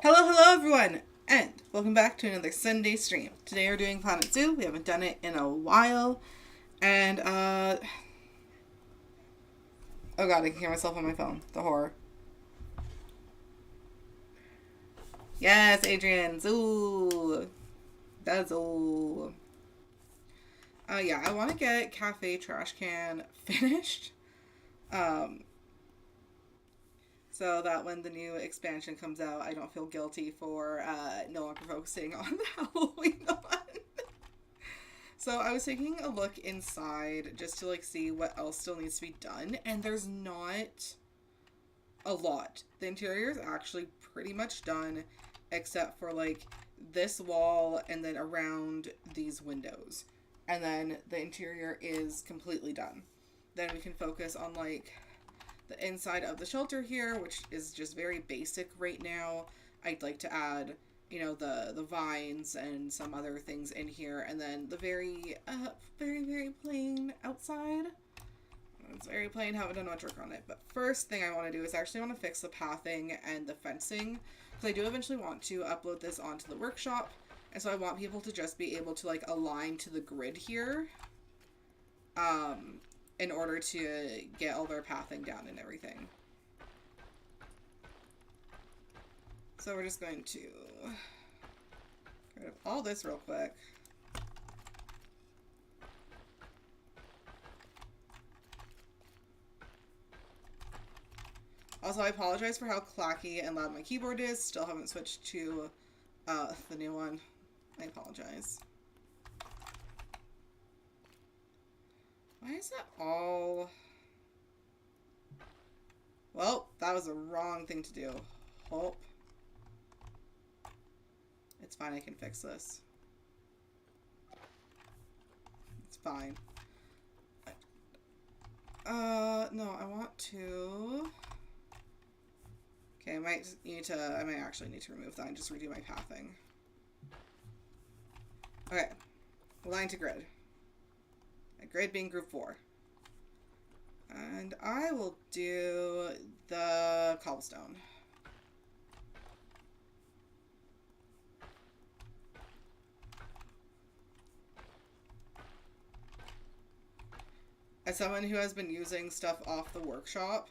Hello everyone, and welcome back to another Sunday stream. Today we're doing Planet Zoo. We haven't done it in a while, and oh god, I can hear myself on my phone. The horror. Yes, Adrian, Zoo. That's Zoo. Yeah, I want to get Cafe TrashCan finished. Um, so that when the new expansion comes out, I don't feel guilty for no longer focusing on the Halloween one. So I was taking a look inside just to see what else still needs to be done, and there's not a lot. The interior is actually pretty much done, except for this wall and then around these windows. And then the interior is completely done. Then we can focus on the inside of the shelter here, which is just very basic right now. I'd like to add, the vines and some other things in here, and then the very, very plain outside. It's very plain, haven't done much work on it. But first thing I want to do is I actually want to fix the pathing and the fencing, because I do eventually want to upload this onto the workshop, and so I want people to just be able to align to the grid here, in order to get all their pathing down and everything. So we're just going to get rid of all this real quick. Also, I apologize for how clacky and loud my keyboard is. Still haven't switched to the new one. I apologize. Why is that all... Well, that was the wrong thing to do. Hope. It's fine, I can fix this. It's fine. No, I want to... Okay, Okay, I might actually need to remove that and just redo my pathing. Okay, line to grid. A grid being group 4. And I will do the cobblestone. As someone who has been using stuff off the workshop,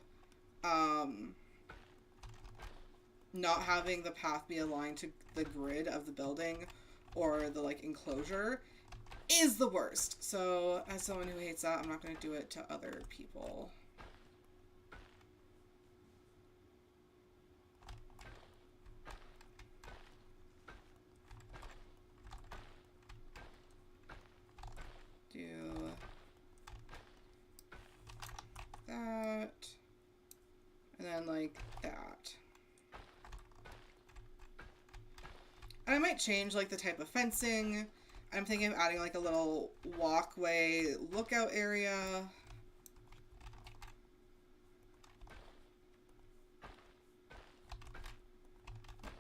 not having the path be aligned to the grid of the building or the like enclosure is the worst. So as someone who hates that, I'm not going to do it to other people. Do that. And then like that. I might change like the type of fencing. I'm thinking of adding like a little walkway lookout area.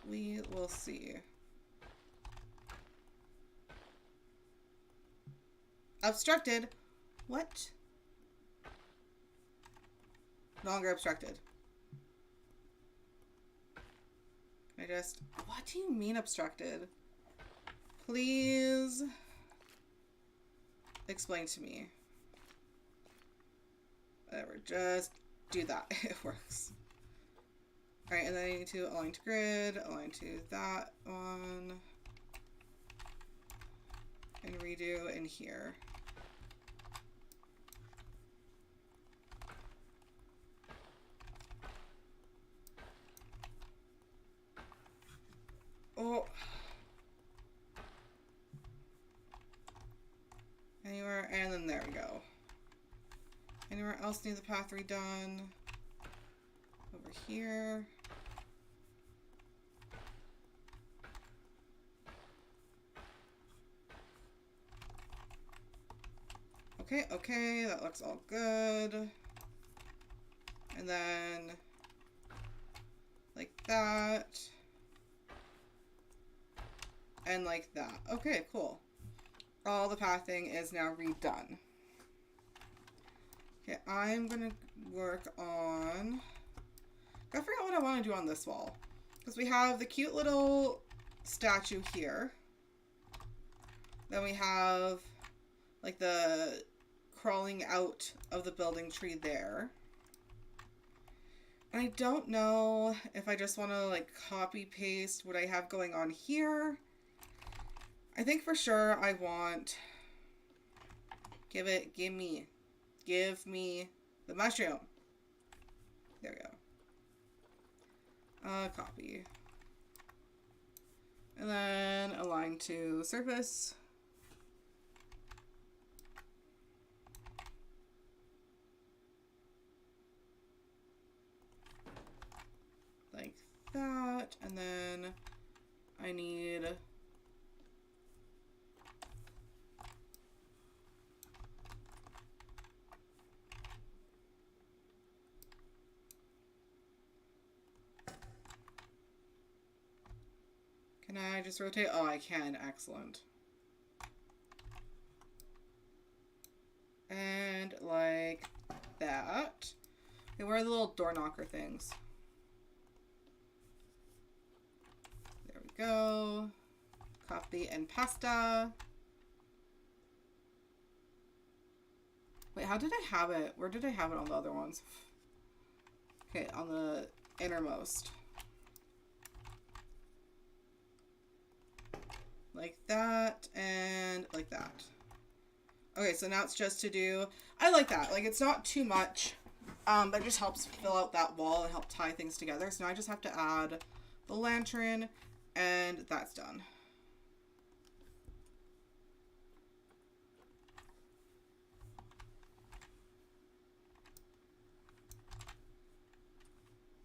We will see. Obstructed? What? No longer obstructed. Can I just... What do you mean obstructed? Please explain to me. Whatever, just do that. It works. Alright, and then I need to align to grid, align to that one, and redo in here. Oh. Anywhere, and then there we go. Anywhere else need the path redone? Over here. Okay, okay, that looks all good. And then, like that. And like that. Okay, cool. All the pathing is now redone. Okay, I'm gonna work on... Gotta figure out what I want to do on this wall. Because we have the cute little statue here. Then we have like the crawling out of the building tree there. And I don't know if I just want to like copy paste what I have going on here. I think for sure I want... Give me the mushroom. There we go. Copy. And then align to surface. Like that. And then I need... Can I just rotate? Oh, I can. Excellent. And like that. Okay, where are the little door knocker things? There we go. Copy and pasta. Wait, how did I have it? Where did I have it on the other ones? Okay, on the innermost. Like that, and like that. Okay, so now it's just to do... I like that. Like, it's not too much, but it just helps fill out that wall and help tie things together. So now I just have to add the lantern, and that's done.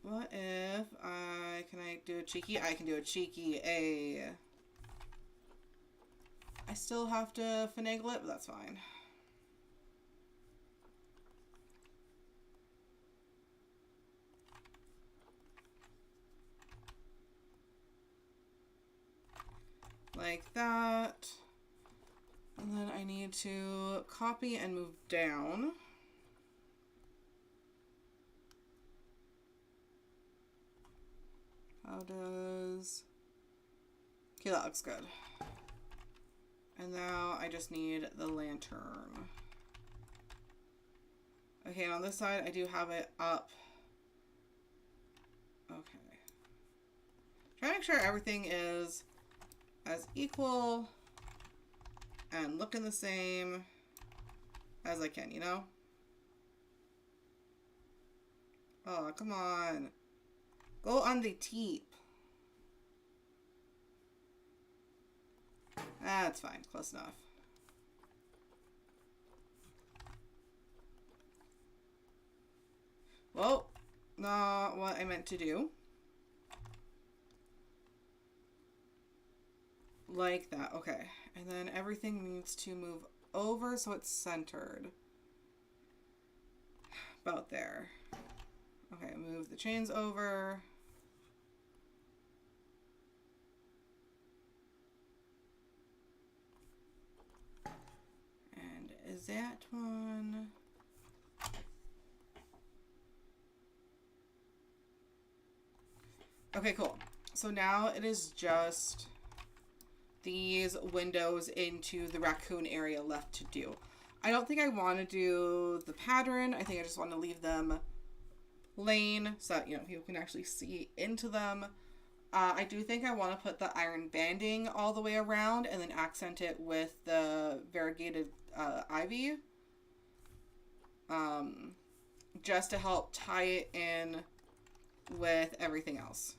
What if can I do a cheeky? I can do a cheeky, I still have to finagle it, but that's fine. like that. And then I need to copy and move down. How does... Okay, that looks good. And now I just need the lantern. Okay, and on this side I do have it up. Okay. Try to make sure everything is as equal and looking the same as I can, you know? Oh, come on. Go on the tip. That's fine. Close enough. Well, not what I meant to do. Like that. Okay. And then everything needs to move over so it's centered. About there. Okay, move the chains over. And is that one? Okay, cool. So now it is just these windows into the raccoon area left to do. I don't think I want to do the pattern. I think I just want to leave them plain so that, you know, people can actually see into them. I do think I want to put the iron banding all the way around and then accent it with the variegated ivy. Just to help tie it in with everything else.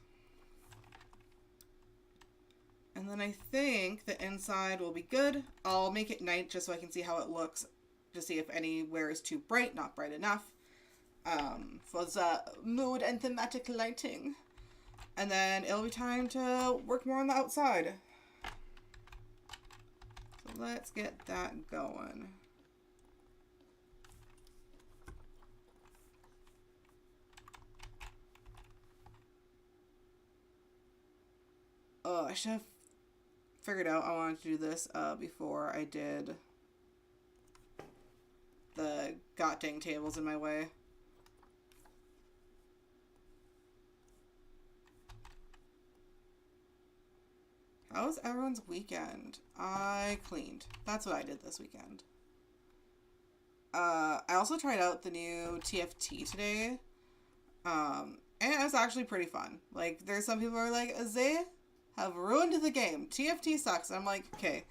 And then I think the inside will be good. I'll make it night just so I can see how it looks, to see if anywhere is too bright, not bright enough. For the mood and thematic lighting. And then it'll be time to work more on the outside. So let's get that going. Oh, I should have figured out I wanted to do this before I did the god dang tables in my way. How was everyone's weekend? I cleaned. That's what I did this weekend. I also tried out the new TFT today. And it was actually pretty fun. Like, there's some people who are like, they have ruined the game. TFT sucks. And I'm like, okay.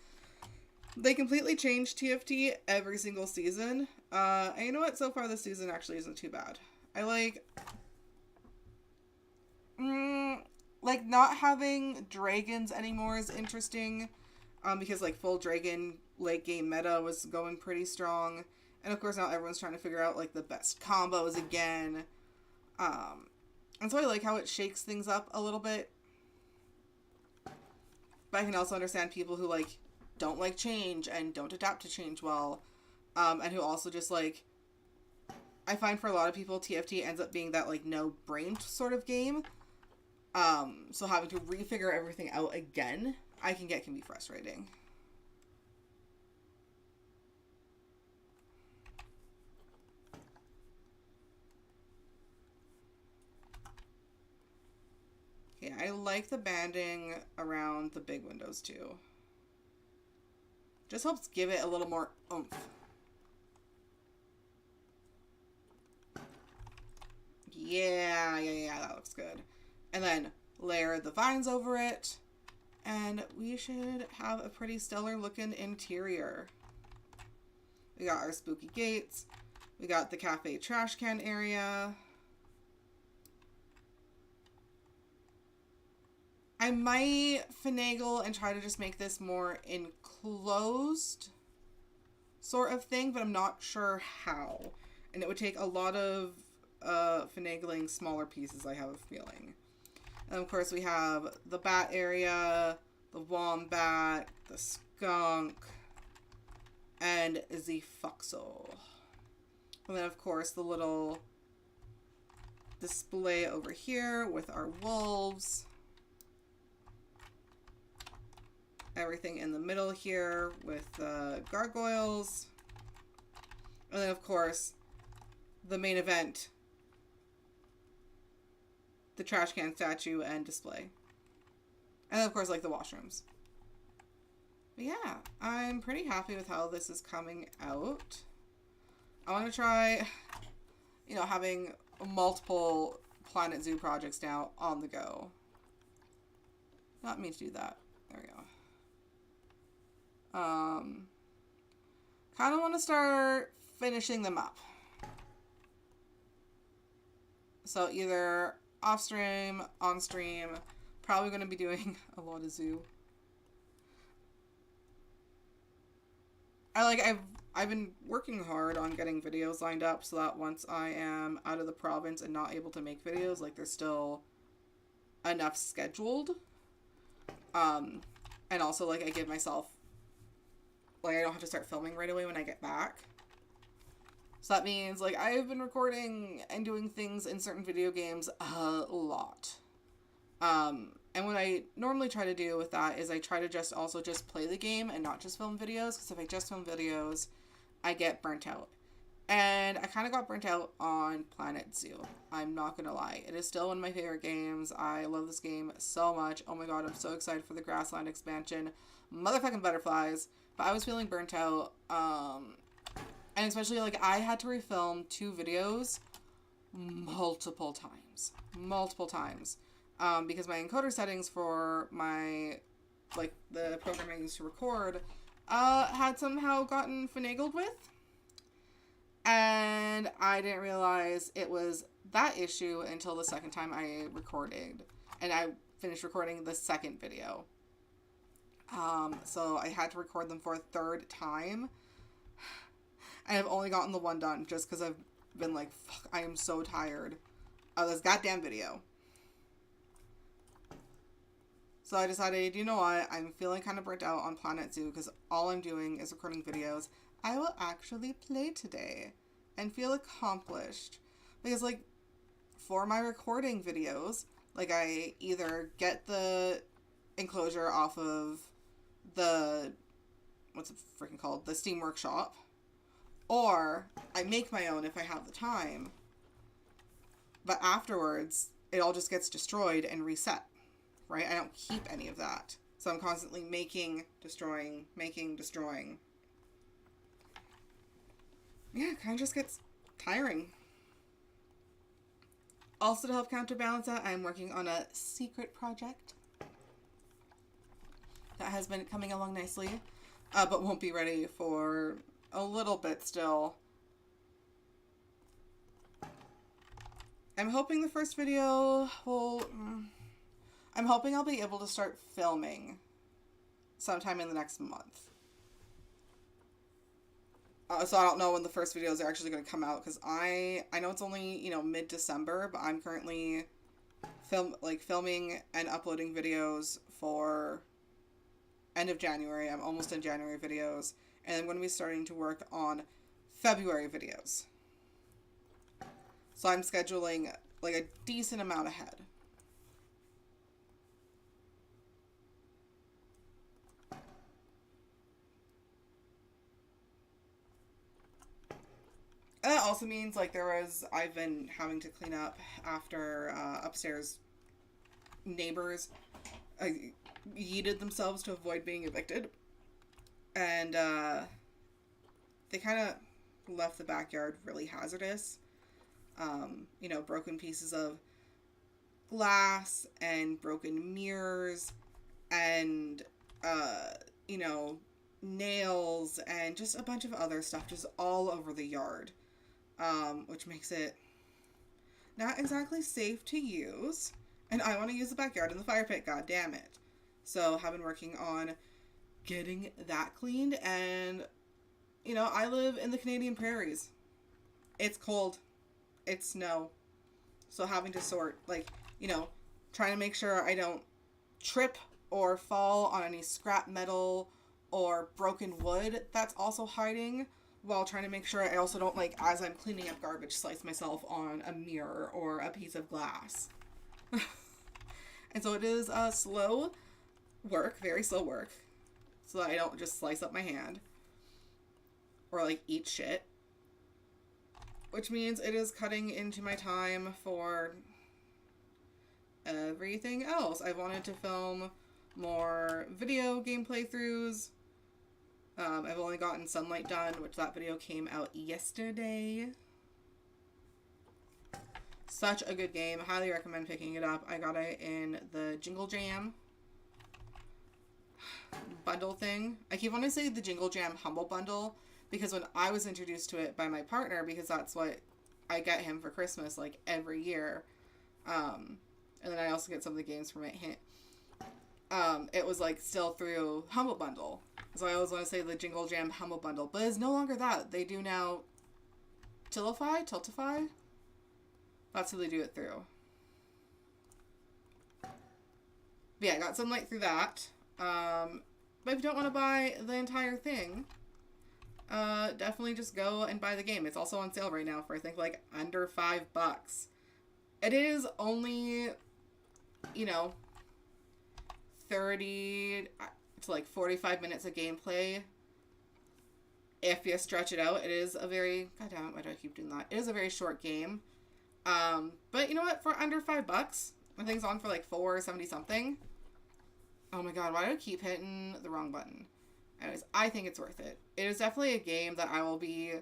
They completely changed TFT every single season. And you know what? So far this season actually isn't too bad. I like not having dragons anymore is interesting. Because like full dragon late game meta was going pretty strong. And of course now everyone's trying to figure out like the best combos again. And so I like how it shakes things up a little bit. But I can also understand people who like don't like change and don't adapt to change well. And who also just like, I find for a lot of people TFT ends up being that like no brain sort of game. So having to refigure everything out again, can be frustrating. Okay, I like the banding around the big windows too. Just helps give it a little more oomph. Yeah, that looks good. And then layer the vines over it, and we should have a pretty stellar looking interior. We got our spooky gates. We got the Cafe TrashCan area. I might finagle and try to just make this more enclosed sort of thing, but I'm not sure how. And it would take a lot of finagling smaller pieces, I have a feeling. And of course we have the bat area, the wombat, the skunk, and the foxhole. And then of course the little display over here with our wolves. everything in the middle here with the gargoyles. And then, of course, the main event, the trash can statue and display. And then, of course, like, the washrooms. But yeah, I'm pretty happy with how this is coming out. I want to try, you know, having multiple Planet Zoo projects now on the go. Not me to do that. There we go. Kind of want to start finishing them up. So either off stream, on stream, probably going to be doing a lot of zoo. I've been working hard on getting videos lined up so that once I am out of the province and not able to make videos, like, there's still enough scheduled. And also, like, I give myself, like, I don't have to start filming right away when I get back. So that means, like, I've been recording and doing things in certain video games a lot. And what I normally try to do with that is I try to just play the game and not just film videos, because if I just film videos, I get burnt out. And I kind of got burnt out on Planet Zoo. I'm not going to lie. It is still one of my favorite games. I love this game so much. Oh my god, I'm so excited for the Grassland expansion. Motherfucking butterflies. But I was feeling burnt out. And especially, like, I had to refilm 2 videos multiple times. Because my encoder settings for my, like, the program I used to record, had somehow gotten finagled with. And I didn't realize it was that issue until the second time I recorded. And I finished recording the second video. So I had to record them for a third time. And I've only gotten the one done just because I've been like, fuck, I am so tired of this goddamn video. So I decided, you know what, I'm feeling kind of burnt out on Planet Zoo because all I'm doing is recording videos. I will actually play today and feel accomplished. Because, like, for my recording videos, like, I either get the enclosure off of the, what's it freaking called? The Steam Workshop. Or I make my own if I have the time. But afterwards, it all just gets destroyed and reset. Right? I don't keep any of that. So I'm constantly making, destroying. Yeah, it kind of just gets tiring. Also, to help counterbalance that, I'm working on a secret project that has been coming along nicely, but won't be ready for a little bit still. I'm hoping the first video will... I'm hoping I'll be able to start filming sometime in the next month. So I don't know when the first videos are actually going to come out, because I know it's only, you know, mid-December, but I'm currently filming and uploading videos for end of January. I'm almost in January videos, and I'm going to be starting to work on February videos. So I'm scheduling, like, a decent amount ahead. And that also means, like, I've been having to clean up after upstairs neighbors yeeted themselves to avoid being evicted. And they kind of left the backyard really hazardous. You know, broken pieces of glass and broken mirrors and, you know, nails and just a bunch of other stuff just all over the yard. Which makes it not exactly safe to use. And I want to use the backyard and the fire pit, god damn it. So I've been working on getting that cleaned, and, you know, I live in the Canadian prairies. It's cold. It's snow. So having to sort, like, you know, trying to make sure I don't trip or fall on any scrap metal or broken wood that's also hiding, while trying to make sure I also don't, like, as I'm cleaning up garbage, slice myself on a mirror or a piece of glass. And so it is slow work, very slow work. so that I don't just slice up my hand or like eat shit. Which means it is cutting into my time for everything else. I wanted to film more video game playthroughs. I've only gotten Sunlight done, which that video came out yesterday. Such a good game. Highly recommend picking it up. I got it in the Jingle Jam bundle thing. I keep wanting to say the Jingle Jam Humble Bundle because when I was introduced to it by my partner, because that's what I get him for Christmas like every year, and then I also get some of the games from it. It was like still through Humble Bundle. So I always want to say the Jingle Jam Humble Bundle, but it's no longer that. They do now Tiltify? That's who they do it through. But yeah, I got Sunlight through that. But if you don't want to buy the entire thing, definitely just go and buy the game. It's also on sale right now for I think like under $5. It is only, 30 to like 45 minutes of gameplay. If you stretch it out, it is a very, god damn it, why do I keep doing that? It is a very short game. But you know what? For under $5, when things on for like $4.70 something. Oh my god, why do I keep hitting the wrong button? Anyways, I think it's worth it. It is definitely a game that I will be...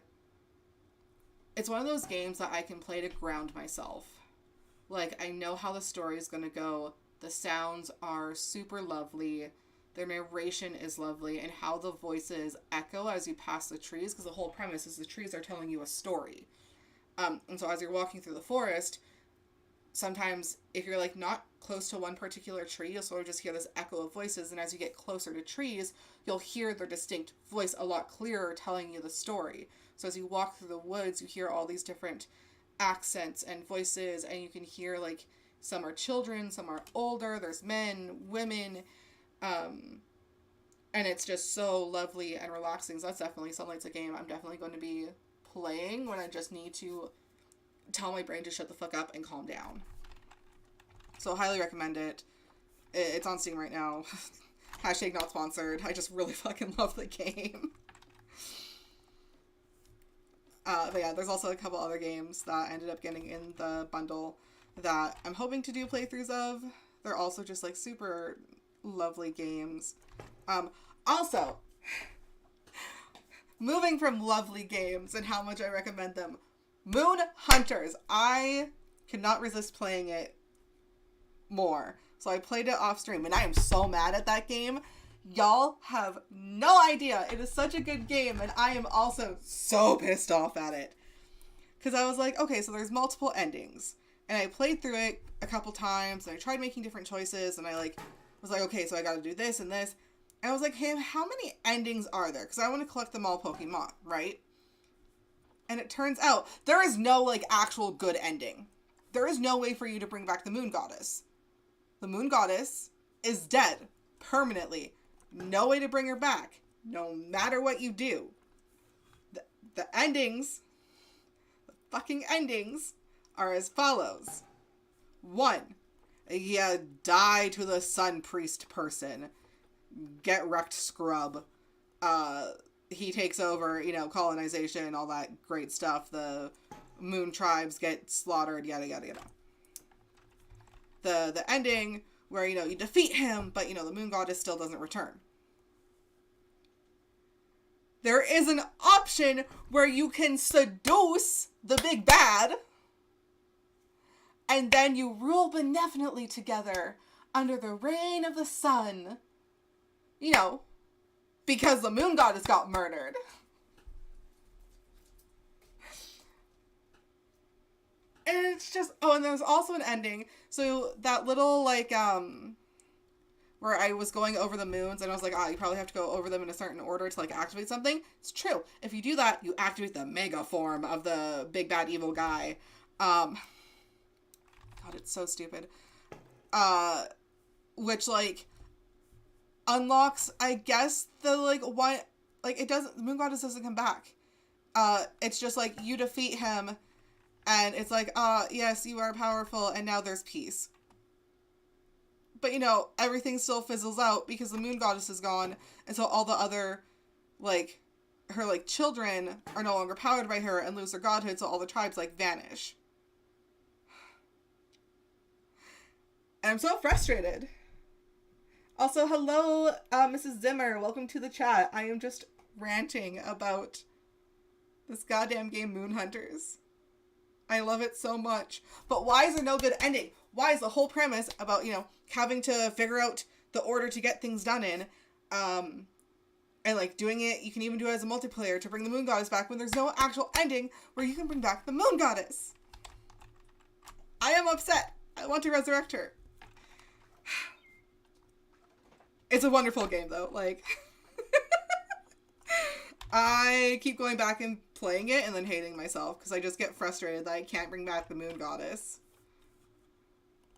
It's one of those games that I can play to ground myself. Like, I know how the story is going to go. The sounds are super lovely. Their narration is lovely. And how the voices echo as you pass the trees. Because the whole premise is the trees are telling you a story. And so as you're walking through the forest, sometimes if you're like not close to one particular tree, you'll sort of just hear this echo of voices. And as you get closer to trees, you'll hear their distinct voice a lot clearer telling you the story. So as you walk through the woods, you hear all these different accents and voices, and you can hear like some are children, some are older, there's men, women, and it's just so lovely and relaxing. So that's definitely Sunlight's a game I'm definitely going to be playing when I just need to tell my brain to shut the fuck up and calm down. So highly recommend it. It's on Steam right now. Hashtag not sponsored. I just really fucking love the game. But yeah, there's also a couple other games that ended up getting in the bundle that I'm hoping to do playthroughs of. They're also just like super lovely games. Also, moving from lovely games and how much I recommend them, Moon Hunters. I cannot resist playing it more. So I played it off stream and I am so mad at that game. Y'all have no idea. It is such a good game, and I am also so pissed off at it. Because I was like, okay, so there's multiple endings. And I played through it a couple times, and I tried making different choices, and I was like, okay, so I gotta do this and this. And I was like, hey, how many endings are there? Because I want to collect them all Pokemon, right? And it turns out there is no, actual good ending. There is no way for you to bring back the Moon Goddess. The Moon Goddess is dead permanently. No way to bring her back, no matter what you do. The endings, the fucking endings, are as follows. 1, you die to the Sun Priest person. Get wrecked, scrub. He takes over, colonization, all that great stuff. The moon tribes get slaughtered, yada, yada, yada. The ending where, you defeat him, but, the Moon Goddess still doesn't return. There is an option where you can seduce the big bad, and then you rule benevolently together under the reign of the sun. Because the Moon Goddess got murdered. And it's just, and there's also an ending. So that little, where I was going over the moons, and I was like, you probably have to go over them in a certain order to, activate something. It's true. If you do that, you activate the mega form of the big bad evil guy. God, it's so stupid. Which, unlocks, I guess, the, one, it doesn't, the Moon Goddess doesn't come back. It's just, you defeat him, and it's yes, you are powerful, and now there's peace. But, you know, everything still fizzles out because the moon goddess is gone. And so all the other, like, her, like, children are no longer powered by her and lose their godhood. So all the tribes, like, vanish. And I'm so frustrated. Also, hello, Mrs. Zimmer. Welcome to the chat. I am just ranting about this goddamn game, Moon Hunters. I love it so much. But why is there no good ending? Why is the whole premise about, you know, having to figure out the order to get things done in, and, like, doing it, you can even do it as a multiplayer to bring the moon goddess back when there's no actual ending where you can bring back the moon goddess. I am upset. I want to resurrect her. It's a wonderful game, though. Like, I keep going back and playing it and then hating myself because I just get frustrated that I can't bring back the moon goddess.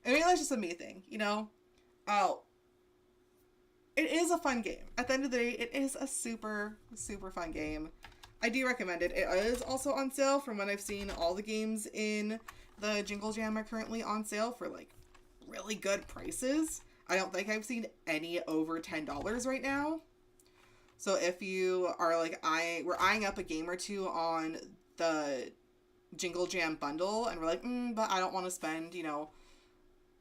I mean, that's just a me thing, you know? Oh. It is a fun game. At the end of the day, it is a super, super fun game. I do recommend it. It is also on sale from when I've seen all the games in the Jingle Jam are currently on sale for, like, really good prices. I don't think I've seen any over $10 right now. So if you are like, we're eyeing up a game or two on the Jingle Jam bundle, and we're like, but I don't want to spend, you know,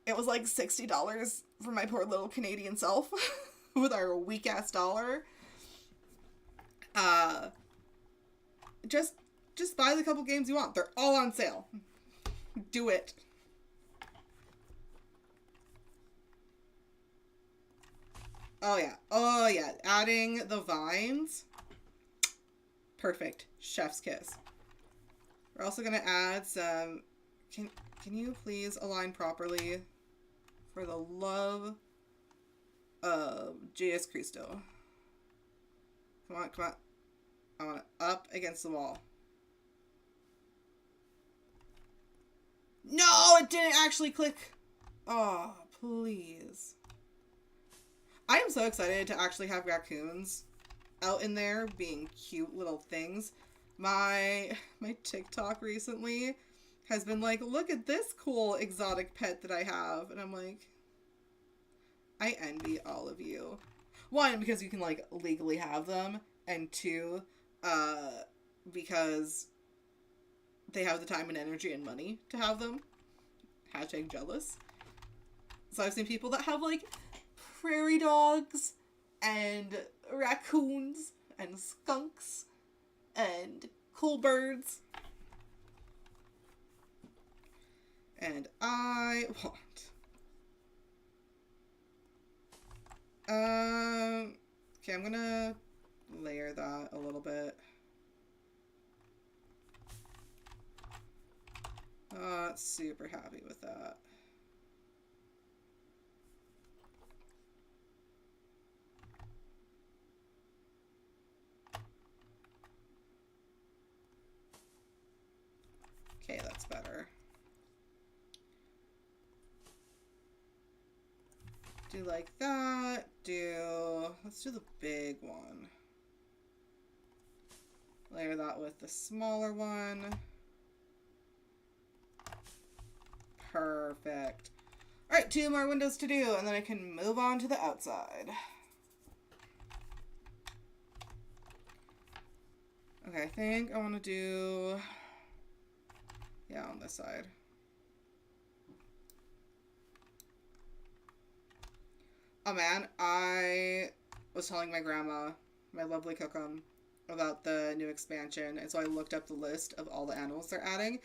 it was like $60 for my poor little Canadian self with our weak ass dollar. Just buy the couple games you want. They're all on sale. Do it. Oh yeah. Adding the vines. Perfect. Chef's kiss. We're also gonna add some. Can you please align properly? For the love of Jesus Cristo. Come on. I want it up against the wall. No, it didn't actually click. Oh, please. I am so excited to actually have raccoons out in there being cute little things. My TikTok recently has been like, look at this cool exotic pet that I have. And I'm like, I envy all of you. One, because you can, like, legally have them. And two, because they have the time and energy and money to have them. Hashtag jealous. So I've seen people that have, like, prairie dogs and raccoons and skunks and cool birds. And I want okay, I'm gonna layer that a little bit. Not super happy with that. Okay, that's better. Do like that. Let's do the big one. Layer that with the smaller one. Perfect. Alright, 2 more windows to do, and then I can move on to the outside. Okay, I think I want to do... yeah, on this side. Oh man, I was telling my grandma, my lovely cookum, about the new expansion, and so I looked up the list of all the animals they're adding.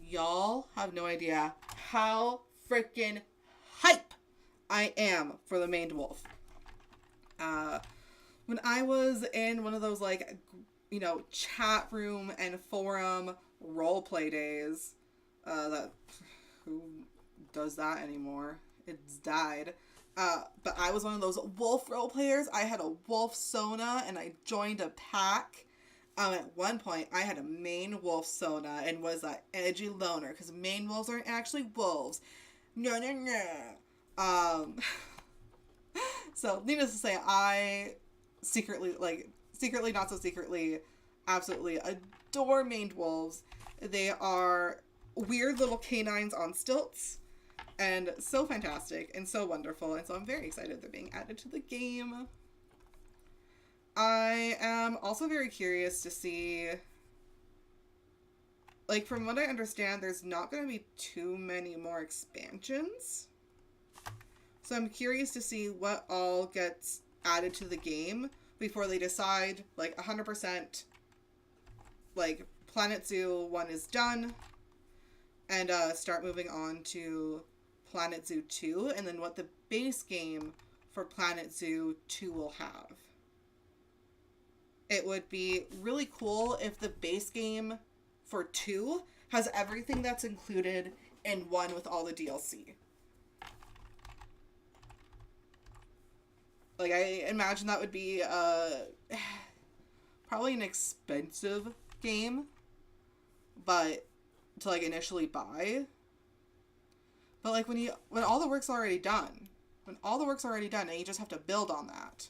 Y'all have no idea how freaking hype I am for the maned wolf. When I was in one of those, like, you know, chat room and forum roleplay days, who does that anymore? It's died. But I was one of those wolf role players. I had a wolf Sona and I joined a pack. At one point I had a main wolf Sona and was that edgy loner because main wolves aren't actually wolves. No. So needless to say, I secretly, not so secretly, absolutely adore maned wolves. They are weird little canines on stilts. and so fantastic and so wonderful. And so I'm very excited they're being added to the game. I am also very curious to see, like, from what I understand, there's not going to be too many more expansions. So I'm curious to see what all gets added to the game before they decide, like, 100%, like, Planet Zoo 1 is done, and start moving on to Planet Zoo 2, and then what the base game for Planet Zoo 2 will have. It would be really cool if the base game for 2 has everything that's included in 1 with all the DLC. Like, I imagine that would be probably an expensive game, but to, like, initially buy. But, like, when all the work's already done, and you just have to build on that,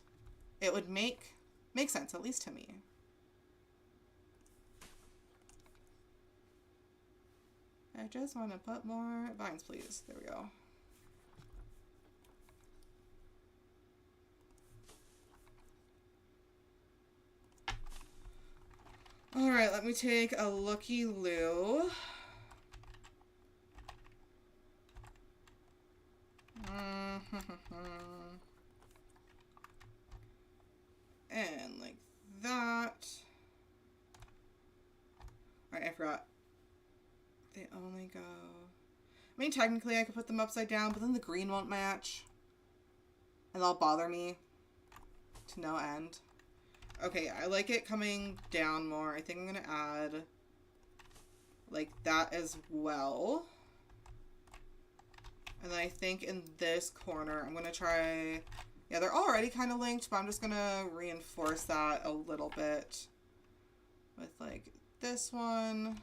it would make sense, at least to me. I just want to put more vines, please. There we go. Alright, let me take a looky-loo. And like that. Alright, I forgot. They only go... I mean, technically I could put them upside down, but then the green won't match. And that'll bother me to no end. Okay, I like it coming down more. I think I'm going to add like that as well. And then I think in this corner, I'm going to try... Yeah, they're already kind of linked, but I'm just going to reinforce that a little bit with like this one.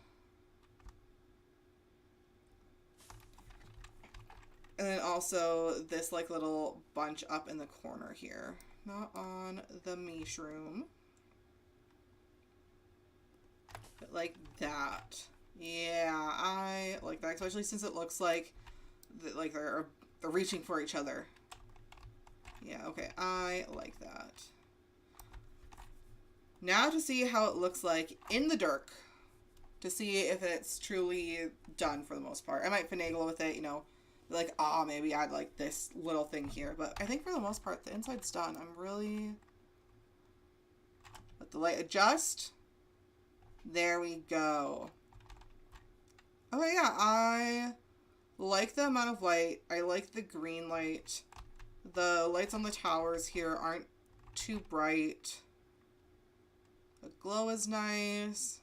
And then also this like little bunch up in the corner here. Not on the mushroom. But like that. Yeah, I like that, especially since it looks like they're reaching for each other. Yeah, okay, I like that. Now to see how it looks like in the dirt. To see if it's truly done for the most part. I might finagle with it, you know, like, maybe add like this little thing here. But I think for the most part, the inside's done. I'm really... Let the light adjust. There we go. Okay, yeah, I like the amount of light. I like the green light. The lights on the towers here aren't too bright. The glow is nice.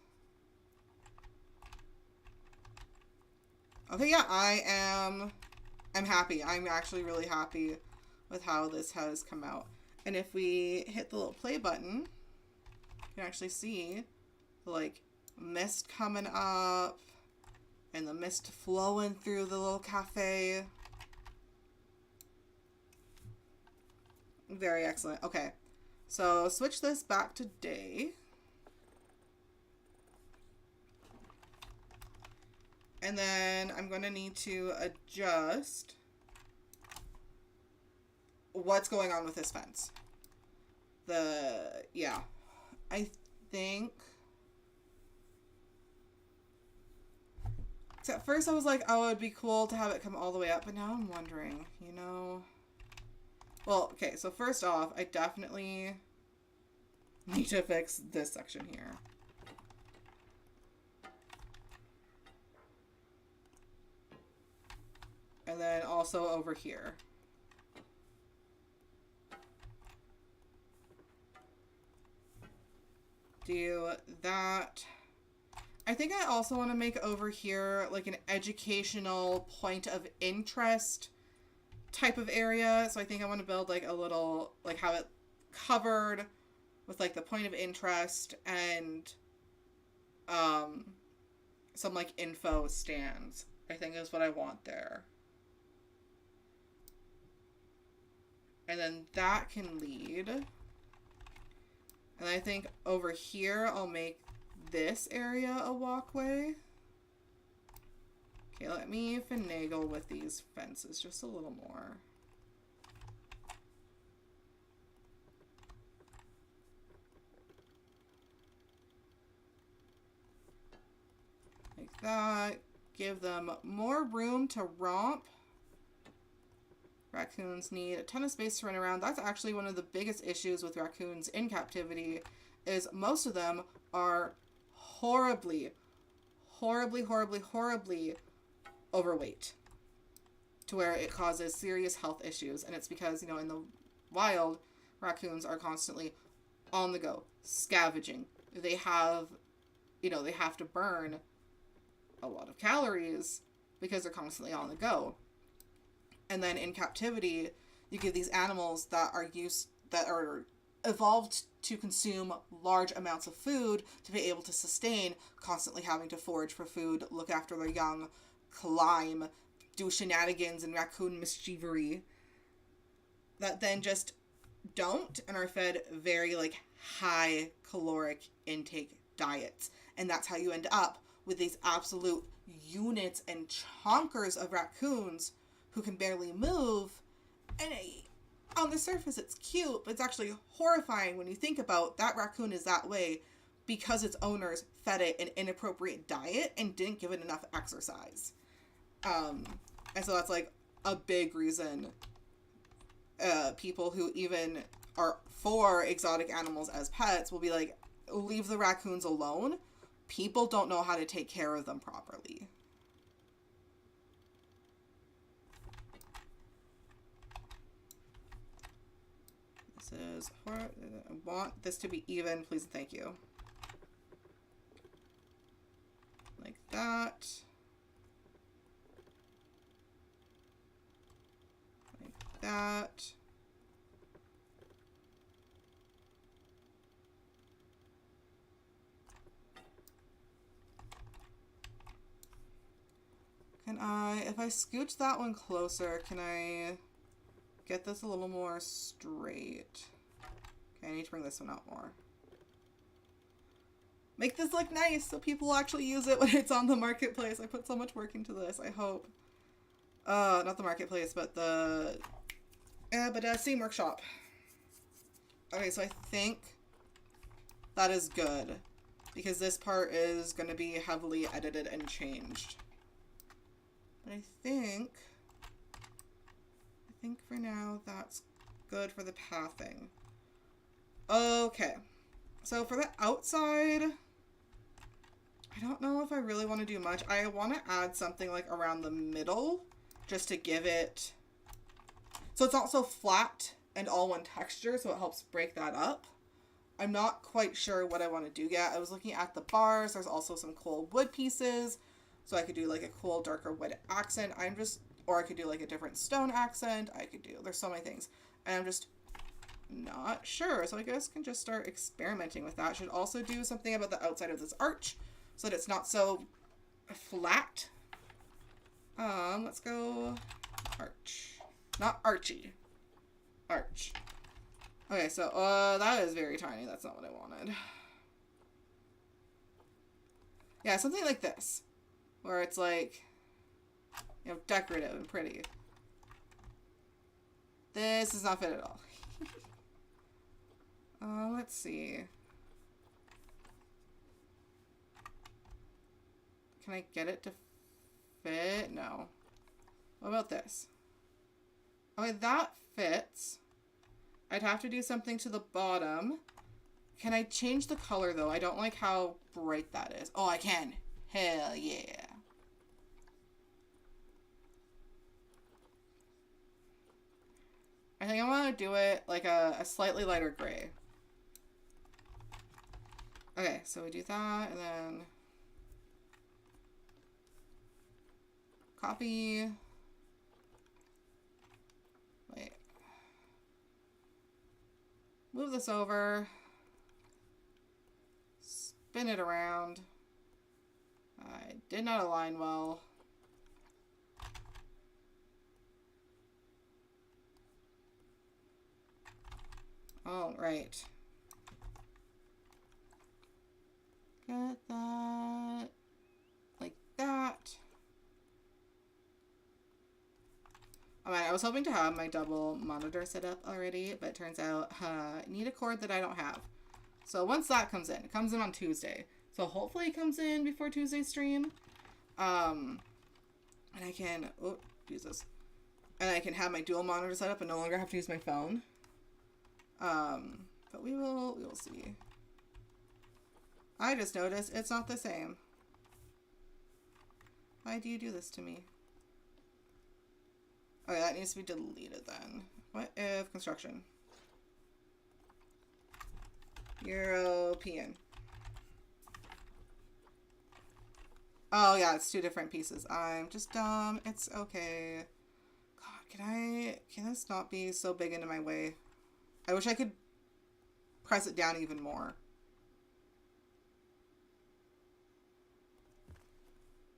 Okay, yeah, I'm happy. I'm actually really happy with how this has come out. And if we hit the little play button, you can actually see the, like, mist coming up and the mist flowing through the little cafe. Very excellent. Okay, so switch this back to day. And then I'm going to need to adjust what's going on with this fence. Yeah, I think... So at first I was like, oh, it'd be cool to have it come all the way up, but now I'm wondering, you know... Well, okay, so first off, I definitely need to fix this section here. And then also over here. Do that. I think I also want to make over here like an educational point of interest type of area. So I think I want to build like a little, like have it covered with like the point of interest and some like info stands. I think is what I want there. And then that can lead. And I think over here, I'll make this area a walkway. Okay, let me finagle with these fences just a little more. Like that. Give them more room to romp. Raccoons need a ton of space to run around. That's actually one of the biggest issues with raccoons in captivity, is most of them are horribly, horribly, horribly, horribly overweight, to where it causes serious health issues. And it's because, you know, in the wild, raccoons are constantly on the go, scavenging. They have, you know, they have to burn a lot of calories because they're constantly on the go. And then in captivity, you get these animals that are evolved to consume large amounts of food to be able to sustain, constantly having to forage for food, look after their young, climb, do shenanigans and raccoon mischievery, that then just don't and are fed very like high caloric intake diets. And that's how you end up with these absolute units and chonkers of raccoons who can barely move. And on the surface it's cute, but it's actually horrifying when you think about that raccoon is that way because its owners fed it an inappropriate diet and didn't give it enough exercise. And so that's like a big reason people who even are for exotic animals as pets will be like, leave the raccoons alone. People don't know how to take care of them properly. This is, I want this to be even, please and thank you. Like that. Like that. Can I, if I scooch that one closer, can I get this a little more straight? Okay, I need to bring this one out more. Make this look nice so people will actually use it when it's on the marketplace. I put so much work into this, I hope. Not the marketplace, but the... Steam Workshop. Okay, so I think that is good, because this part is going to be heavily edited and changed. But I think for now that's good for the pathing. Okay, so for the outside, I don't know if I really want to do much. I want to add something like around the middle just to give it, so it's not so flat and all one texture, so it helps break that up. I'm not quite sure what I want to do yet. I was looking at the bars. There's also some cool wood pieces, so I could do like a cool darker wood accent. Or I could do like a different stone accent. There's so many things. And I'm just not sure. So I guess I can just start experimenting with that. Should also do something about the outside of this arch so that it's not so flat. Let's go arch. Not Archie. Arch. Okay, so that is very tiny. That's not what I wanted. Yeah, something like this, where it's like, you know, decorative and pretty. This does not fit at all. Let's see. Can I get it to fit? No. What about this? Okay, that fits. I'd have to do something to the bottom. Can I change the color, though? I don't like how bright that is. Oh, I can. Hell yeah. I think I want to do it like a slightly lighter gray. Okay, so we do that, and then copy. Wait. Move this over. Spin it around. I did not align well. All right. Get that. Like that. I was hoping to have my double monitor set up already, but it turns out I need a cord that I don't have. So once that comes in, it comes in on Tuesday. So hopefully it comes in before Tuesday's stream. And I can, oh, Jesus. And I can have my dual monitor set up and no longer have to use my phone. But we will see. I just noticed it's not the same. Why do you do this to me? Okay, that needs to be deleted then. What if construction? European. Oh yeah, it's two different pieces. I'm just dumb. It's okay. God, can this not be so big into my way? I wish I could press it down even more.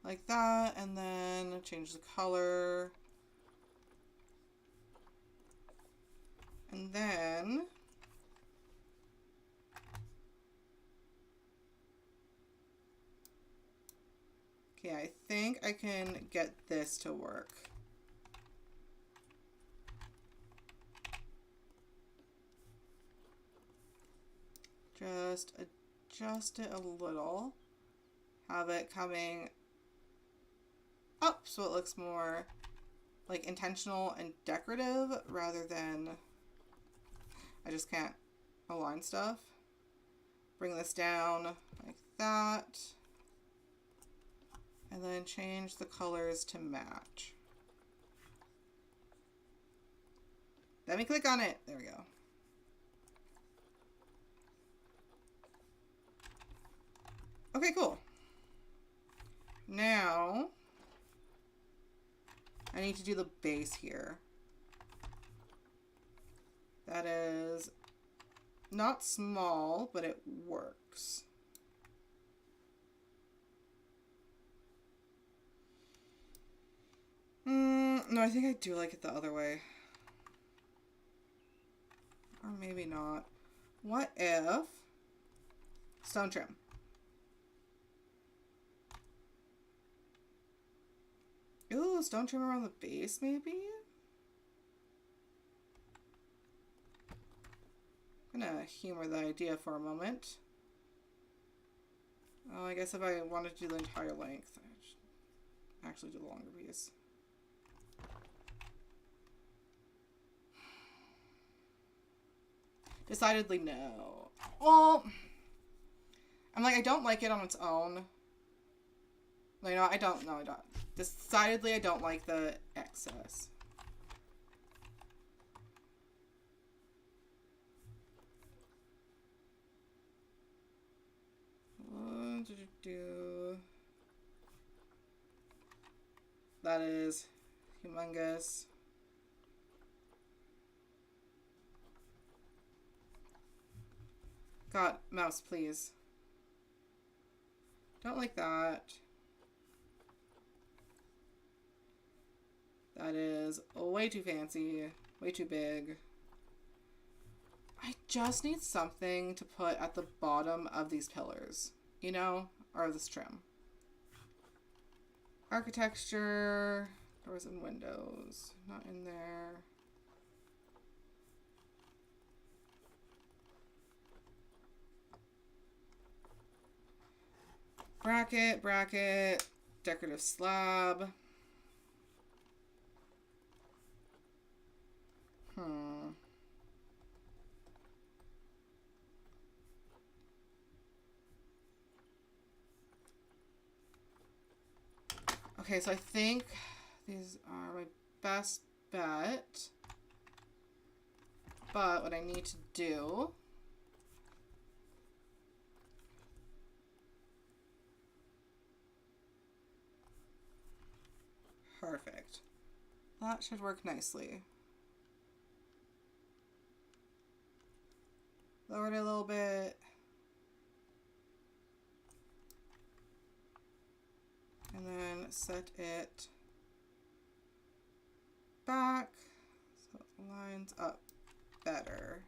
Like that, and then change the color. And then okay, I think I can get this to work. Just adjust it a little. Have it coming up so it looks more like intentional and decorative rather than I just can't align stuff. Bring this down like that. And then change the colors to match. Let me click on it. There we go. Okay, cool. Now, I need to do the base here. That is not small, but it works. No, I think I do like it the other way. Or maybe not. What if stone trim? Ooh, stone trim around the base, maybe? I'm gonna humor the idea for a moment. Oh, I guess if I wanted to do the entire length, I should actually do the longer piece. Decidedly no. Well, I'm like, I don't like it on its own. Like, no, I don't. Decidedly, I don't like the excess. That is humongous. God, mouse, please. Don't like that. That is way too fancy, way too big. I just need something to put at the bottom of these pillars, you know, or this trim. Architecture, doors and windows, not in there. Bracket, decorative slab. Okay, so I think these are my best bet. But what I need to do perfect. That should work nicely. Lower it a little bit. And then set it back so it lines up better.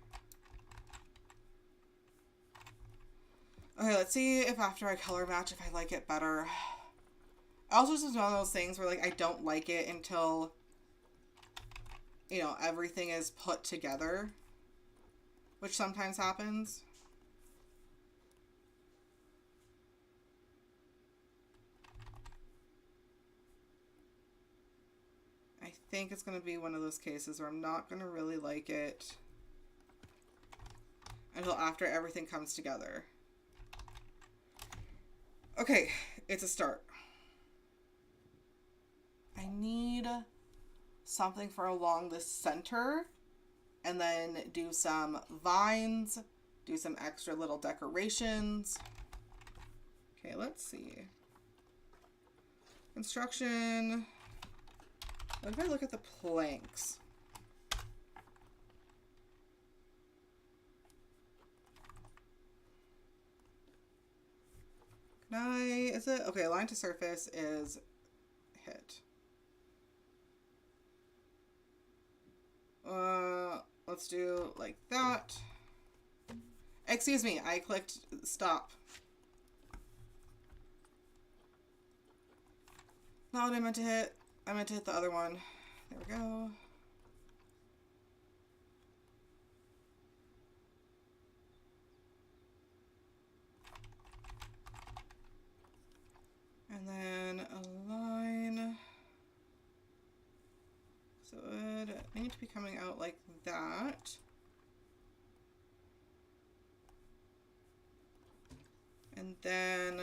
Okay, let's see if after I color match, if I like it better. Also, this is one of those things where, like, I don't like it until you know, everything is put together, which sometimes happens. I think it's going to be one of those cases where I'm not going to really like it until after everything comes together. Okay, it's a start. I need something for along the center, and then do some vines, do some extra little decorations. Okay, let's see. Construction. What if I look at the planks? Can I, is it, okay, line to surface is hit. Let's do like that. Excuse me, I clicked stop. Not what I meant to hit. I meant to hit the other one. There we go. And then a line. So it would need to be coming out like that. And then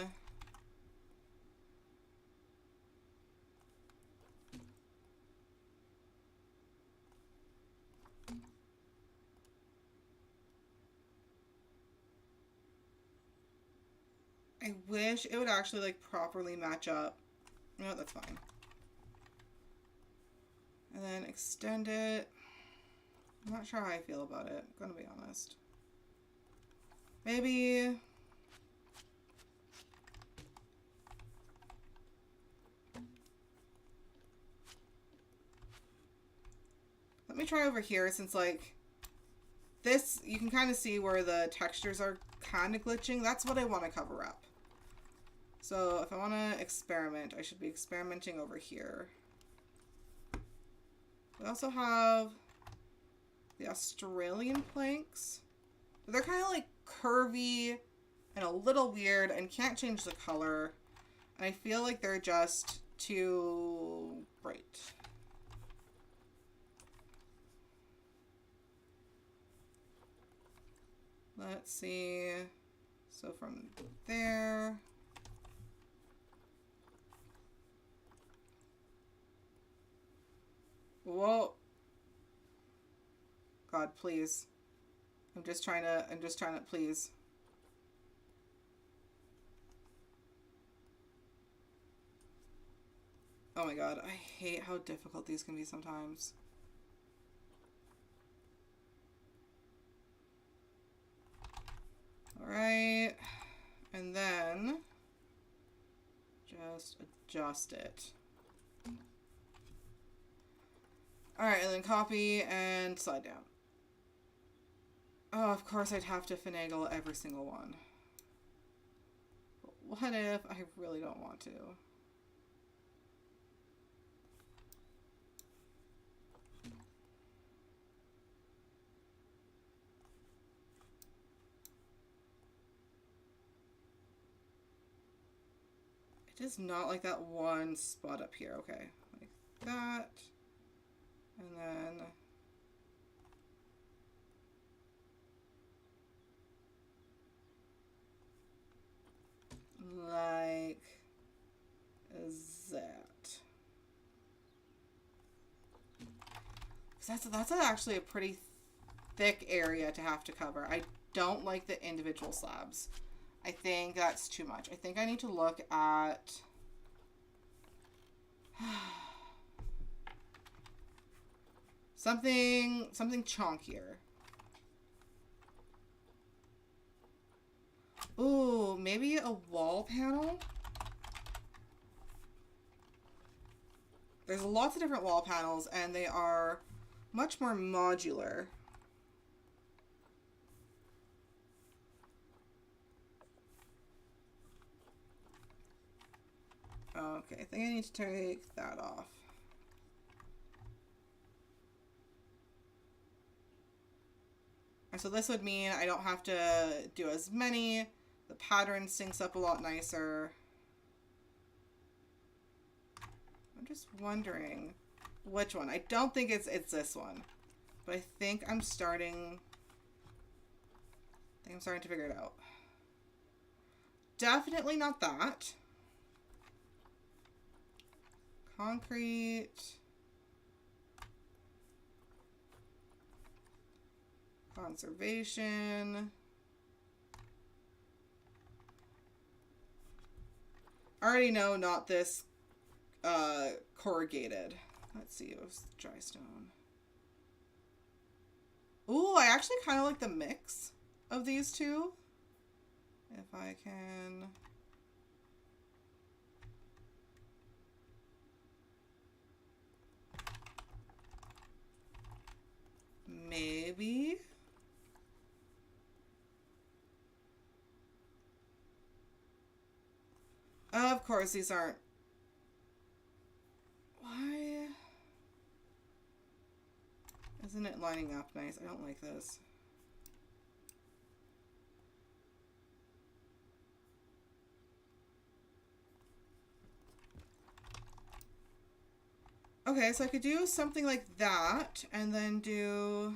I wish it would actually like properly match up. No, that's fine. And then extend it. I'm not sure how I feel about it, I'm gonna be honest. Maybe let me try over here, since like this, you can kind of see where the textures are kind of glitching. That's what I want to cover up. So if I want to experiment, I should be experimenting over here. We also have the Australian planks. They're kind of like curvy and a little weird and can't change the color. And I feel like they're just too bright. Let's see. So from there. Whoa. God, please. I'm just trying to, please. Oh my God, I hate how difficult these can be sometimes. All right, and then just adjust it. All right, and then copy and slide down. Oh, of course I'd have to finagle every single one. But what if I really don't want to? It is not like that one spot up here. Okay, like that. And then like that. That's actually a pretty thick area to have to cover. I don't like the individual slabs. I think that's too much. I think I need to look at something chunkier. Ooh, maybe a wall panel? There's lots of different wall panels, and they are much more modular. Okay, I think I need to take that off. And so this would mean I don't have to do as many. The pattern syncs up a lot nicer. I'm just wondering which one. I don't think it's this one. But I think I'm starting to figure it out. Definitely not that. Concrete. Conservation. I already know not this corrugated. Let's see, it was dry stone. Ooh, I actually kind of like the mix of these two. If I can... Maybe... Of course, these aren't... Why? Isn't it lining up nice? I don't like this. Okay, so I could do something like that, and then do...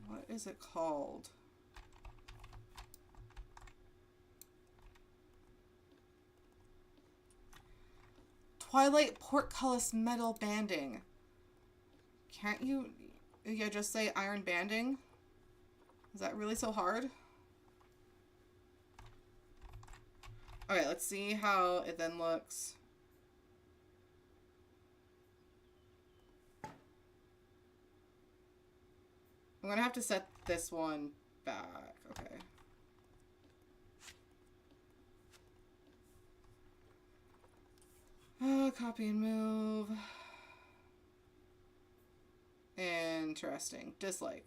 What is it called? Twilight portcullis metal banding. Can't you just say iron banding? Is that really so hard? Okay, let's see how it then looks. I'm gonna have to set this one back. Okay. Copy and move. Interesting. Dislike.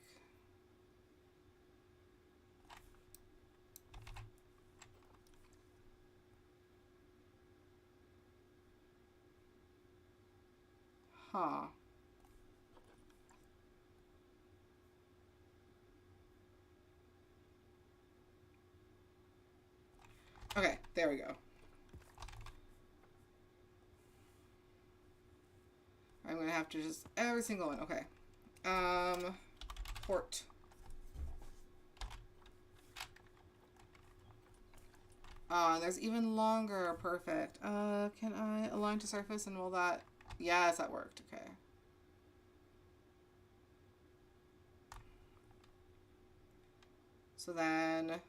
Huh. Okay, there we go. I'm gonna have to just every single one. Okay. Port. And there's even longer. Perfect. Can I align to surface and will that? Yes, that worked. Okay. So then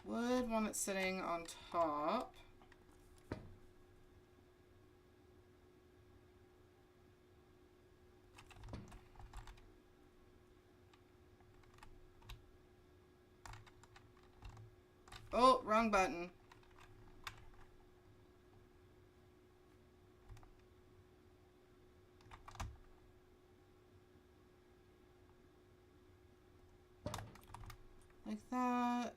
would want it sitting on top. Oh, wrong button. Like that.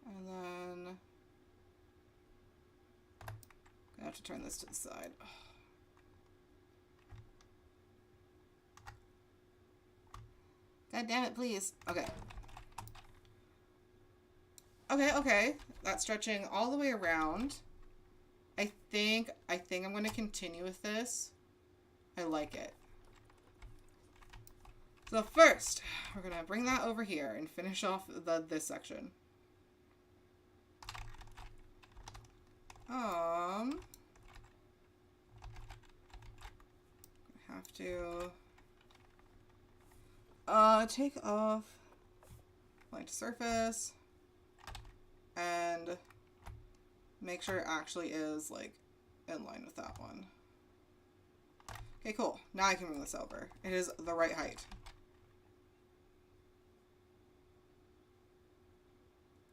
And then I have to turn this to the side. God damn it, please. Okay. Okay. That's stretching all the way around. I think I'm going to continue with this. I like it. So first, we're going to bring that over here and finish off this section. Have to take off line to surface and make sure it actually is like in line with that one. Okay, cool. Now I can bring this over. It is the right height.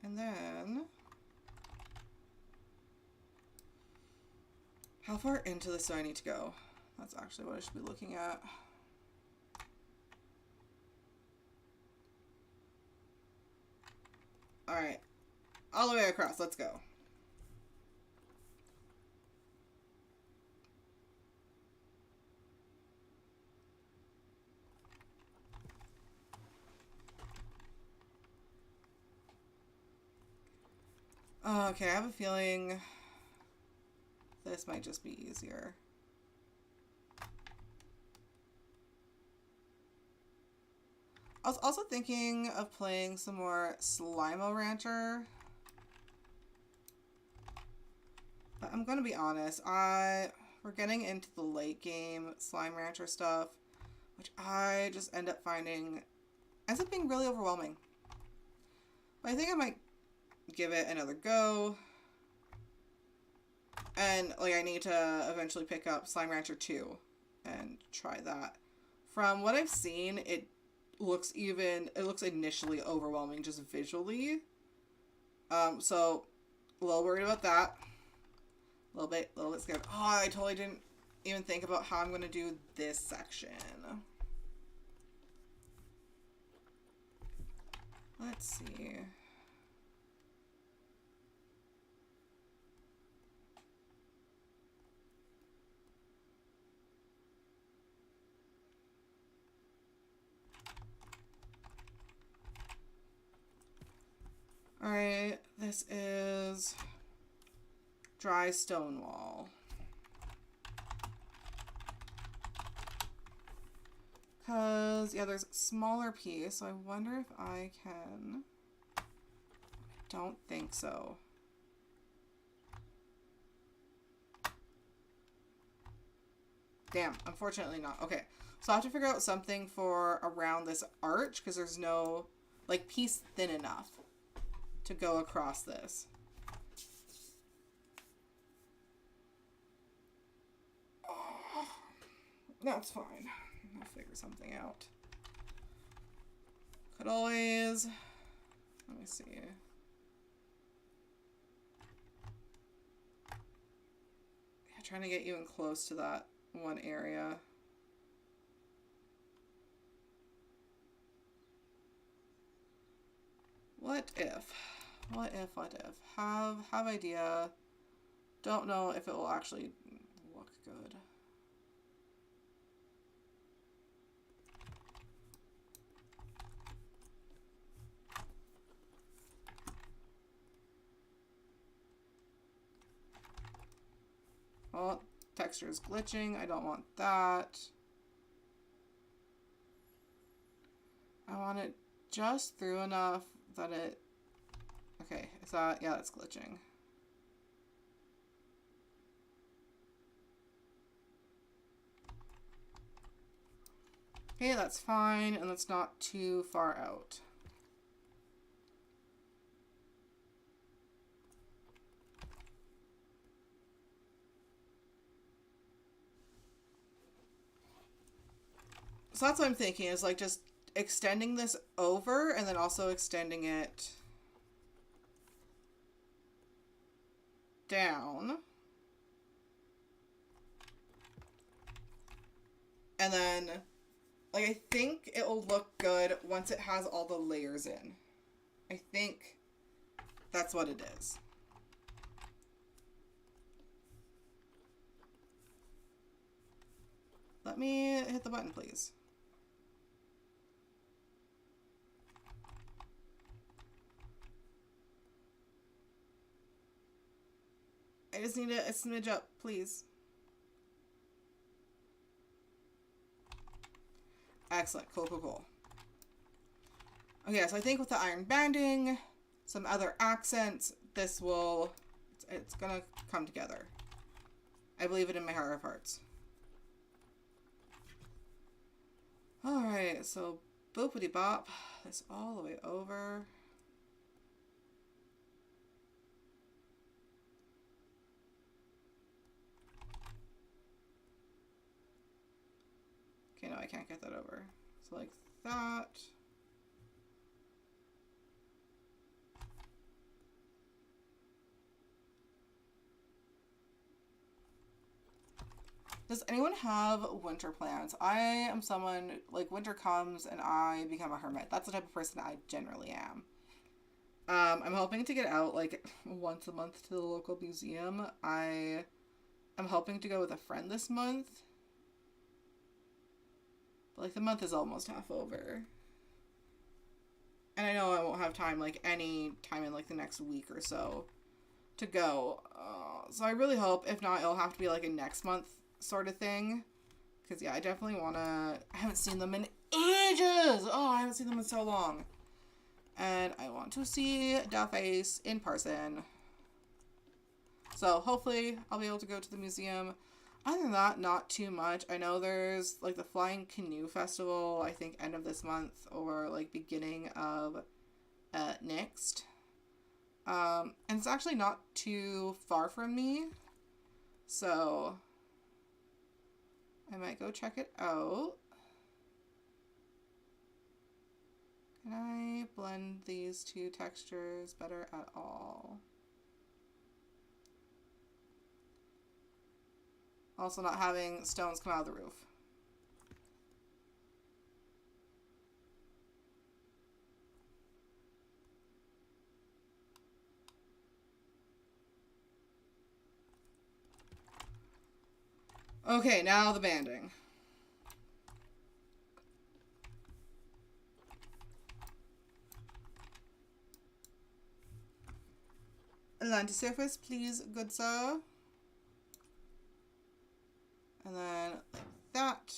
And then how far into this do I need to go? That's actually what I should be looking at. Alright. All the way across. Let's go. Okay, I have a feeling this might just be easier. I was also thinking of playing some more Slimo Rancher. But I'm gonna be honest, we're getting into the late game Slime Rancher stuff, which I just end up finding ends up being really overwhelming. But I think I might give it another go. And like I need to eventually pick up Slime Rancher 2 and try that. From what I've seen, it looks initially overwhelming just visually. So a little worried about that. A little bit scared. Oh, I totally didn't even think about how I'm going to do this section. Let's see. Alright, this is dry stone wall. Because, yeah, there's a smaller piece, so I wonder if I can. I don't think so. Damn, unfortunately not. Okay, so I have to figure out something for around this arch, because there's no, like, piece thin enough to go across this. Oh, that's fine. I'll figure something out. Could always... Let me see. Yeah, trying to get you in close to that one area. What if? What if? What if? Have idea. Don't know if it will actually look good. Well, texture is glitching. I don't want that. I want it just through enough that it... Okay, is that... Yeah, that's glitching. Okay, that's fine, and that's not too far out. So that's what I'm thinking, is like just extending this over and then also extending it down. And then, like, I think it will look good once it has all the layers in. I think that's what it is. Let me hit the button, please. I just need a smidge up, please. Excellent. Cool, cool, cool. Okay, so I think with the iron banding, some other accents, this will... It's gonna come together. I believe it in my heart of hearts. Alright, so boopity bop. This all the way over. Okay, no, I can't get that over. So like that. Does anyone have winter plans? I am someone, like, winter comes and I become a hermit. That's the type of person I generally am. I'm hoping to get out like once a month to the local museum. I'm hoping to go with a friend this month. But like the month is almost half over. And I know I won't have time like any time in like the next week or so to go. So I really hope, if not, it'll have to be like a next month sort of thing. Because yeah, I definitely want to. I haven't seen them in ages. Oh, I haven't seen them in so long. And I want to see Dollface in person. So hopefully I'll be able to go to the museum. Other than that, not too much. I know there's like the Flying Canoe Festival, I think end of this month or like beginning of next. And it's actually not too far from me. So I might go check it out. Can I blend these two textures better at all? Also not having stones come out of the roof. Okay, now the banding. Align to surface, please, good sir. And then like that.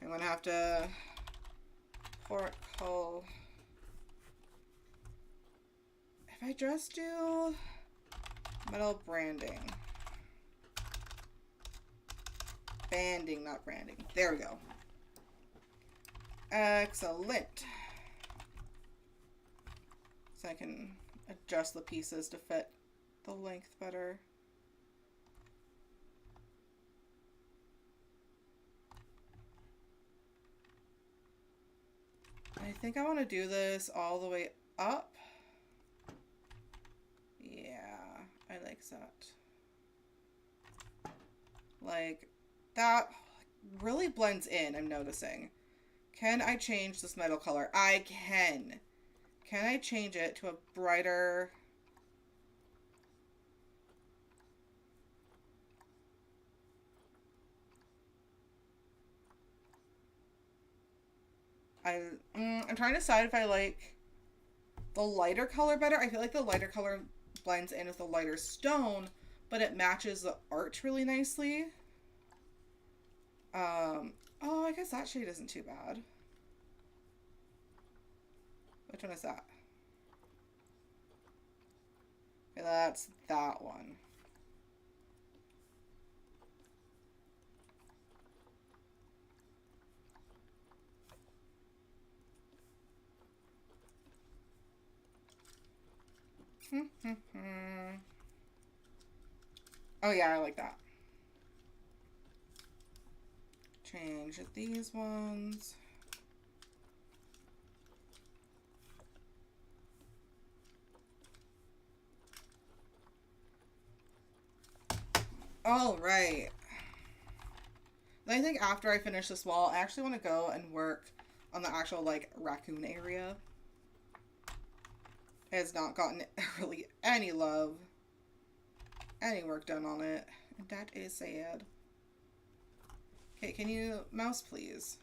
I'm gonna have to pour coal. If I just do metal branding. Banding, not branding. There we go. Excellent. So I can adjust the pieces to fit the length better. I think I want to do this all the way up. Yeah, I like that. Like, that really blends in, I'm noticing. Can I change this metal color? I can. Can I change it to a brighter... I'm trying to decide if I like the lighter color better. I feel like the lighter color blends in with the lighter stone, but it matches the art really nicely. Oh, I guess that shade isn't too bad. Which one is that? Okay, that's that one. Oh yeah, I like that. Change these ones. All right. I think after I finish this wall, I actually want to go and work on the actual, like, raccoon area. It has not gotten really any love, any work done on it. And that is sad. Okay, can you mouse, please?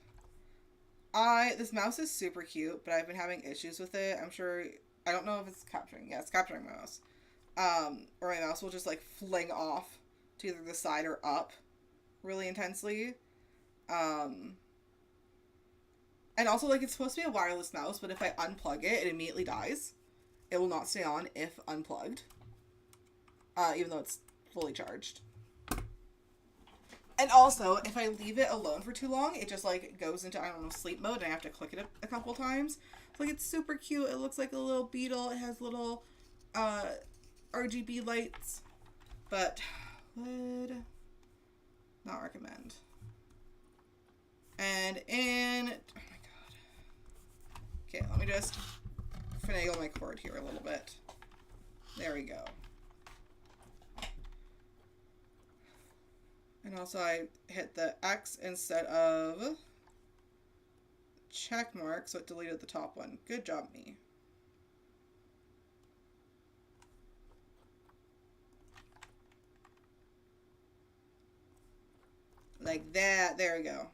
This mouse is super cute, but I've been having issues with it. I'm sure, I don't know if it's capturing. Yeah, it's capturing my mouse. Or my mouse will just, like, fling off to either the side or up really intensely. And also, like, it's supposed to be a wireless mouse, but if I unplug it, it immediately dies. It will not stay on if unplugged. Even though it's fully charged. And also, if I leave it alone for too long, it just, like, goes into, I don't know, sleep mode, and I have to click it a couple times. So, like, it's super cute. It looks like a little beetle. It has little, RGB lights. But, would not recommend. And in, oh my god. Okay, let me just finagle my cord here a little bit. There we go. And also I hit the X instead of check mark, so it deleted the top one. Good job, me. Like that. There we go.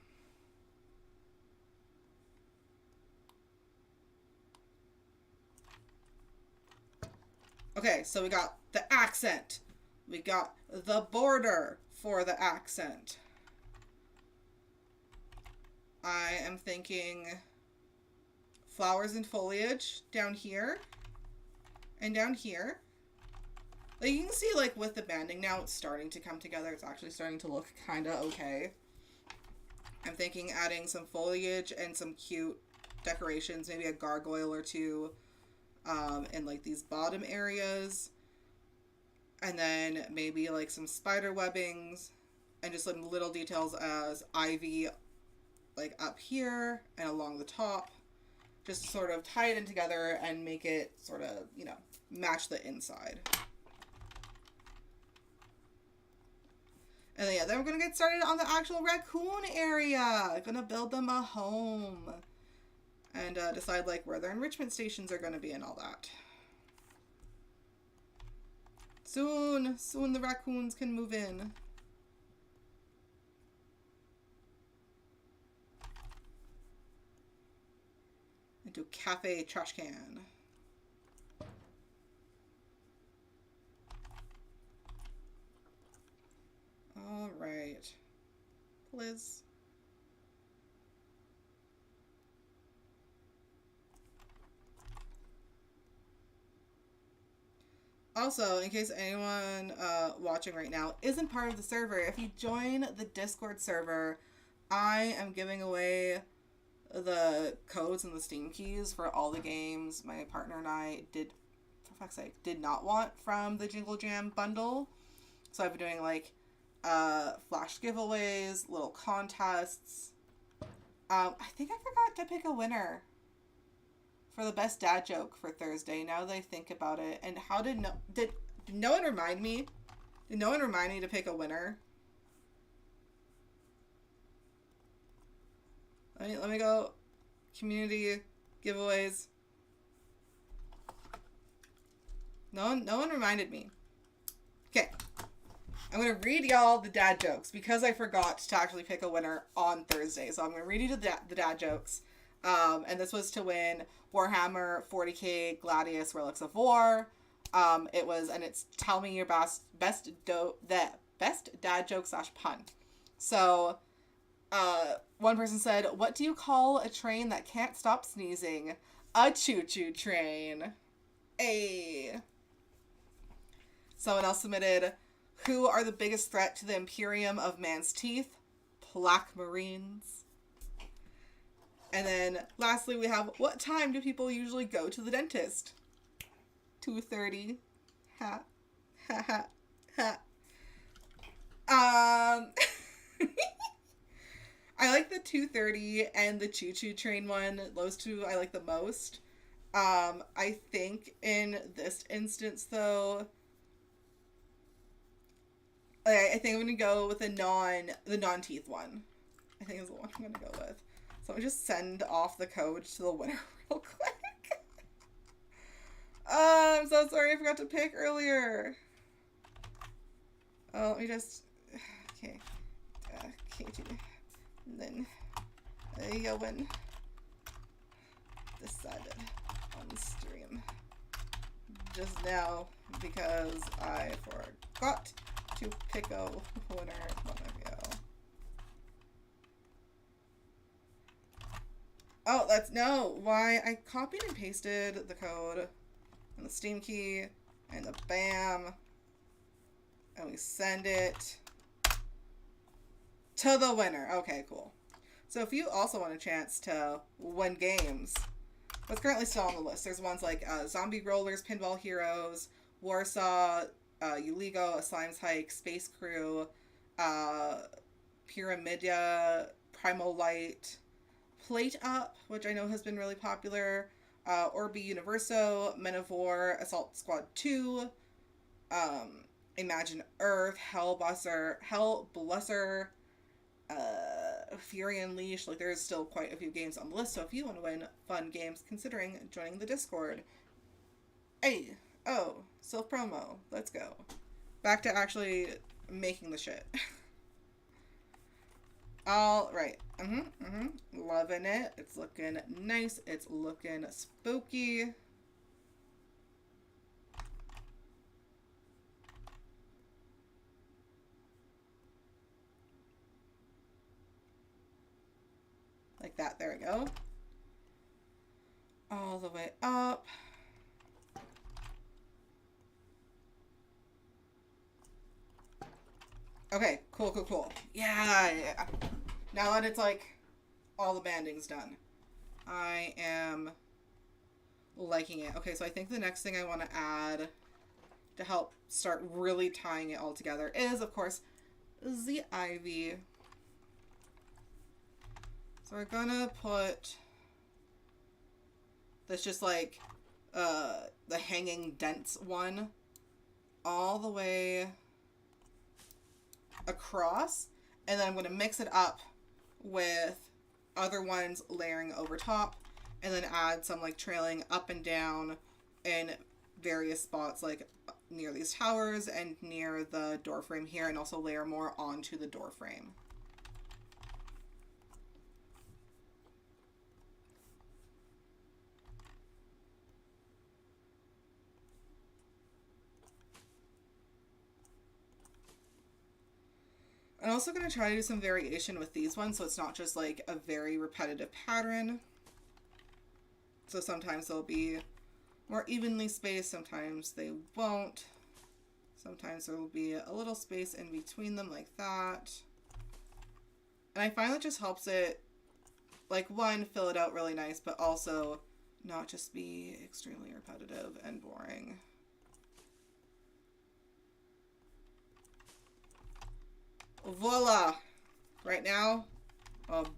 Okay, so we got the accent. We got the border for the accent. I am thinking flowers and foliage down here and down here. Like you can see, like with the banding now, it's starting to come together. It's actually starting to look kind of okay. I'm thinking adding some foliage and some cute decorations, maybe a gargoyle or two in like these bottom areas. And then maybe like some spider webbings and just some little details as ivy like up here and along the top. Just to sort of tie it in together and make it sort of, you know, match the inside. And then, yeah, then we're going to get started on the actual raccoon area. Going to build them a home. And decide, like, where their enrichment stations are going to be and all that. Soon the raccoons can move in. Into Cafe TrashCan. All right. Liz. Also, in case anyone watching right now isn't part of the server, if you join the Discord server, I am giving away the codes and the Steam keys for all the games my partner and I did, for fuck's sake, did not want from the Jingle Jam bundle. So I've been doing like flash giveaways, little contests. I think I forgot to pick a winner for the best dad joke for Thursday, now that I think about it. And how did no one remind me? Did no one remind me to pick a winner? Let me go. Community giveaways. No one reminded me. Okay. I'm going to read y'all the dad jokes because I forgot to actually pick a winner on Thursday. So I'm going to read you the dad jokes. And this was to win Warhammer 40k Gladius Relics of War. It's tell me your best dad joke / pun. So, one person said, "What do you call a train that can't stop sneezing? A choo-choo train." Ayy. Someone else submitted, "Who are the biggest threat to the Imperium of man's teeth? Black Marines." And then lastly we have, "What time do people usually go to the dentist?" 2:30. Ha. Ha ha ha. I like the 2:30 and the choo-choo train one. Those two I like the most. I think in this instance though, I think I'm gonna go with the non-teeth one. I think is the one I'm gonna go with. So let me just send off the code to the winner real quick. I'm so sorry I forgot to pick earlier. Oh, let me just, okay. Katie. And then Yowen decided on stream just now because I forgot to pick a winner a moment ago. Oh, why I copied and pasted the code and the Steam key and the BAM, and we send it to the winner. Okay, cool. So if you also want a chance to win games, what's currently still on the list, there's ones like Zombie Rollers, Pinball Heroes, Warsaw, Uligo, A Slime's Hike, Space Crew, Pyramidia, Primal Light, Plate Up, which I know has been really popular, Orbi Universo, Men of War, Assault Squad 2, Imagine Earth, Hellblusser, Fury Unleashed. Like, there's still quite a few games on the list, so if you want to win fun games, considering joining the Discord. Hey, oh, self-promo. Let's go. Back to actually making the shit. All right. Loving it. It's looking nice. It's looking spooky. Like that. There we go. All the way up. Okay, cool. Yeah. Now that it's like all the banding's done, I am liking it. Okay, so I think the next thing I want to add to help start really tying it all together is, of course, the ivy. So we're gonna put this just like the hanging dents one all the way across, and then I'm going to mix it up with other ones layering over top, and then add some like trailing up and down in various spots, like near these towers and near the door frame here, and also layer more onto the door frame. I'm also going to try to do some variation with these ones, so it's not just like a very repetitive pattern. So sometimes they'll be more evenly spaced, sometimes they won't. Sometimes there will be a little space in between them like that. And I find that just helps it, like, one, fill it out really nice, but also not just be extremely repetitive and boring. Voila! Right now,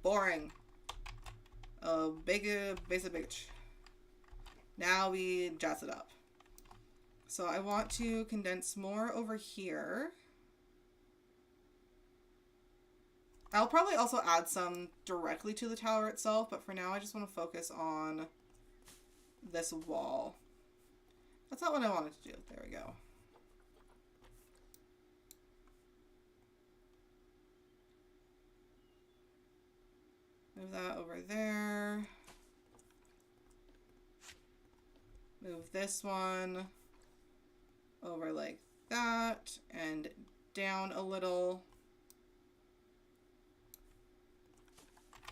boring. Big basic bitch. Now we jazz it up. So I want to condense more over here. I'll probably also add some directly to the tower itself, but for now I just want to focus on this wall. That's not what I wanted to do. There we go. Move that over there. Move this one over like that and down a little.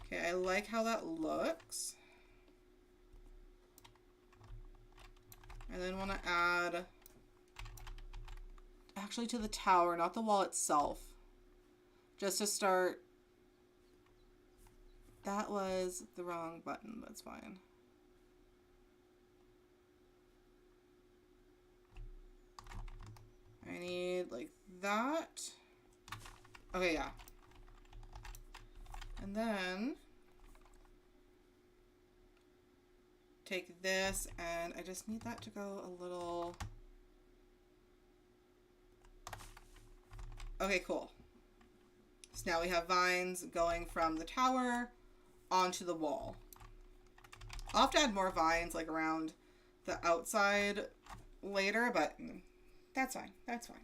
Okay, I like how that looks. And then want to add, actually to the tower, not the wall itself. Just to start. That was the wrong button, that's fine. I need like that. Okay, yeah. And then take this, and I just need that to go a little. Okay, cool. So now we have vines going from the tower onto the wall. I'll have to add more vines like around the outside later, but that's fine. That's fine.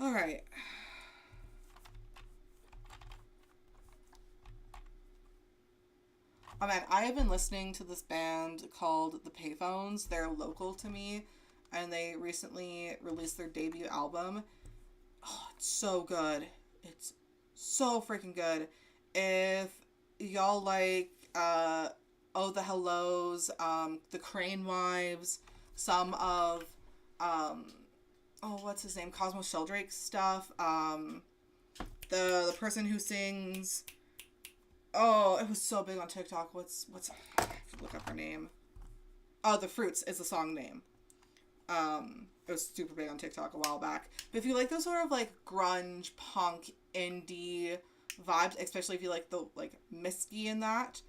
All right. Oh man, I have been listening to this band called The Payphones. They're local to me, and they recently released their debut album. Oh, it's so good. It's so freaking good. If y'all like Oh the Hellos, the Crane Wives, some of what's his name, Cosmo Sheldrake stuff, the person who sings, oh, it was so big on TikTok. What's I have to look up her name. Oh, The Fruits is the song name. It was super big on TikTok a while back. But if you like those sort of like grunge, punk, indie vibes, especially if you like the like Misky in that,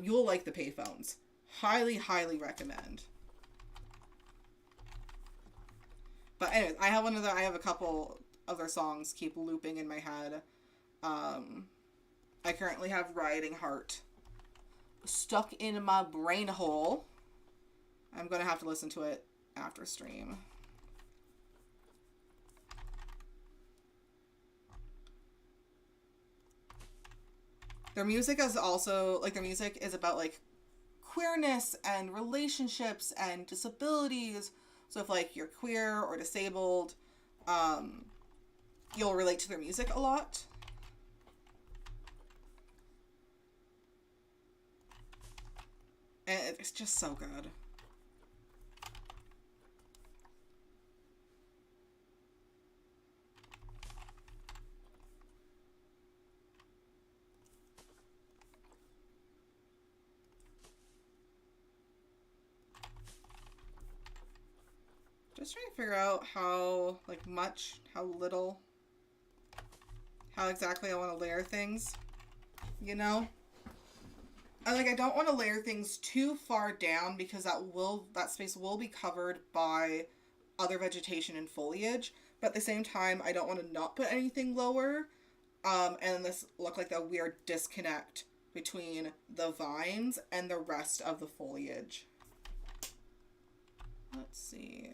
you'll like the Payphones. Highly, highly recommend. But anyways, I have a couple of their songs keep looping in my head. I currently have Rioting Heart stuck in my brain hole. I'm gonna have to listen to it after stream. Their music is also, like, their music is about, like, queerness and relationships and disabilities. So if, like, you're queer or disabled, you'll relate to their music a lot. And it's just so good. Just trying to figure out how, like, much, how little, how exactly I want to layer things, you know? I don't want to layer things too far down because that space will be covered by other vegetation and foliage, but at the same time, I don't want to not put anything lower, and this look like a weird disconnect between the vines and the rest of the foliage. Let's see.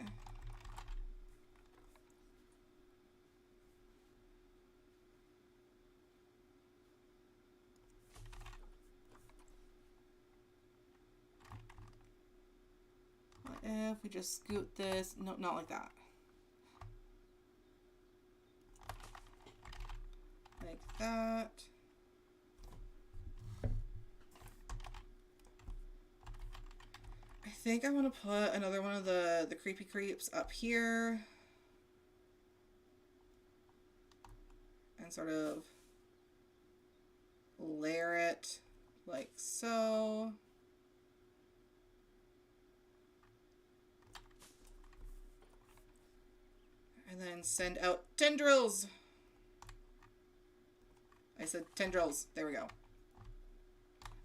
If we just scoot this, no, not like that. Like that. I think I want to put another one of the creepy creeps up here. And sort of layer it like so. And then send out tendrils. I said tendrils. There we go.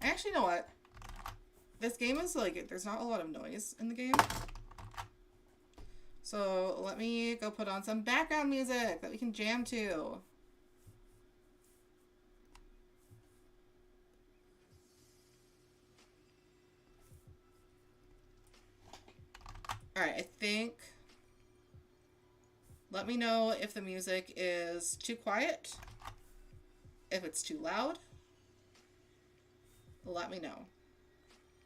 I actually know what. This game is like, there's not a lot of noise in the game. So let me go put on some background music that we can jam to. Alright, I think... Let me know if the music is too quiet, if it's too loud. Let me know.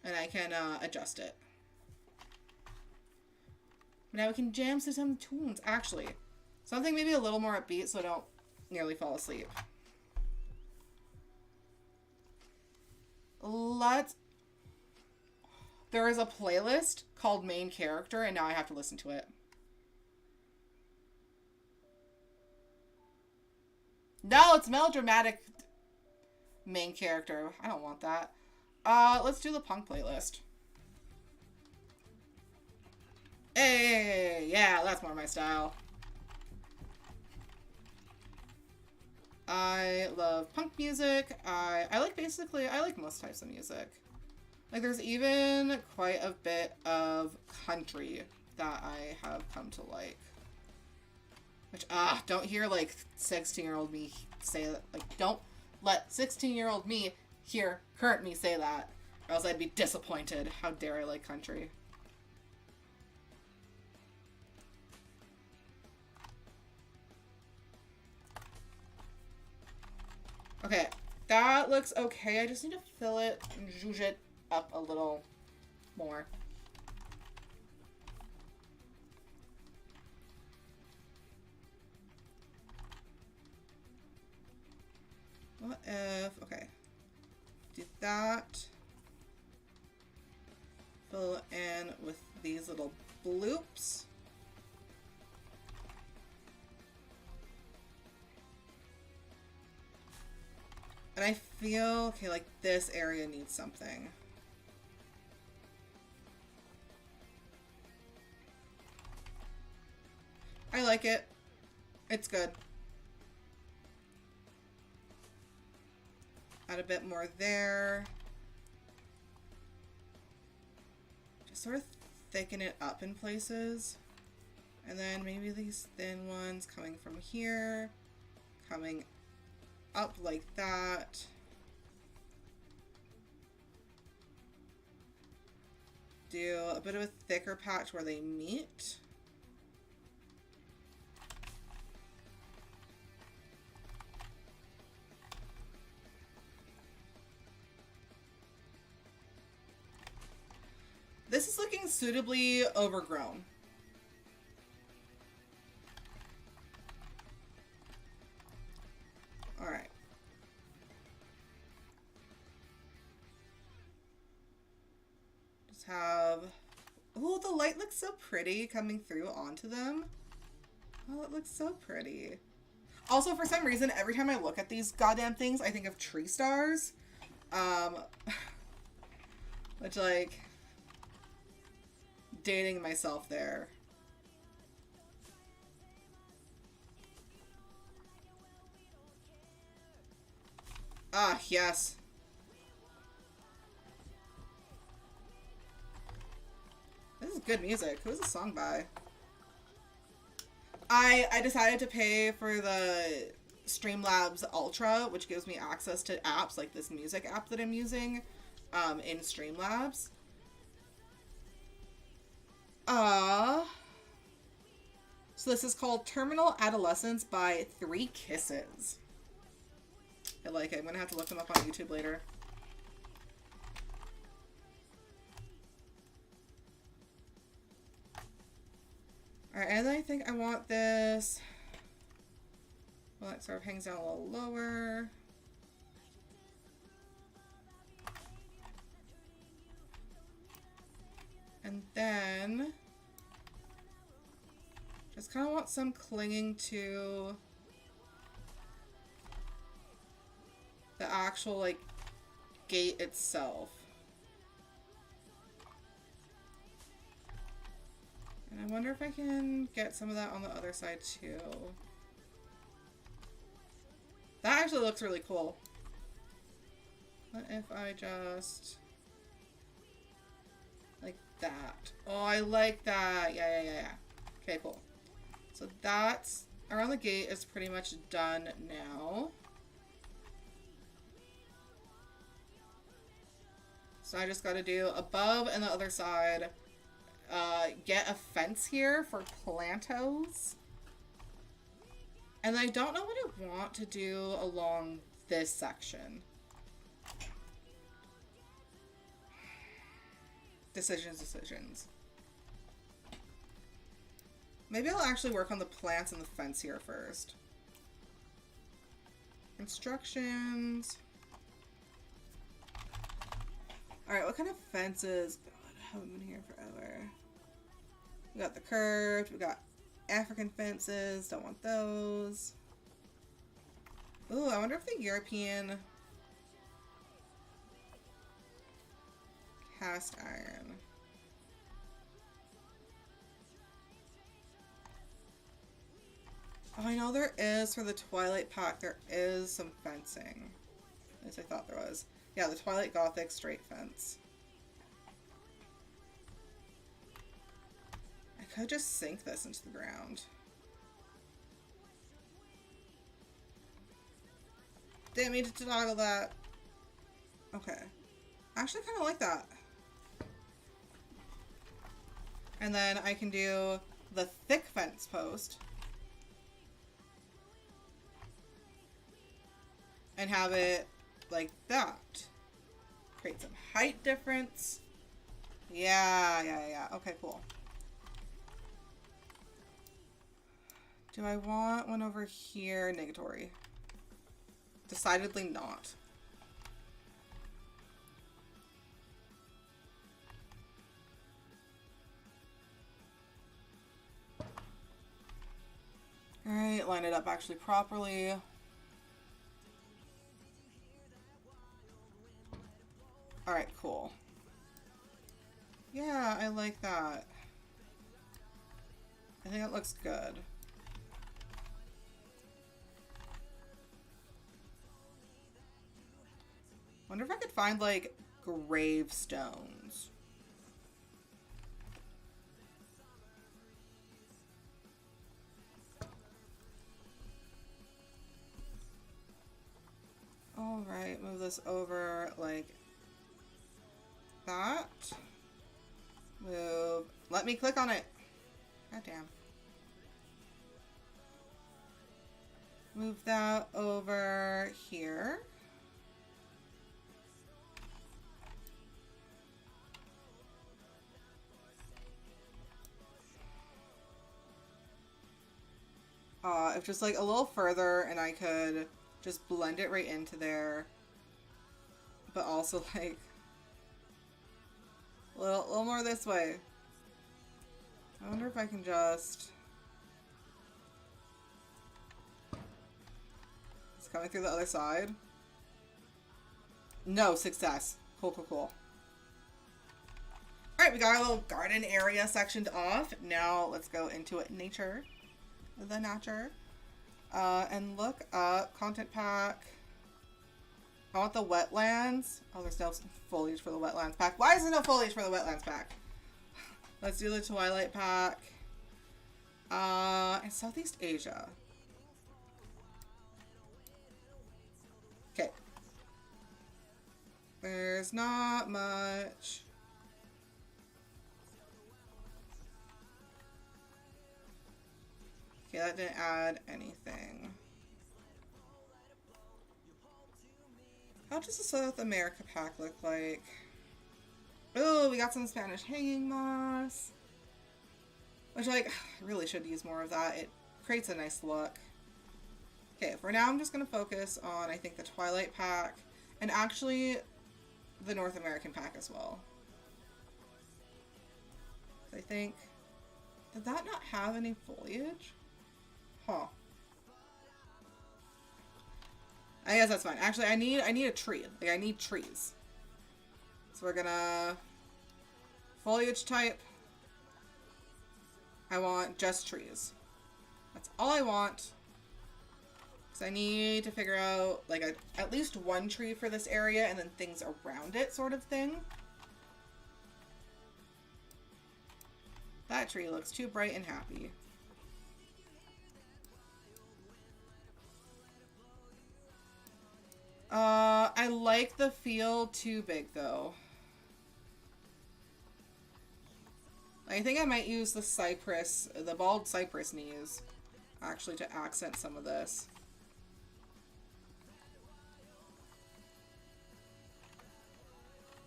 And I can adjust it. Now we can jam to some tunes, actually. Something maybe a little more upbeat so I don't nearly fall asleep. There is a playlist called Main Character, and now I have to listen to it. No, it's melodramatic main character. I don't want that. Let's do the punk playlist. Hey, yeah, that's more my style. I love punk music. I like most types of music. Like, there's even quite a bit of country that I have come to like. Which, don't hear, like, 16-year-old me say that. Like, don't let 16-year-old me hear current me say that. Or else I'd be disappointed. How dare I like country. Okay, that looks okay. I just need to fill it and zhuzh it up a little more. What if, okay, do that, fill in with these little bloops. And I feel, okay, like this area needs something. I like it. It's good. Add a bit more there. Just sort of thicken it up in places. And then maybe these thin ones coming from here, coming up like that. Do a bit of a thicker patch where they meet. This is looking suitably overgrown. All right. Just have, oh, the light looks so pretty coming through onto them. Oh, it looks so pretty. Also, for some reason, every time I look at these goddamn things, I think of tree stars. Which, like, dating myself there. Ah, yes. This is good music. Who is this song by? I decided to pay for the Streamlabs Ultra, which gives me access to apps like this music app that I'm using in Streamlabs. So this is called Terminal Adolescence by 3 Kisses. I like it. I'm gonna have to look them up on YouTube later. Alright, and I think I want this, well, it sort of hangs down a little lower. And then just kind of want some clinging to the actual, like, gate itself. And I wonder if I can get some of that on the other side too. That actually looks really cool. What if I just, like that? Oh, I like that. Yeah. Okay, cool. So that's, around the gate is pretty much done now. So I just got to do above and the other side. Get a fence here for plantos. And I don't know what I want to do along this section. Decisions. Maybe I'll actually work on the plants and the fence here first. Instructions. Alright, what kind of fences? God, I haven't been here forever. We got the curved, we got African fences, don't want those. Ooh, I wonder if the European cast iron. Oh, I know there is for the Twilight pack, there is some fencing. At least I thought there was. Yeah, the Twilight Gothic straight fence. I could just sink this into the ground. Didn't mean to toggle that. Okay. I actually kind of like that. And then I can do the thick fence post. And have it like that. Create some height difference. Yeah. Okay, cool. Do I want one over here? Negatory. Decidedly not. Alright, line it up actually properly. Alright, cool. Yeah, I like that. I think it looks good. Wonder if I could find, like, gravestones. this over like that. Move. Let me click on it. God damn. Move that over here. If just like a little further and I could just blend it right into there. But also like a little more this way. I wonder if I can just... It's coming through the other side. No, success. Cool, cool, cool. Alright, we got our little garden area sectioned off. Now let's go into it. Nature. The nature. And look up content pack. I want the wetlands. Oh, there's no foliage for the wetlands pack. Why is there no foliage for the wetlands pack? Let's do the Twilight pack. And Southeast Asia. Okay. There's not much. Okay, that didn't add anything. How does the South America pack look like? Oh, we got some Spanish hanging moss. Which, like, I really should use more of that. It creates a nice look. Okay, for now I'm just going to focus on, I think, the Twilight pack. And actually, the North American pack as well. I think... Did that not have any foliage? Huh. I guess that's fine. Actually, I need a tree. Like, I need trees. So we're gonna... Foliage type. I want just trees. That's all I want. Because I need to figure out, like, at least one tree for this area and then things around it sort of thing. That tree looks too bright and happy. I like the feel too big though. I think I might use the cypress, the bald cypress knees, actually to accent some of this.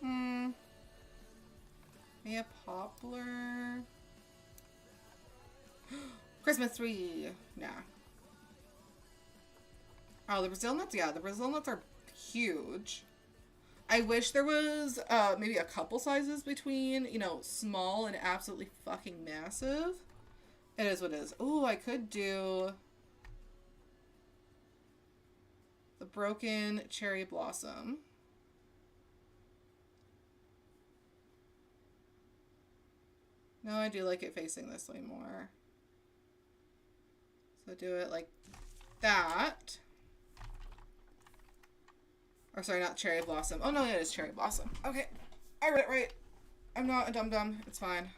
Maybe a poplar. Christmas tree. Nah. Oh, the Brazil nuts? Yeah, the Brazil nuts are huge. I wish there was maybe a couple sizes between, you know, small and absolutely fucking massive. It is what it is. Ooh, I could do the broken cherry blossom. No, I do like it facing this way more. So do it like that. Or sorry, not cherry blossom. Oh no, it is cherry blossom. Okay, I read it right. I'm not a dum-dum. It's fine.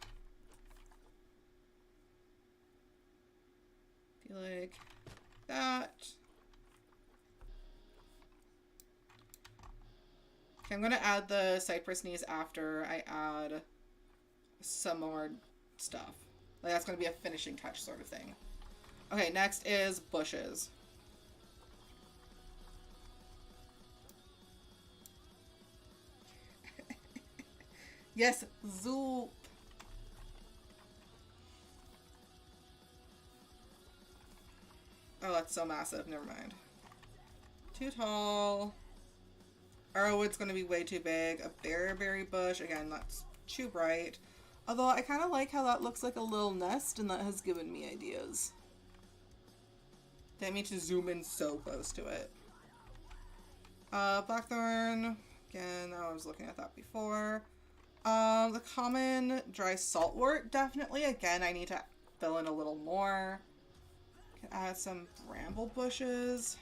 Do like that. Okay, I'm gonna add the cypress knees after I add some more stuff. Like that's gonna be a finishing touch sort of thing. Okay, next is bushes. Yes, zoop. Oh, that's so massive. Never mind. Too tall. Arrowwood's gonna be way too big. A bearberry bush. Again, that's too bright. Although I kind of like how that looks like a little nest, and that has given me ideas. Didn't mean to zoom in so close to it. Blackthorn. Again, I was looking at that before. The common dry saltwort, definitely. Again, I need to fill in a little more. Can add some bramble bushes.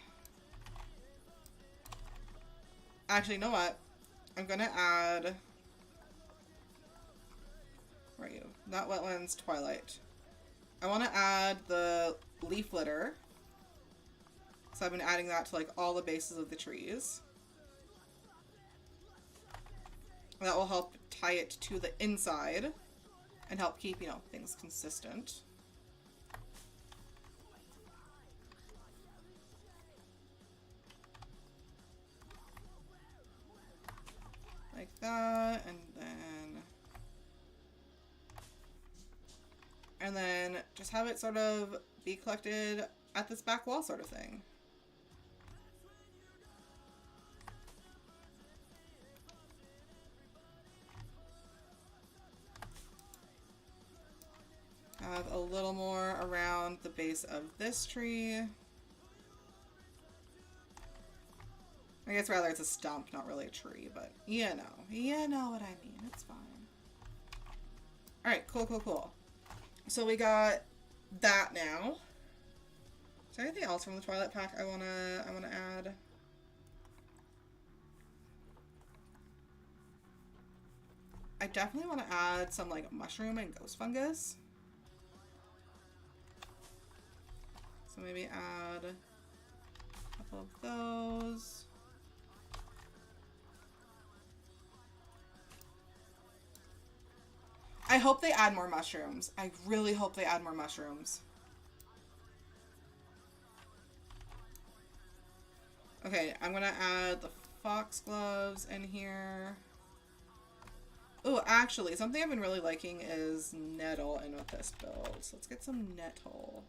Actually, you know what? I'm gonna add... Where are you? Not wetlands, twilight. I want to add the leaf litter. So I've been adding that to like all the bases of the trees. That will help tie it to the inside and help keep, you know, things consistent. Like that, and then just have it sort of be collected at this back wall sort of thing. Have a little more around the base of this tree. I guess rather it's a stump, not really a tree, but you know what I mean. It's fine. All right, cool, cool, cool. So we got that now. Is there anything else from the Twilight pack I wanna add? I definitely want to add some like mushroom and ghost fungus. So maybe add a couple of those. I hope they add more mushrooms. I really hope they add more mushrooms. Okay, I'm gonna add the foxgloves in here. Oh, actually, something I've been really liking is nettle in with this build. So let's get some nettle.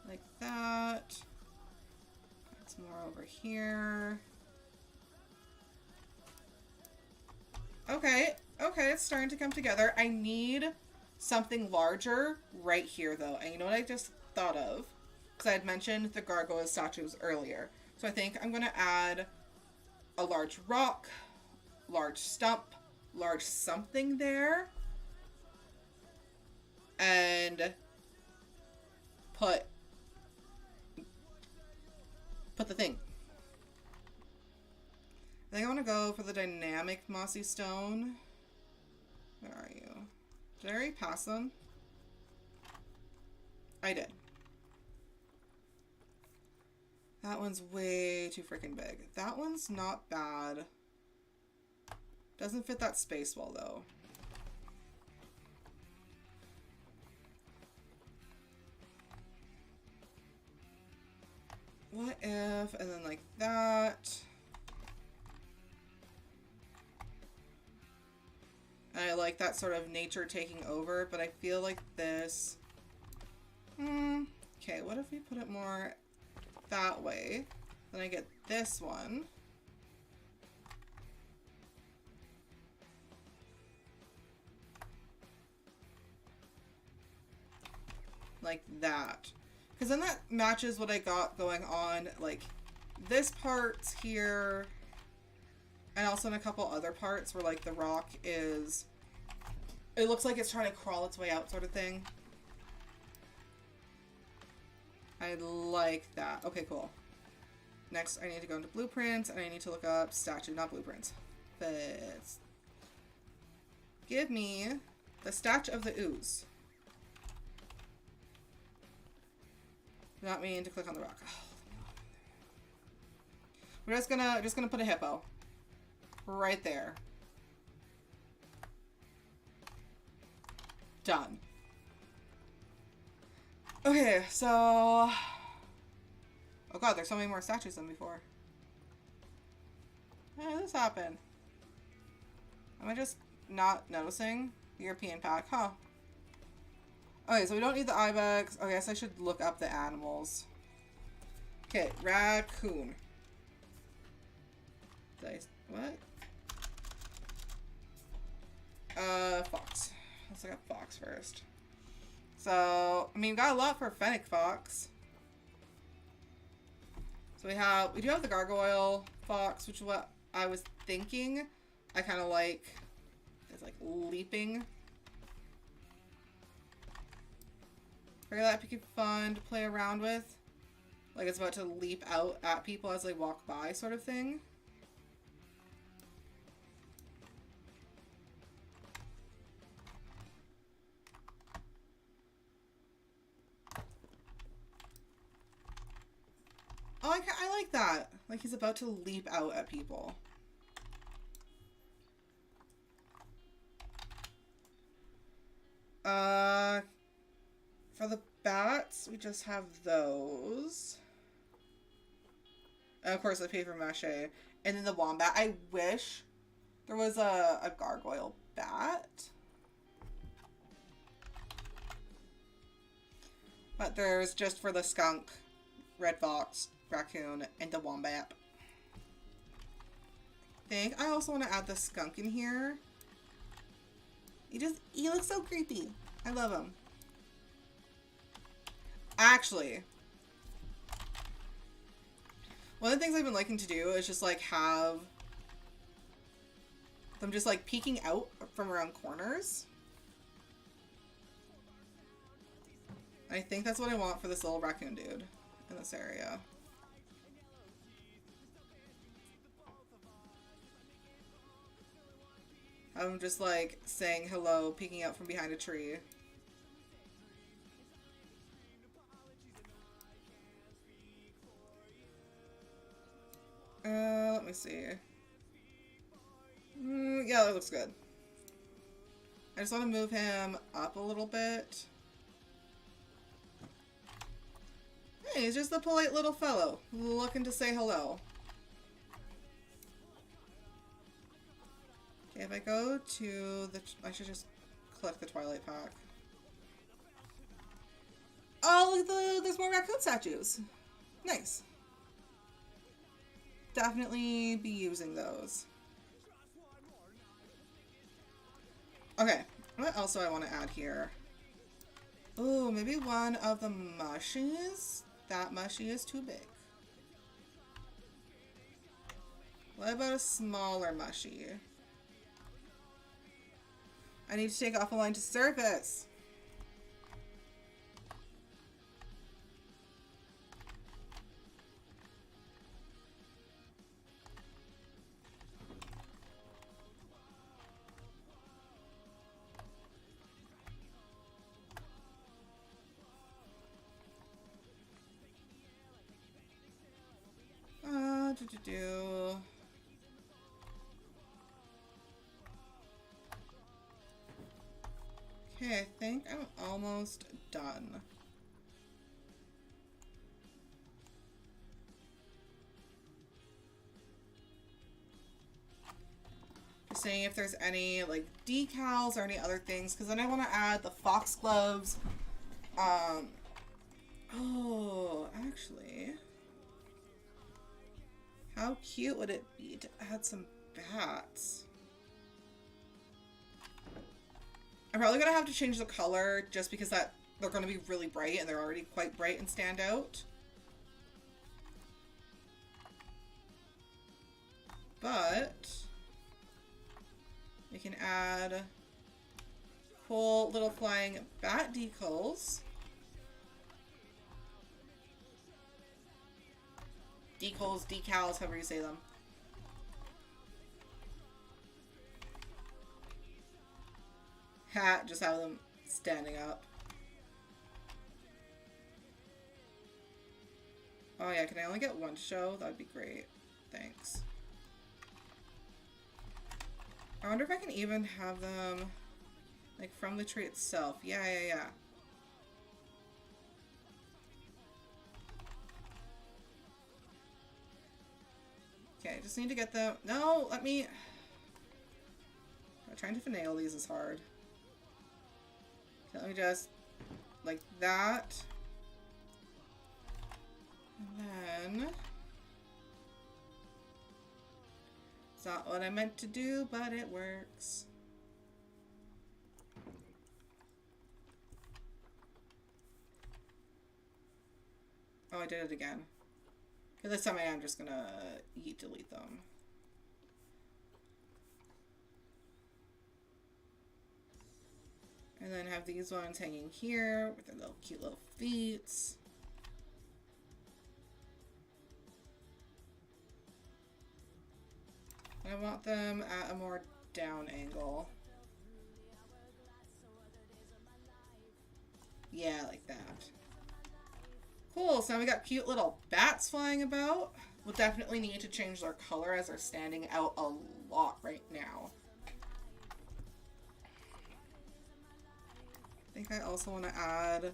Like that. Add some more over here. Okay, okay, it's starting to come together. I need something larger right here, though. And you know what I just thought of? Because I had mentioned the gargoyle statues earlier. So I think I'm going to add a large rock, large stump, large something there. And put the thing. I think I want to go for the dynamic mossy stone. Where are you? Did I already pass them? I did. That one's way too freaking big. That one's not bad. Doesn't fit that space well, though. What if, and then like that. I like that sort of nature taking over, but I feel like this... Okay, what if we put it more that way? Then I get this one. Like that. Because then that matches what I got going on, like this part's here, and also in a couple other parts where like the rock is, it looks like it's trying to crawl its way out sort of thing. I like that. Okay, cool. Next, I need to go into blueprints, and I need to look up statue, not blueprints. But give me the statue of the ooze. Do not mean to click on the rock. Oh, we're just gonna put a hippo right there. Done. Okay, so oh god, there's so many more statues than before. How did this happen? Am I just not noticing? European pack, huh? Okay, so we don't need the ibex. I guess I should look up the animals. Okay, raccoon. What? Fox. Let's look up fox first. So, I mean, we got a lot for fennec fox. So we do have the gargoyle fox, which is what I was thinking. I kind of like, it's like leaping. Figure that would be fun to play around with. Like it's about to leap out at people as they walk by sort of thing. Oh, I like that. Like he's about to leap out at people. For the bats, we just have those. And of course the paper mache. And then the wombat. I wish there was a gargoyle bat. But there's just for the skunk, red fox, raccoon, and the wombat. I think I also want to add the skunk in here. He looks so creepy. I love him. Actually, one of the things I've been liking to do is just like have them just like peeking out from around corners. I think that's what I want for this little raccoon dude in this area. Have him just like saying hello, peeking out from behind a tree. Let me see. Yeah, that looks good. I just want to move him up a little bit. Hey, he's just a polite little fellow looking to say hello. Okay, if I go to the... I should just click the Twilight pack. Oh, look at there's more raccoon statues. Nice. Definitely be using those. Okay, what else do I want to add here? Ooh, maybe one of the mushies? That mushie is too big. What about a smaller mushie? I need to take off a line to surface. Okay, I think I'm almost done. Just seeing if there's any like decals or any other things, because then I want to add the foxgloves. Oh, actually, how cute would it be to add some bats? I'm probably gonna have to change the color just because they're gonna be really bright and they're already quite bright and stand out. But we can add cool little flying bat decals. Decals, however you say them. Hat, just have them standing up. Oh yeah, can I only get one show? That'd be great. Thanks. I wonder if I can even have them like from the tree itself. Yeah. Okay, I just need to get them. No, let me. Trying to finagle these is hard. Okay, let me just like that. And then it's not what I meant to do, but it works. Oh, I did it again. Okay, this time I am just gonna delete them. And then have these ones hanging here with their little cute little feet. I want them at a more down angle. Yeah, like that. Cool, so now we got cute little bats flying about. We'll definitely need to change their color as they're standing out a lot right now. I think I also want to add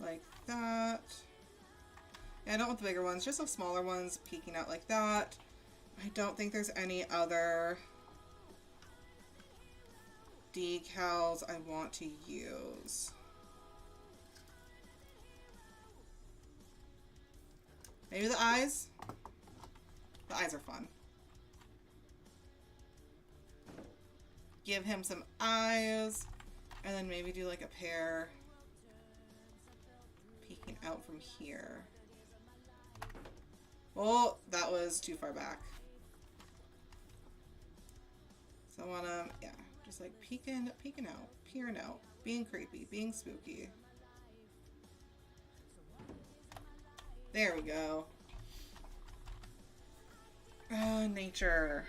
like that. Yeah, I don't want the bigger ones, just the smaller ones peeking out like that. I don't think there's any other decals I want to use. Maybe the eyes? The eyes are fun. Give him some eyes, and then maybe do like a pair peeking out from here. Oh, that was too far back. So I wanna, yeah, just like peeking out, peering out, being creepy, being spooky. There we go. Nature.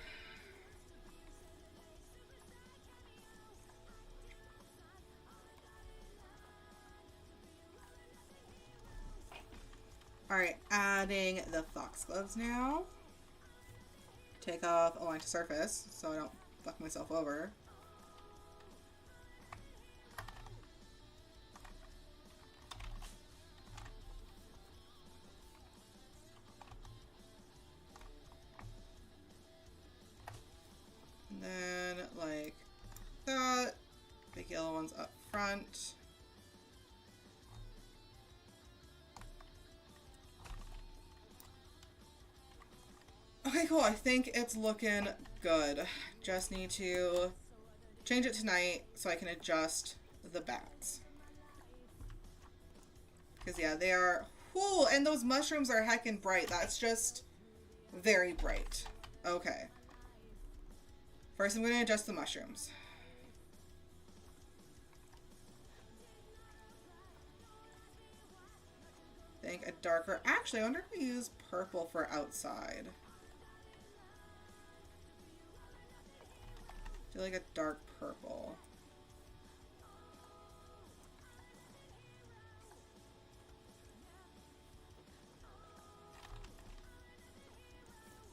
Alright, adding the foxgloves now. Take off align to surface so I don't fuck myself over. And then like that. Big yellow ones up front. Okay, cool. I think it's looking good. Just need to change it tonight so I can adjust the bats. Because, yeah, they are... Whoo! And those mushrooms are heckin' bright. That's just very bright. Okay. First, I'm going to adjust the mushrooms. I think a darker... Actually, I wonder if we use purple for outside. Do like a dark purple.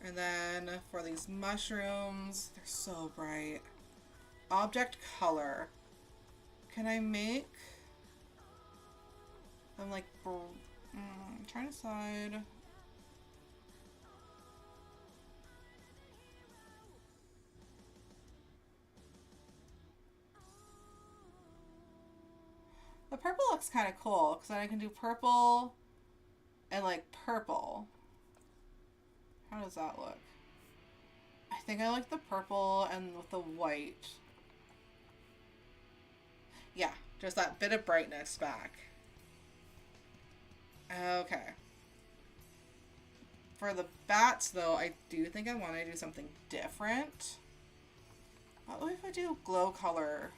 And then for these mushrooms, they're so bright. Object color. Can I make them like, I'm trying to decide. The purple looks kind of cool because then I can do purple and like purple. How does that look? I think I like the purple and with the white. Yeah, just that bit of brightness back. Okay. For the bats though, I do think I want to do something different. What if I do glow color?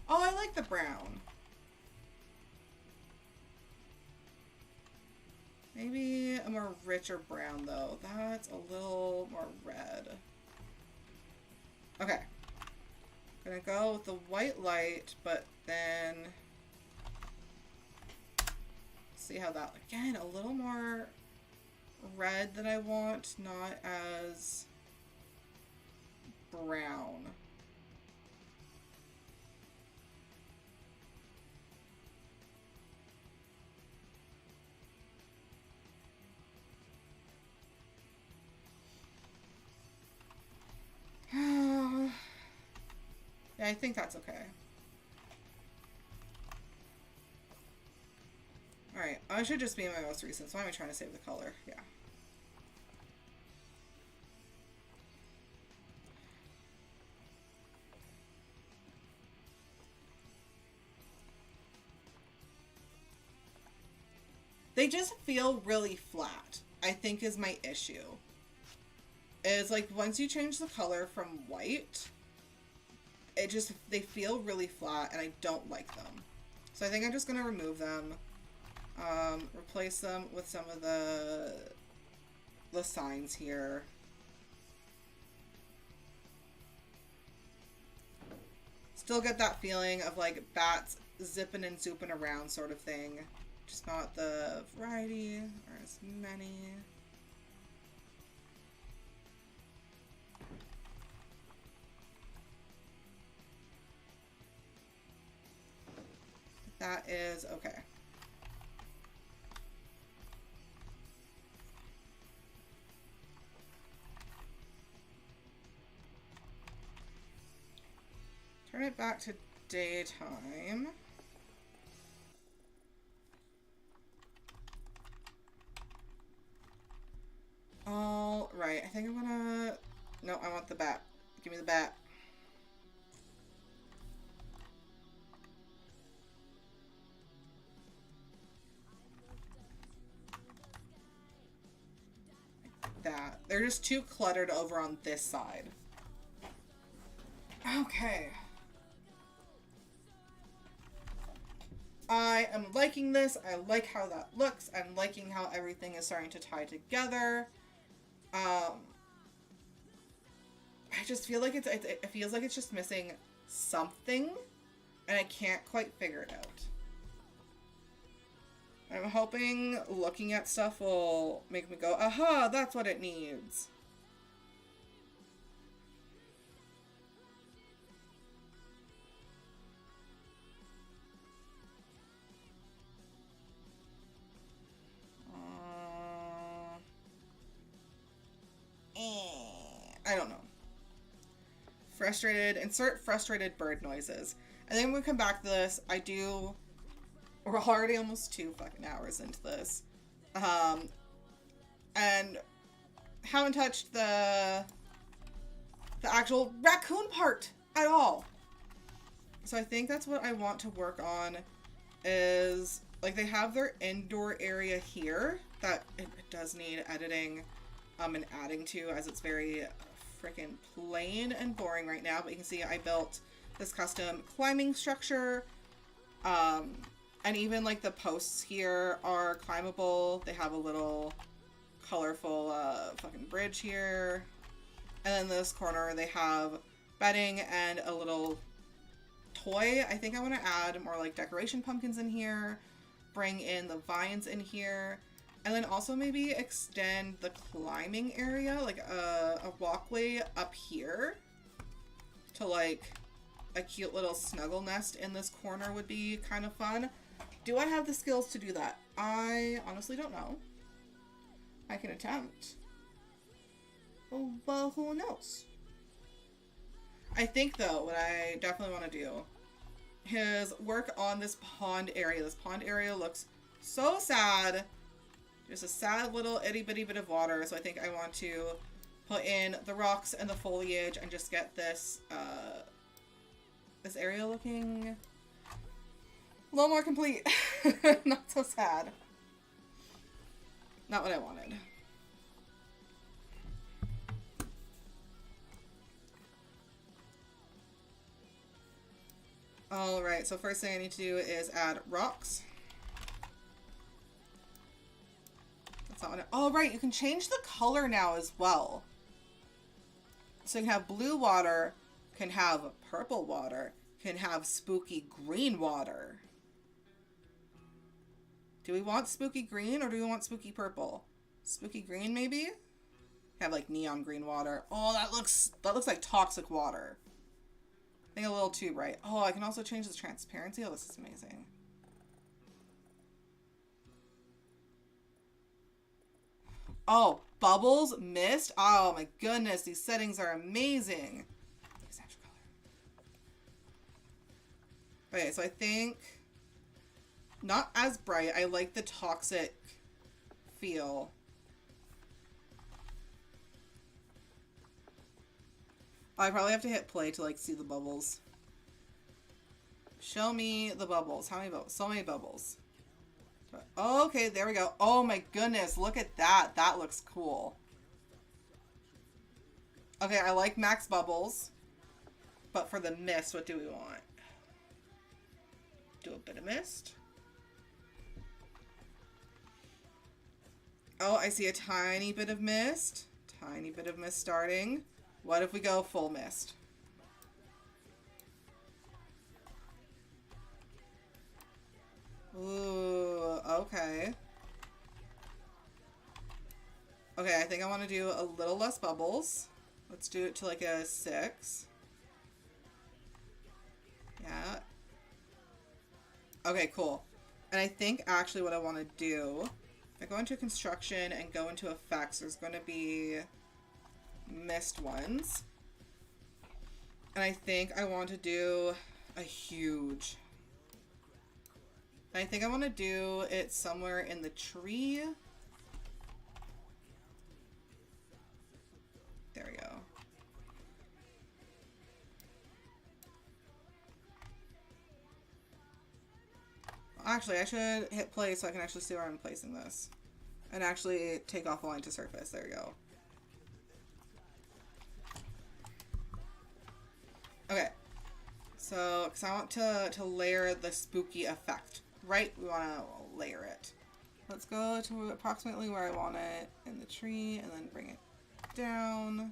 Oh, I like the brown. Maybe a more richer brown though. That's a little more red. Okay. Gonna go with the white light, but then see how that, again, a little more red than I want, not as brown. Yeah, I think that's okay. Alright, I should just be in my most recent, so why am I trying to save the color? Yeah. They just feel really flat, I think is my issue. Is like once you change the color from white, it just, they feel really flat and I don't like them. So I think I'm just going to remove them. Replace them with some of the signs here. Still get that feeling of like bats zipping and zooping around sort of thing. Just not the variety or as many. That is okay. Turn it back to daytime. All right, I think I'm gonna... No, I want the bat. Give me the bat. That. They're just too cluttered over on this side. Okay. I am liking this. I like how that looks. I'm liking how everything is starting to tie together. I just feel like it feels like it's just missing something, and I can't quite figure it out. I'm hoping looking at stuff will make me go, aha, that's what it needs. I don't know. Frustrated. Insert frustrated bird noises. And then when we come back to this, we're already almost 2 fucking hours into this. And haven't touched the actual raccoon part at all. So I think that's what I want to work on is, like, they have their indoor area here that it does need editing and adding to, as it's very freaking plain and boring right now. But you can see I built this custom climbing structure, and even like the posts here are climbable. They have a little colorful fucking bridge here, and then this corner they have bedding and a little toy. I think I want to add more like decoration pumpkins in here, bring in the vines in here, and then also maybe extend the climbing area, like a walkway up here to like a cute little snuggle nest in this corner would be kind of fun. Do I have the skills to do that? I honestly don't know. I can attempt. Oh, well, who knows? I think though, what I definitely want to do is work on this pond area. This pond area looks so sad. Just a sad little itty bitty bit of water. So I think I want to put in the rocks and the foliage and just get this this area looking a little more complete. Not so sad. Not what I wanted. Alright, so first thing I need to do is add rocks. That's not what oh, right, you can change the color now as well. So you can have blue water, can have purple water, can have spooky green water. Do we want spooky green or do we want spooky purple? Spooky green maybe? Have like neon green water. Oh, that looks like toxic water. I think a little too bright. Oh, I can also change the transparency. Oh, this is amazing. Oh, bubbles, mist. Oh my goodness, these settings are amazing. Okay, so I think not as bright. I like the toxic feel. I probably have to hit play to like see the bubbles. Show me the bubbles. How many bubbles? So many bubbles. Okay, there we go. Oh my goodness, look at that. That looks cool. Okay, I like max bubbles. But for the mist, what do we want? Do a bit of mist. Oh, I see a tiny bit of mist. Tiny bit of mist starting. What if we go full mist? Okay, I think I want to do a little less bubbles. Let's do it to like a 6. Yeah. Okay, cool. And I think actually what I want to do, if I go into construction and go into effects, there's going to be mist ones. And I think I want to do a huge. And I think I want to do it somewhere in the tree. There we go. Actually, I should hit play so I can actually see where I'm placing this. And actually take off a line to surface. There we go. Okay. So, because I want to layer the spooky effect. Right? We want to layer it. Let's go to approximately where I want it in the tree and then bring it down.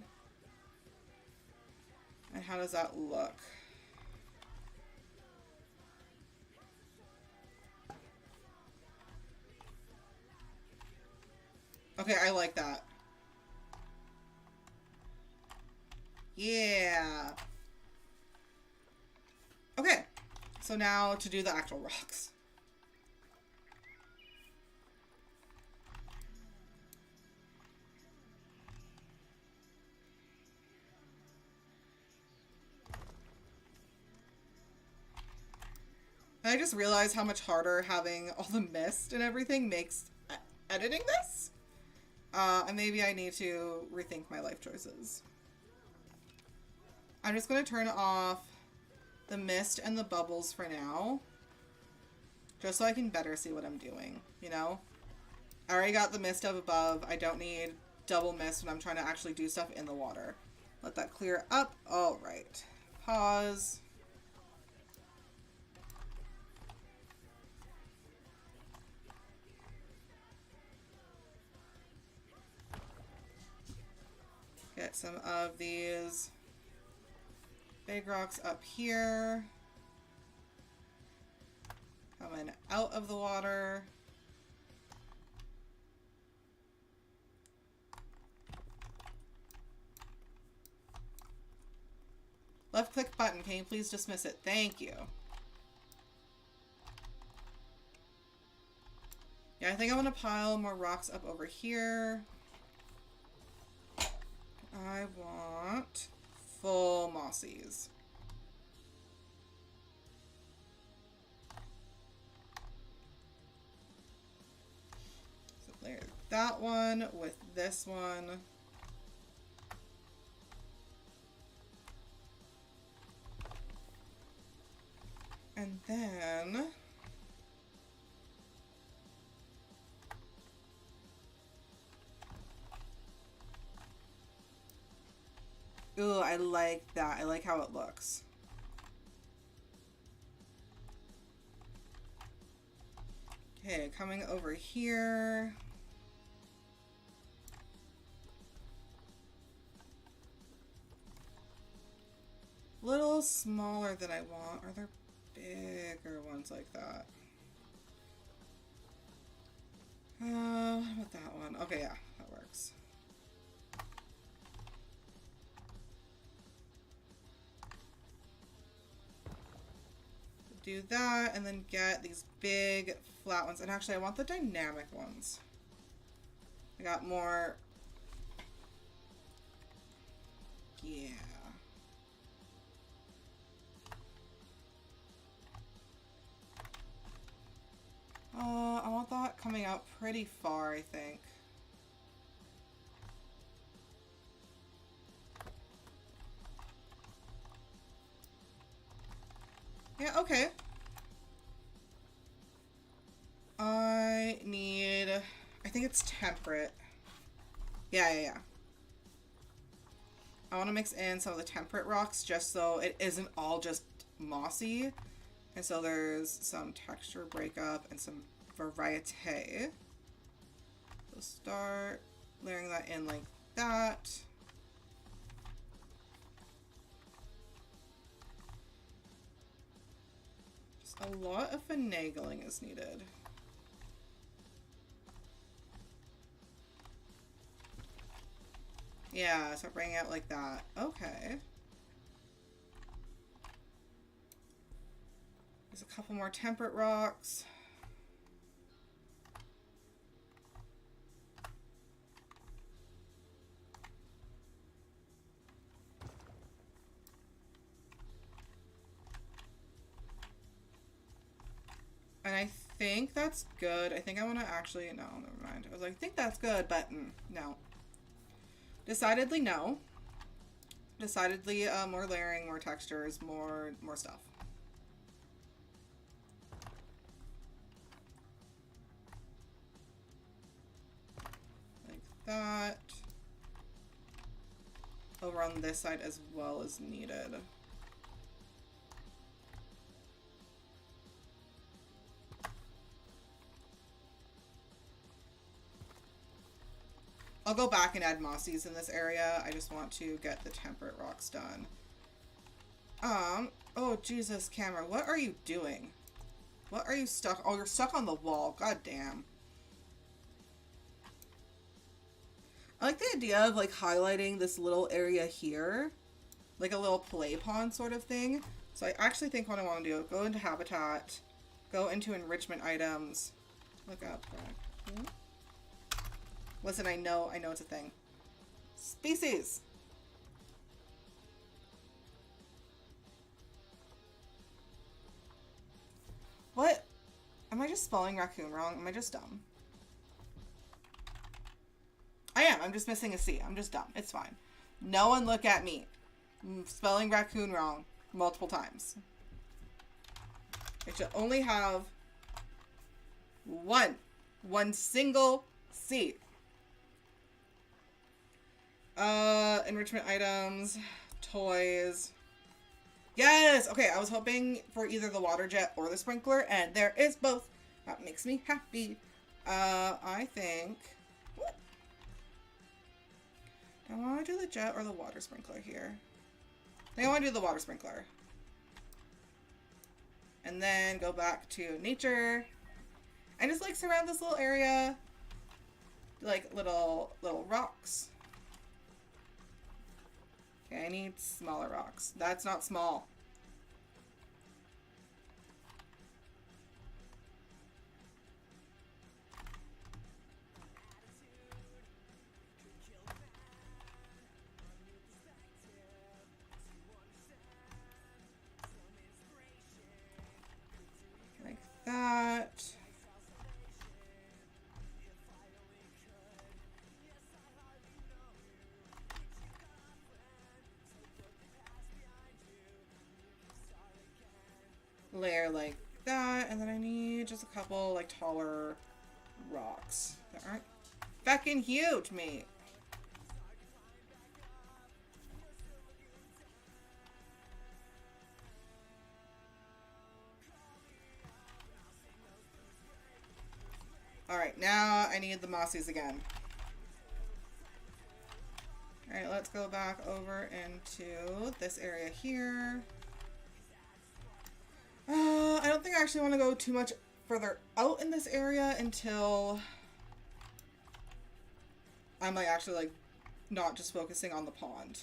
And how does that look? Okay, I like that. Yeah. Okay. So now to do the actual rocks. And I just realized how much harder having all the mist and everything makes editing this. And maybe I need to rethink my life choices. I'm just going to turn off the mist and the bubbles for now. Just so I can better see what I'm doing, you know? I already got the mist up above. I don't need double mist when I'm trying to actually do stuff in the water. Let that clear up. All right. Pause. Get some of these big rocks up here. Coming out of the water. Left click button. Can you please dismiss it? Thank you. Yeah, I think I want to pile more rocks up over here. I want full mossies. So layer that one with this one. And then ooh, I like that. I like how it looks. Okay, coming over here. Little smaller than I want. Are there bigger ones like that? What about that one? Okay, yeah, that works. Do that and then get these big flat ones. And actually I want the dynamic ones. I got more. Yeah. I want that coming out pretty far, I think. Yeah, okay. I need, I think it's temperate. Yeah. I want to mix in some of the temperate rocks just so it isn't all just mossy. And so there's some texture breakup and some variety. So start layering that in like that. Just a lot of finagling is needed. Yeah, so bring it out like that. Okay. There's a couple more temperate rocks. And I think that's good. I think I want to actually, no, never mind. I was like, I think that's good, but no. Decidedly no. Decidedly more layering, more textures, more stuff. Like that. Over on this side as well as needed. I'll go back and add mossies in this area. I just want to get the temperate rocks done. Oh Jesus, camera, what are you doing? What are you stuck? Oh, you're stuck on the wall. God damn. I like the idea of like highlighting this little area here. Like a little play pond sort of thing. So I actually think what I want to do, go into habitat, go into enrichment items, look up. Listen, I know it's a thing. Species. What? Am I just spelling raccoon wrong? Am I just dumb? I am. I'm just missing a C. I'm just dumb. It's fine. No one look at me. I'm spelling raccoon wrong multiple times. I should only have one single C. Enrichment items, toys. Yes! Okay, I was hoping for either the water jet or the sprinkler, and there is both. That makes me happy. I think... What? Do I want to do the jet or the water sprinkler here? I think I want to do the water sprinkler. And then go back to nature. And just like surround this little area. Like little rocks. Okay, I need smaller rocks. That's not small. Like that. Layer like that, and then I need just a couple like taller rocks that aren't fucking huge, mate. Alright, now I need the mossies again. Alright, let's go back over into this area here. I don't think I actually want to go too much further out in this area until I'm like actually like not just focusing on the pond.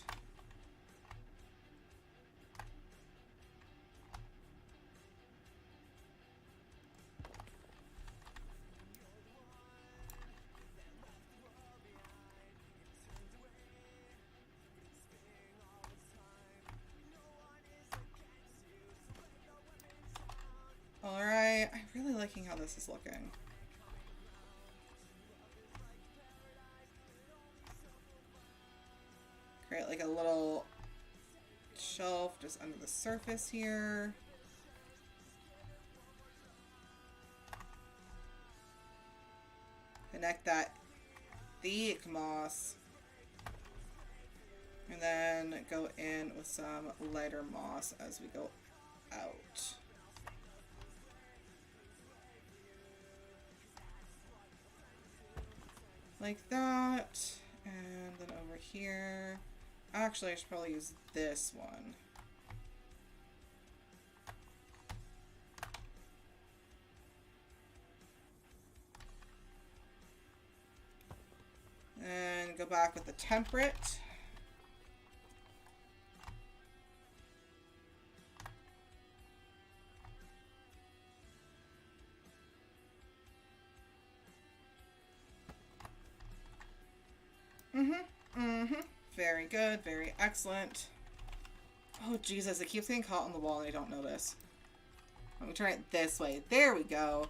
Alright, I'm really liking how this is looking. Create like a little shelf just under the surface here. Connect that thick moss. And then go in with some lighter moss as we go out. Like that. And then over here. Actually, I should probably use this one. And go back with the temperate. Very good, very excellent. Oh, Jesus, it keeps getting caught on the wall and I don't notice. Let me turn it this way. There we go.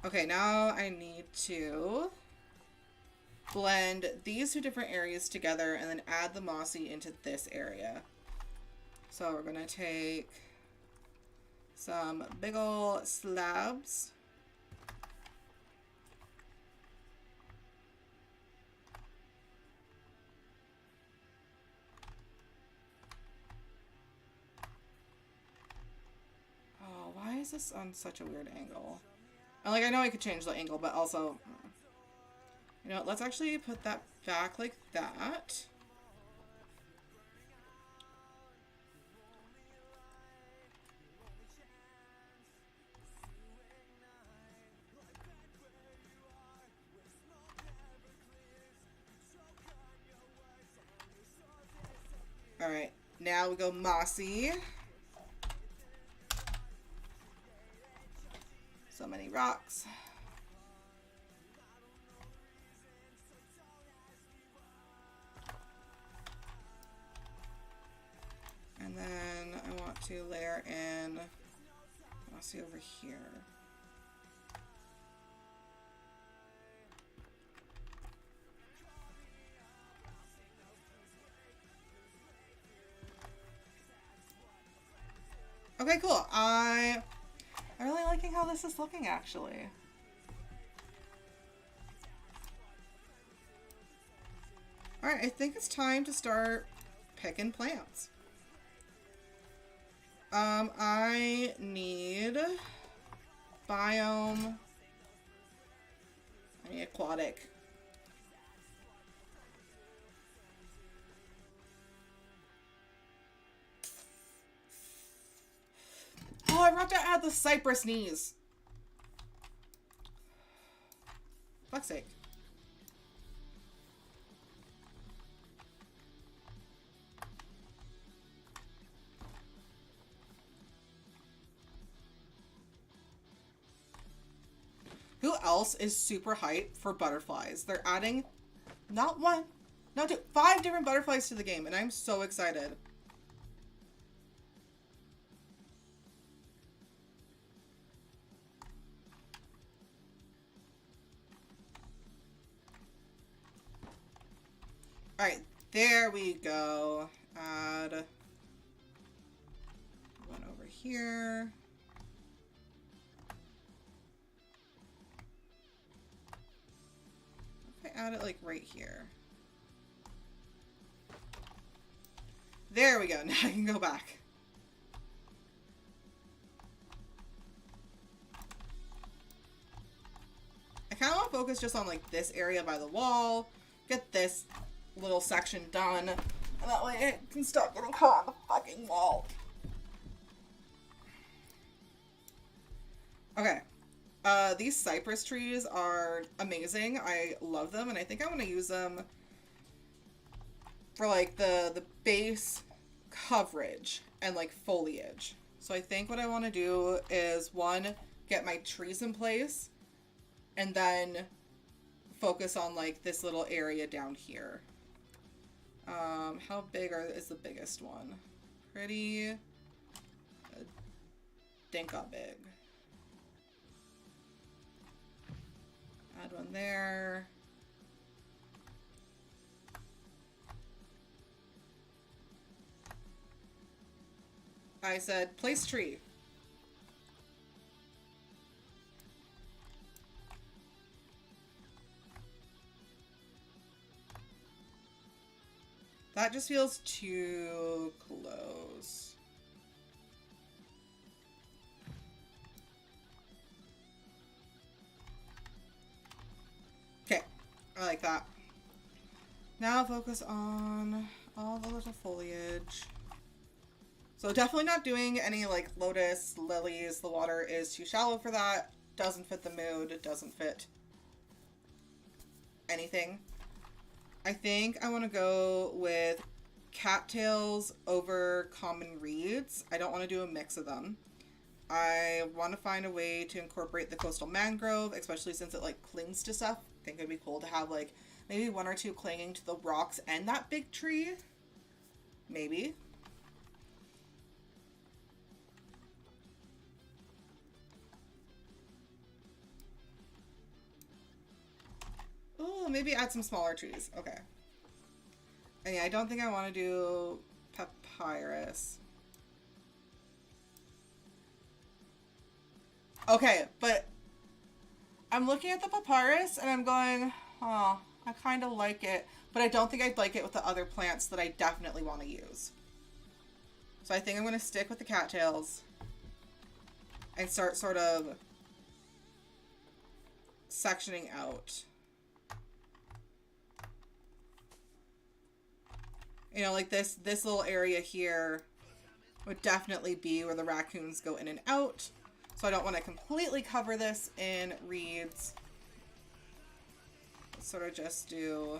Okay, now I need to blend these two different areas together and then add the mossy into this area. So we're gonna take some big ol' slabs. Why is this on such a weird angle? And like, I know I could change the angle, but also, you know what, let's actually put that back like that. Alright, now we go mossy. So many rocks. And then I want to layer in mossy over here. Okay, cool. I'm really liking how this is looking, actually. Alright, I think it's time to start picking plants. I need biome. I need aquatic. Oh, I forgot to add the cypress knees. Fuck's sake. Who else is super hyped for butterflies? They're adding not one, not two, 5 different butterflies to the game, and I'm so excited. Alright, there we go. Add one over here. If I add it like right here. There we go. Now I can go back. I kind of want to focus just on like this area by the wall. Get this little section done. And that way it can stop getting caught on the fucking wall. Okay. These cypress trees are amazing. I love them, and I think I want to use them for like the base coverage and like foliage. So I think what I want to do is, one, get my trees in place, and then focus on like this little area down here. How big is the biggest one? Pretty dinka big. Add one there. I said place tree. That just feels too close. Okay, I like that. Now focus on all the little foliage. So definitely not doing any like lotus, lilies. The water is too shallow for that. Doesn't fit the mood. It doesn't fit anything. I think I want to go with cattails over common reeds. I don't want to do a mix of them. I want to find a way to incorporate the coastal mangrove, especially since it like clings to stuff. I think it'd be cool to have like maybe one or two clinging to the rocks and that big tree. Maybe. Oh, maybe add some smaller trees. Okay. And yeah, I don't think I want to do papyrus. Okay, but I'm looking at the papyrus and I'm going, oh, I kind of like it. But I don't think I'd like it with the other plants that I definitely want to use. So I think I'm going to stick with the cattails and start sort of sectioning out. You know, like this little area here would definitely be where the raccoons go in and out. So I don't want to completely cover this in reeds. Let's sort of just do,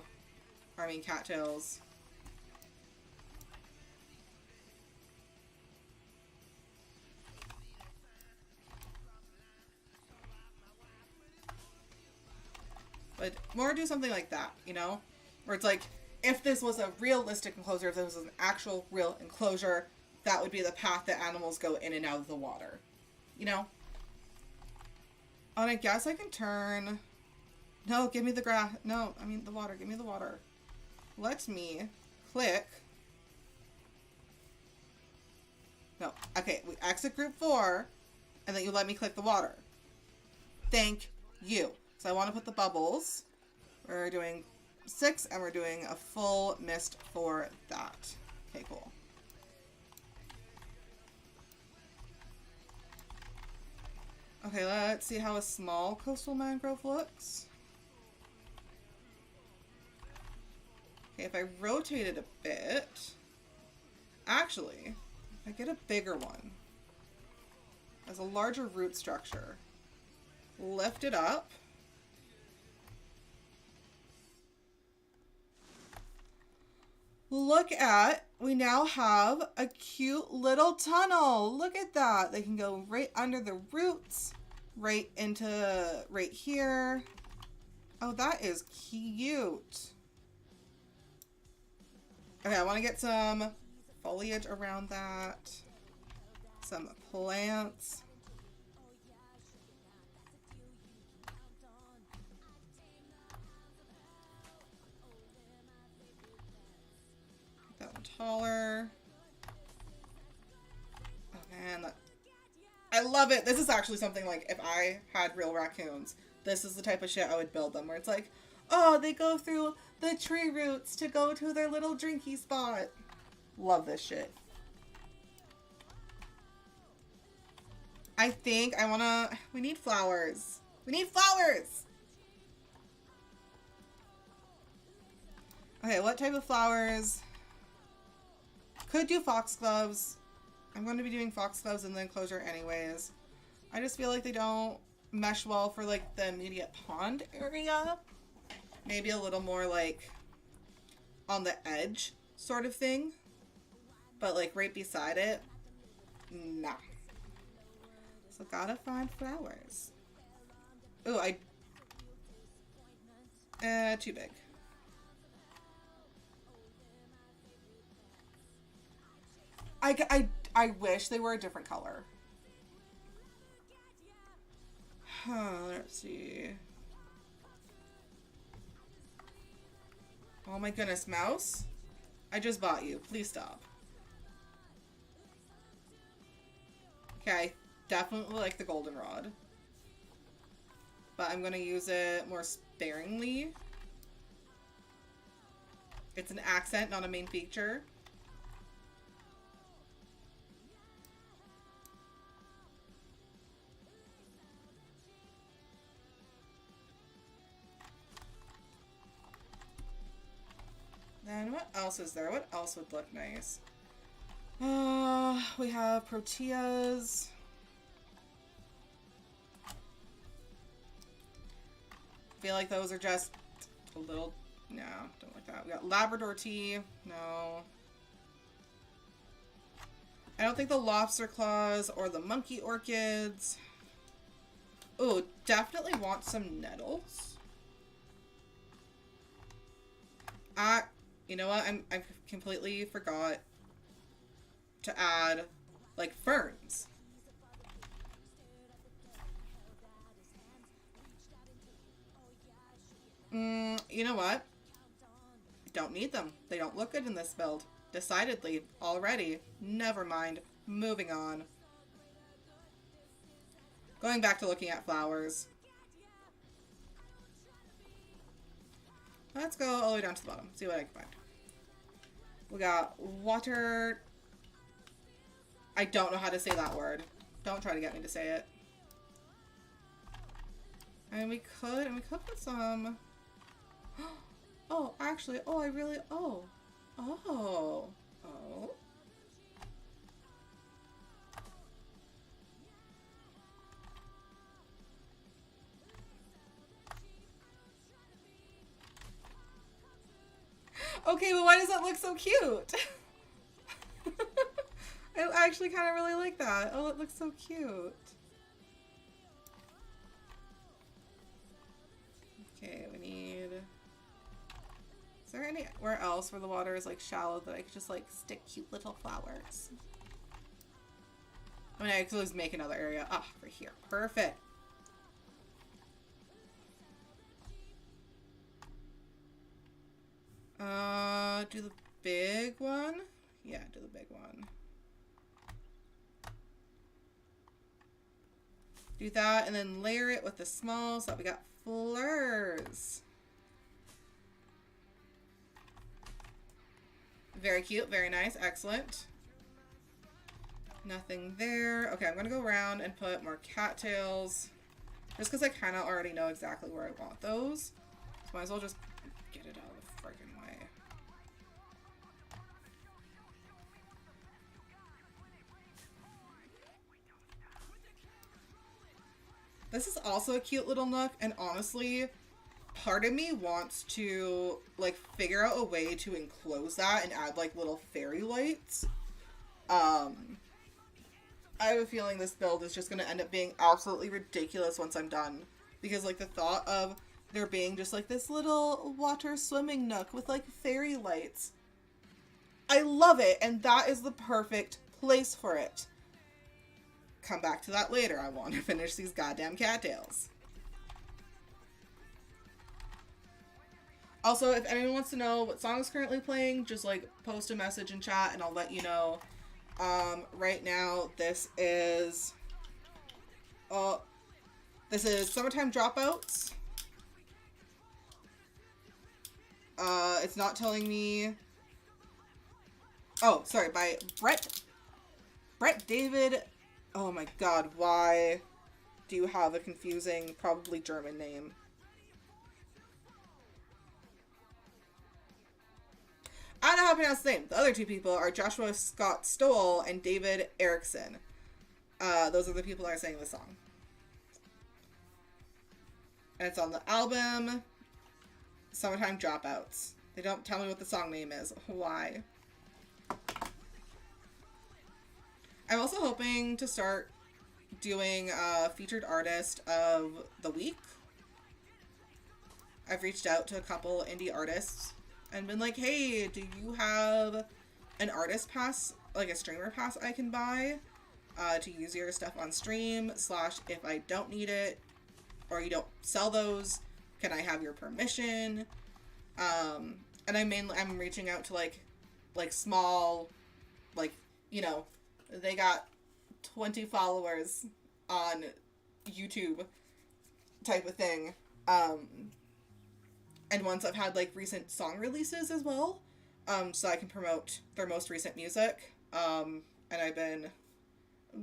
cattails. But more do something like that, you know? Where it's like, if this was a realistic enclosure, if this was an actual real enclosure, that would be the path that animals go in and out of the water. You know? And I guess I can turn... No, give me the grass. No, I mean the water. Give me the water. Let me click... No. Okay, we exit group 4, and then you let me click the water. Thank you. So I want to put the bubbles. We're doing 6, and we're doing a full mist for that. Okay, cool. Okay, let's see how a small coastal mangrove looks. Okay, if I rotate it a bit... Actually, if I get a bigger one, has a larger root structure, lift it up, look at, we now have a cute little tunnel. Look at that. They can go right under the roots, right into right here. Oh, that is cute. Okay, I want to get some foliage around that. Some plants. That one taller. Oh man, I love it. This is actually something like if I had real raccoons, this is the type of shit I would build them, where it's like, oh, they go through the tree roots to go to their little drinky spot. Love this shit. I think I wanna... We need flowers. We need flowers! Okay, what type of flowers? Could do foxgloves. I'm going to be doing foxgloves in the enclosure anyways. I just feel like they don't mesh well for like the immediate pond area. Maybe a little more like on the edge sort of thing. But like right beside it, nah. So gotta find flowers. Ooh, too big. I wish they were a different color. Let's see. Oh my goodness, mouse. I just bought you. Please stop. Okay, I definitely like the goldenrod. But I'm going to use it more sparingly. It's an accent, not a main feature. Then what else is there? What else would look nice? We have proteas. I feel like those are just a little No, don't like that. We got Labrador tea. No. I don't think the lobster claws or the monkey orchids. Ooh, definitely want some nettles. You know what? I completely forgot to add, like, ferns. You know what? Don't need them. They don't look good in this build. Decidedly. Already. Never mind. Moving on. Going back to looking at flowers. Let's go all the way down to the bottom. See what I can find. We got water. I don't know how to say that word. Don't try to get me to say it. And we could put some. Oh, actually, oh. Okay, but why does that look so cute? I actually kind of really like that. Oh, it looks so cute. Okay, we need... Is there anywhere else where the water is like shallow that I could just like stick cute little flowers? I mean, I could always make another area. Ah, right here. Perfect. Do the big one? Yeah, do the big one. Do that and then layer it with the small so that we got flowers. Very cute, very nice, excellent. Nothing there. Okay, I'm gonna go around and put more cattails. Just because I kind of already know exactly where I want those. So might as well just get it out of the friggin' way. This is also a cute little nook, and honestly, part of me wants to, like, figure out a way to enclose that and add, like, little fairy lights. I have a feeling this build is just going to end up being absolutely ridiculous once I'm done. Because, like, the thought of there being just, like, this little water swimming nook with, like, fairy lights. I love it, and that is the perfect place for it. Come back to that later. I want to finish these goddamn cattails. Also, if anyone wants to know what song is currently playing, just, like, post a message in chat and I'll let you know. Right now, this is Summertime Dropouts. It's not telling me. Oh, sorry, by Brett David. Oh my god, why do you have a confusing, probably German name? I don't know how to pronounce the name. The other two people are Joshua Scott Stoll and David Erickson. Those are the people that are singing the song. And it's on the album Summertime Dropouts. They don't tell me what the song name is. Why? I'm also hoping to start doing a featured artist of the week. I've reached out to a couple indie artists and been like, hey, do you have an artist pass, like a streamer pass I can buy to use your stuff on stream, / if I don't need it or you don't sell those, can I have your permission? And I'm reaching out to like small, like, you know, they got 20 followers on YouTube type of thing. And ones I've had like recent song releases as well. So I can promote their most recent music. And I've been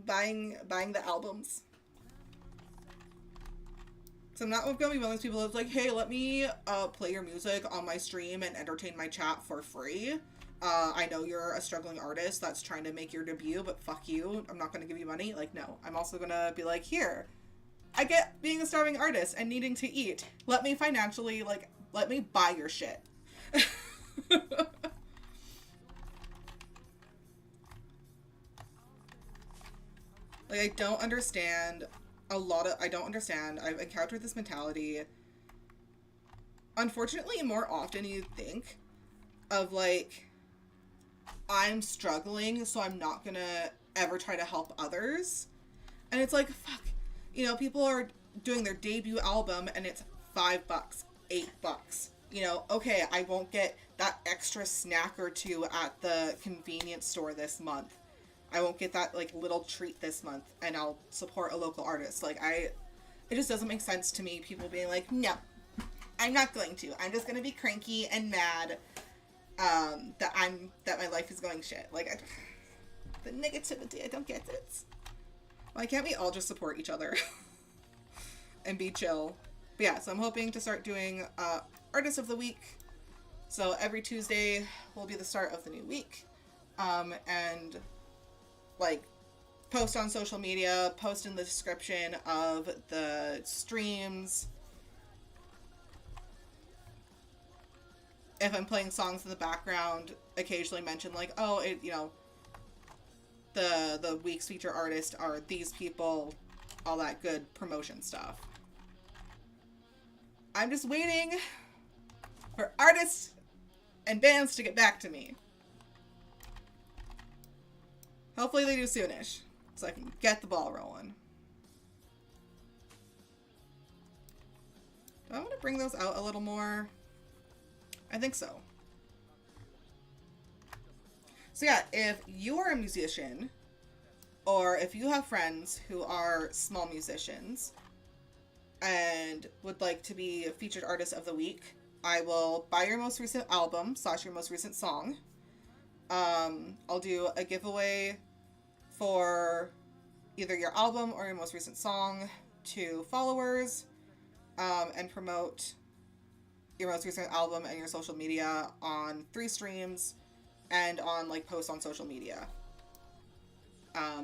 buying the albums. So I'm not going to be one of those people that's like, hey, let me play your music on my stream and entertain my chat for free. I know you're a struggling artist that's trying to make your debut, but fuck you. I'm not going to give you money. Like, no. I'm also going to be like, here, I get being a starving artist and needing to eat. Let me financially, like, let me buy your shit. Like, I don't understand I don't understand. I've encountered this mentality, unfortunately, more often than you'd think, of like, I'm struggling, so I'm not gonna ever try to help others. And it's like, fuck. You know, people are doing their debut album and it's $5, $8. You know, okay, I won't get that extra snack or two at the convenience store this month. I won't get that like little treat this month, and I'll support a local artist. Like, it just doesn't make sense to me. People being like, no, I'm not going to. I'm just gonna be cranky and mad that my life is going shit. Like, the negativity, I don't get it. Why can't we all just support each other and be chill? But yeah, so I'm hoping to start doing Artist of the Week. So every Tuesday will be the start of the new week. And like, post on social media, post in the description of the streams. If I'm playing songs in the background, occasionally mention like, oh, you know, the week's featured artist are these people, all that good promotion stuff. I'm just waiting for artists and bands to get back to me. Hopefully they do soonish, so I can get the ball rolling. Do I want to bring those out a little more? I think so. So yeah, if you are a musician, or if you have friends who are small musicians and would like to be a featured artist of the week, I will buy your most recent album / your most recent song. I'll do a giveaway for either your album or your most recent song to followers, and promote your most recent album and your social media on 3 streams and on like posts on social media.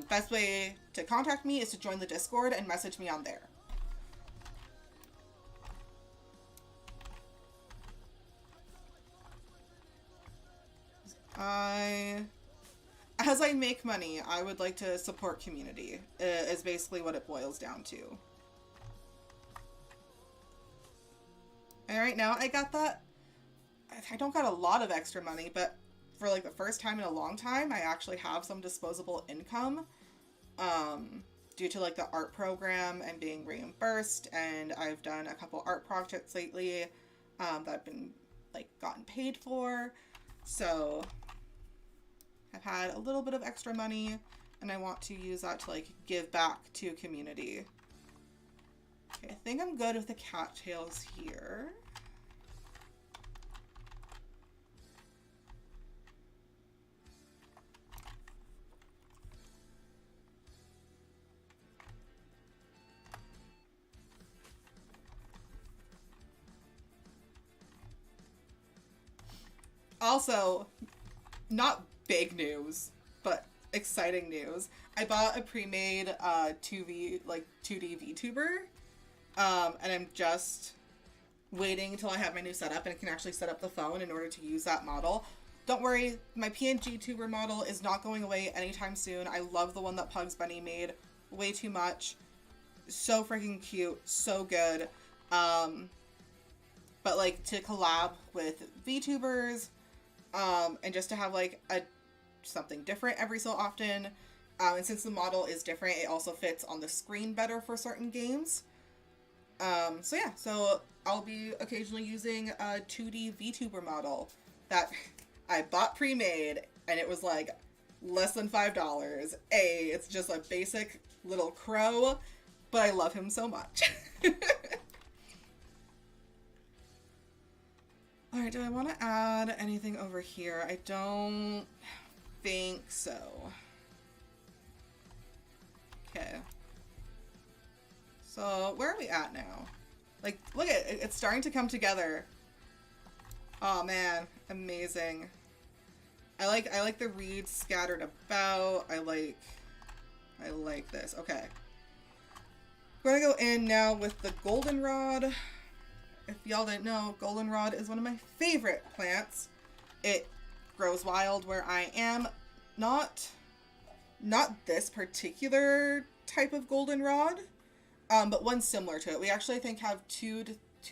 Best way to contact me is to join the Discord and message me on there. As I make money, I would like to support community, is basically what it boils down to. And right now, I got that. I don't got a lot of extra money, but for like the first time in a long time, I actually have some disposable income, due to like the art program and being reimbursed. And I've done a couple art projects lately, that I've been like gotten paid for. So I've had a little bit of extra money, and I want to use that to like give back to community. Okay, I think I'm good with the cattails here. Also, not big news, but exciting news. I bought a pre-made 2D VTuber, and I'm just waiting until I have my new setup and I can actually set up the phone in order to use that model. Don't worry, my PNG tuber model is not going away anytime soon. I love the one that Pugs Bunny made way too much. So freaking cute, so good. But like to collab with VTubers, and just to have like something different every so often. And since the model is different, it also fits on the screen better for certain games. So yeah, so I'll be occasionally using a 2D VTuber model that I bought pre-made, and it was like less than $5. It's just a basic little crow, but I love him so much. Alright, do I want to add anything over here? I don't think so. Okay. So, where are we at now? Like, look at it, it's starting to come together. Oh man, amazing. I like the reeds scattered about. I like this. Okay. We're gonna go in now with the goldenrod. if y'all didn't know, goldenrod is one of my favorite plants. It grows wild where I am. Not this particular type of goldenrod, but one similar to it. We actually, I think, have two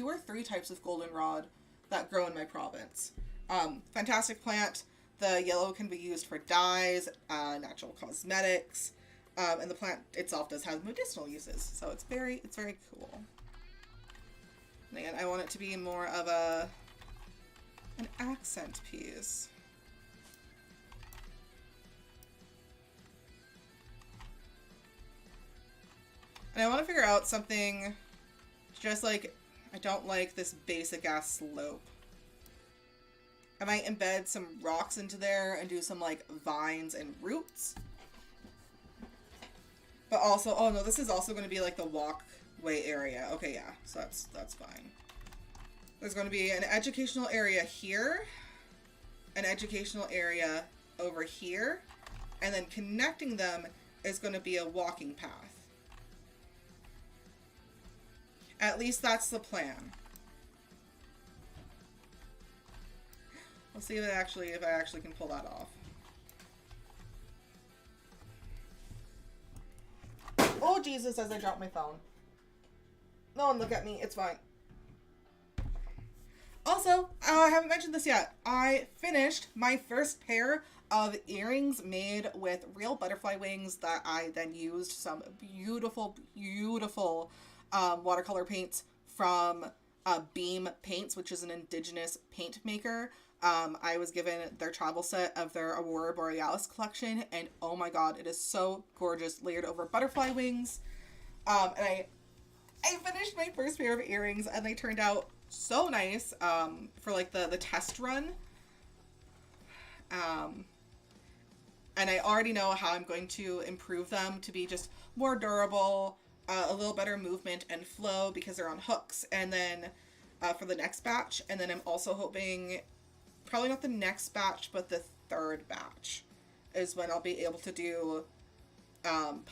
or three types of goldenrod that grow in my province. Fantastic plant. The yellow can be used for dyes, natural cosmetics, and the plant itself does have medicinal uses. So it's very cool. And again, I want it to be more of an accent piece. And I want to figure out something just like, I don't like this basic ass slope. I might embed some rocks into there and do some like vines and roots. But also, oh no, this is also going to be like the walkway area. Okay, yeah, so that's fine. There's going to be an educational area here, an educational area over here, and then connecting them is going to be a walking path. At least that's the plan. We'll see if I actually can pull that off. Oh Jesus, as I drop my phone. No one look at me, it's fine. Also, I haven't mentioned this yet. I finished my first pair of earrings made with real butterfly wings that I then used some beautiful watercolor paints from Beam Paints, which is an indigenous paint maker. I was given their travel set of their Aurora Borealis collection, and oh my god, it is so gorgeous, layered over butterfly wings. And I finished my first pair of earrings, and they turned out so nice for like the test run. And I already know how I'm going to improve them to be just more durable, a little better movement and flow because they're on hooks, and then for the next batch. And then I'm also hoping, probably not the next batch, but the third batch is when I'll be able to do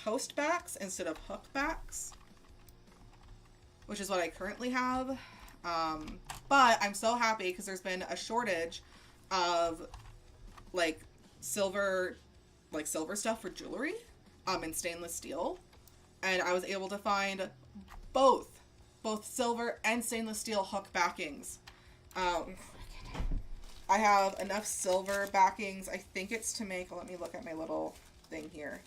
post backs instead of hook backs, which is what I currently have. But I'm so happy because there's been a shortage of like silver stuff for jewelry in stainless steel, and I was able to find both silver and stainless steel hook backings. I have enough silver backings. I think it's to make, let me look at my little thing here.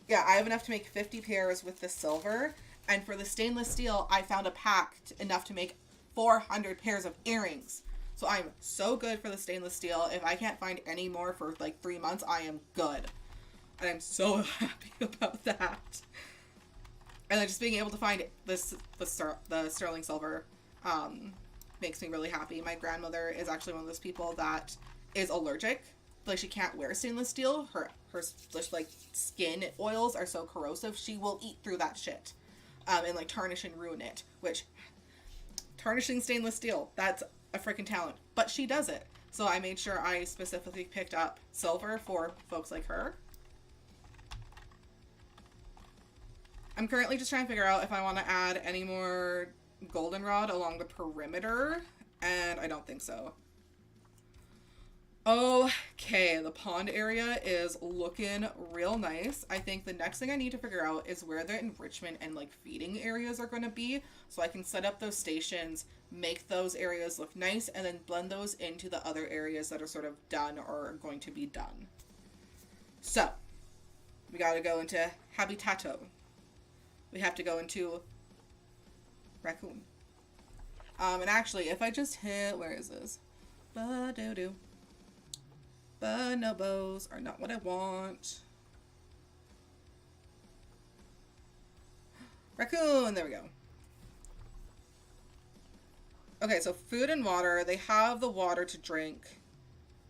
Yeah, I have enough to make 50 pairs with the silver. And for the stainless steel, I found a pack enough to make 400 pairs of earrings. So I'm so good for the stainless steel. If I can't find any more for like 3 months, I am good. And I'm so happy about that. And then just being able to find the sterling silver makes me really happy. My grandmother is actually one of those people that is allergic. Like, she can't wear stainless steel. Her like skin oils are so corrosive, she will eat through that shit. And like tarnish and ruin it. Which, tarnishing stainless steel, that's a freaking talent. But she does it. So I made sure I specifically picked up silver for folks like her. I'm currently just trying to figure out if I want to add any more goldenrod along the perimeter, and I don't think so. Okay, the pond area is looking real nice. I think the next thing I need to figure out is where the enrichment and like feeding areas are going to be, so I can set up those stations, make those areas look nice, and then blend those into the other areas that are sort of done or are going to be done. So, we gotta go into Habitato. We have to go into raccoon. And actually, if I just hit, where is this? Ba-do-do. Bonobos are not what I want. Raccoon, there we go. Okay, so food and water. They have the water to drink.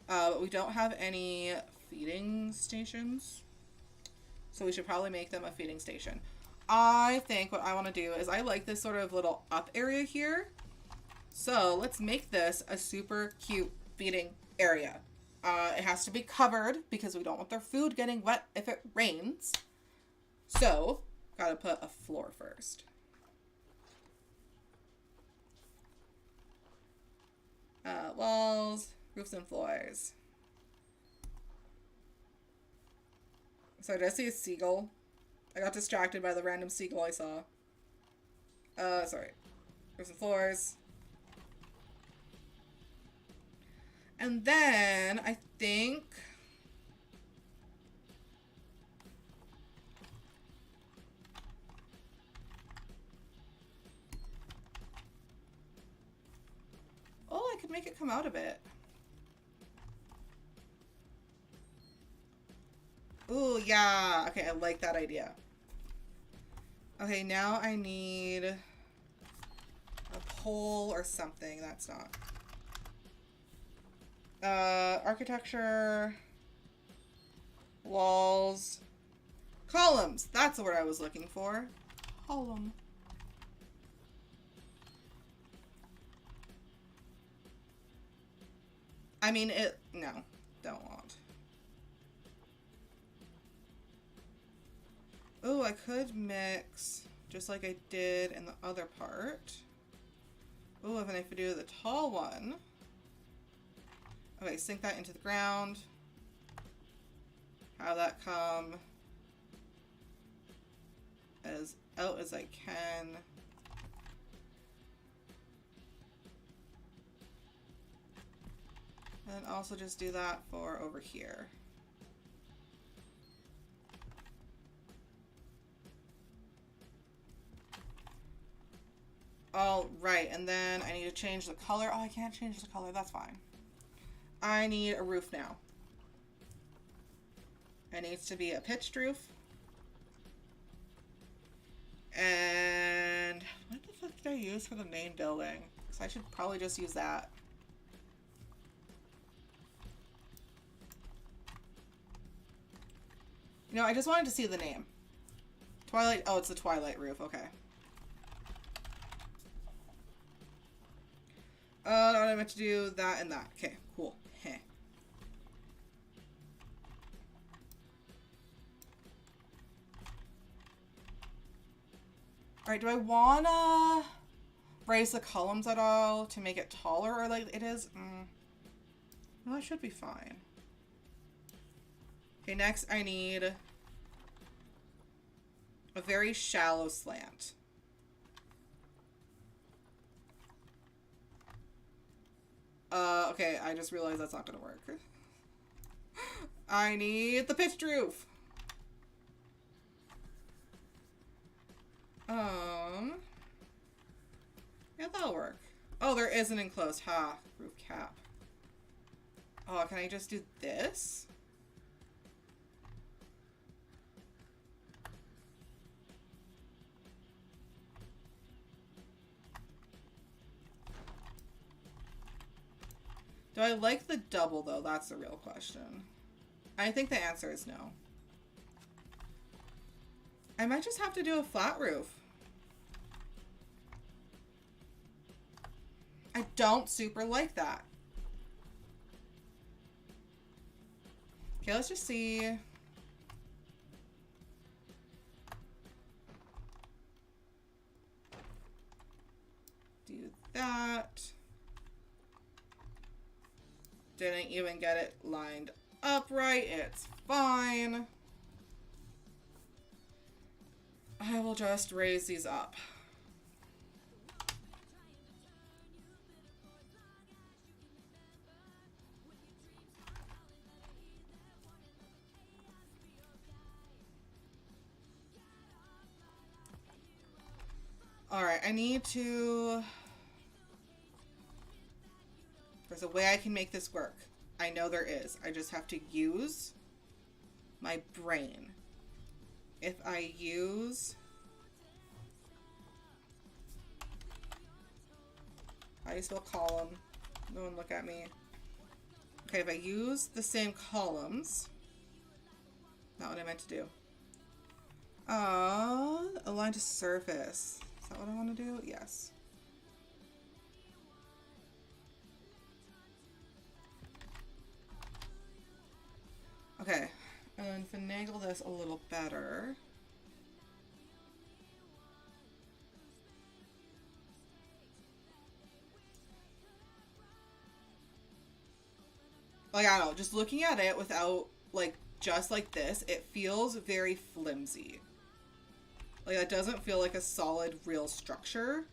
But we don't have any feeding stations. So we should probably make them a feeding station. I think what I want to do is I like this sort of little up area here. So let's make this a super cute feeding area. It has to be covered because we don't want their food getting wet if it rains. So, gotta put a floor first. Walls, roofs, and floors. So did I see a seagull? I got distracted by the random seagull I saw. Sorry. Roofs and floors. And then I think... Oh, I could make it come out a bit. Ooh, yeah. Okay, I like that idea. Okay, now I need a pole or something. That's not. Architecture. Walls. Columns. That's the word I was looking for. Column. I mean, no, don't want. Oh, I could mix just like I did in the other part. Oh, if I could do the tall one. Okay, sink that into the ground. Have that come as out as I can. And also just do that for over here. All right, and then I need to change the color. Oh, I can't change the color. That's fine. I need a roof now. It needs to be a pitched roof. And what the fuck did I use for the main building? Because I should probably just use that. You know, I just wanted to see the name. Twilight. Oh, it's the Twilight roof. Okay. I meant to do that and that. Okay, cool. Heh. Alright, do I wanna raise the columns at all to make it taller or like it is? No, that should be fine. Okay, next I need a very shallow slant. Okay, I just realized that's not gonna work. I need the pitched roof. Yeah, that'll work. Oh, there is an enclosed, roof cap. Oh, can I just do this? Do I like the double, though? That's the real question. I think the answer is no. I might just have to do a flat roof. I don't super like that. Okay, let's just see. Do that. Didn't even get it lined up right. It's fine. I will just raise these up. Alright, I need to... There's a way I can make this work. I know there is. I just have to use my brain. If I use... How do you spell column? No one look at me. Okay, if I use the same columns... Not what I meant to do. Align to surface. Is that what I want to do? Yes. Okay, and finagle this a little better. Like, I don't know, just looking at it without, like, just like this, it feels very flimsy. Like, that doesn't feel like a solid, real structure.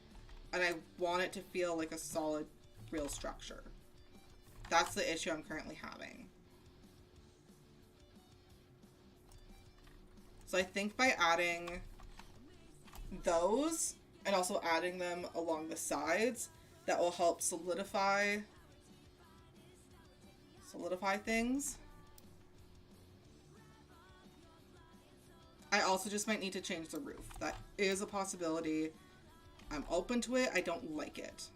And I want it to feel like a solid, real structure. That's the issue I'm currently having. So I think by adding those, and also adding them along the sides, that will help solidify things. I also just might need to change the roof. That is a possibility. I'm open to it. I don't like it.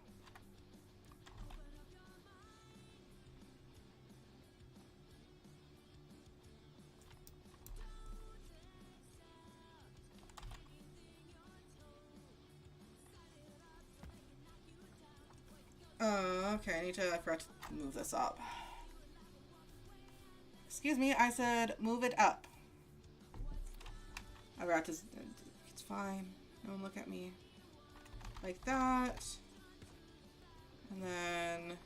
Okay, I forgot to move this up. Excuse me, I said move it up. I forgot to, it's fine. No one look at me. Like that. And then...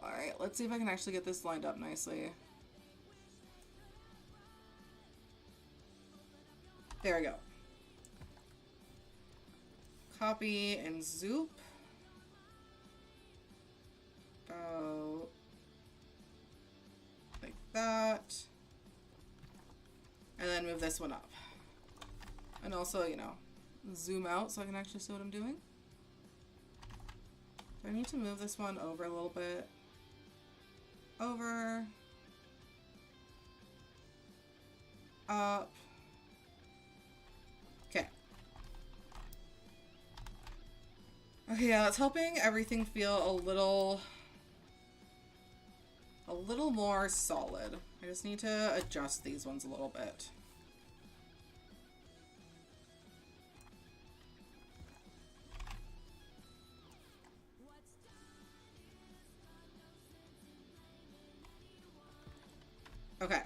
Alright, let's see if I can actually get this lined up nicely. There we go. Copy and zoop. About like that. And then move this one up. And also, you know, zoom out so I can actually see what I'm doing. Do I need to move this one over a little bit? Over. Up. Okay. Okay, yeah, it's helping everything feel a little more solid. I just need to adjust these ones a little bit. Okay.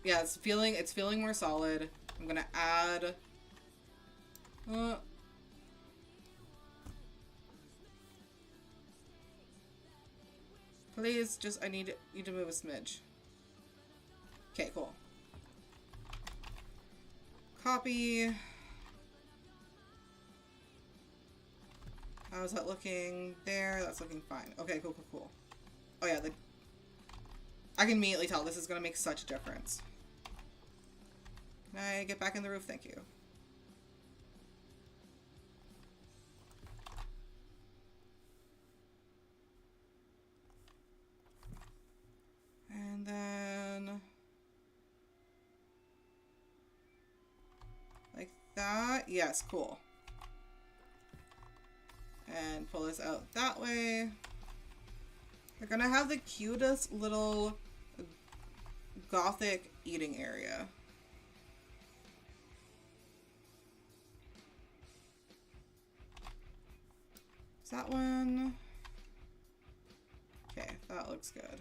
Yeah, it's feeling more solid. I'm gonna add please, just I need you to move a smidge. Okay, cool. Copy. How's that looking? There, that's looking fine. Okay, cool, cool, cool. Oh yeah, I can immediately tell this is gonna make such a difference. Can I get back in the roof? Thank you. And then like that. Yes, cool. And pull this out that way. They're gonna have the cutest little gothic eating area. Is that one? Okay, that looks good.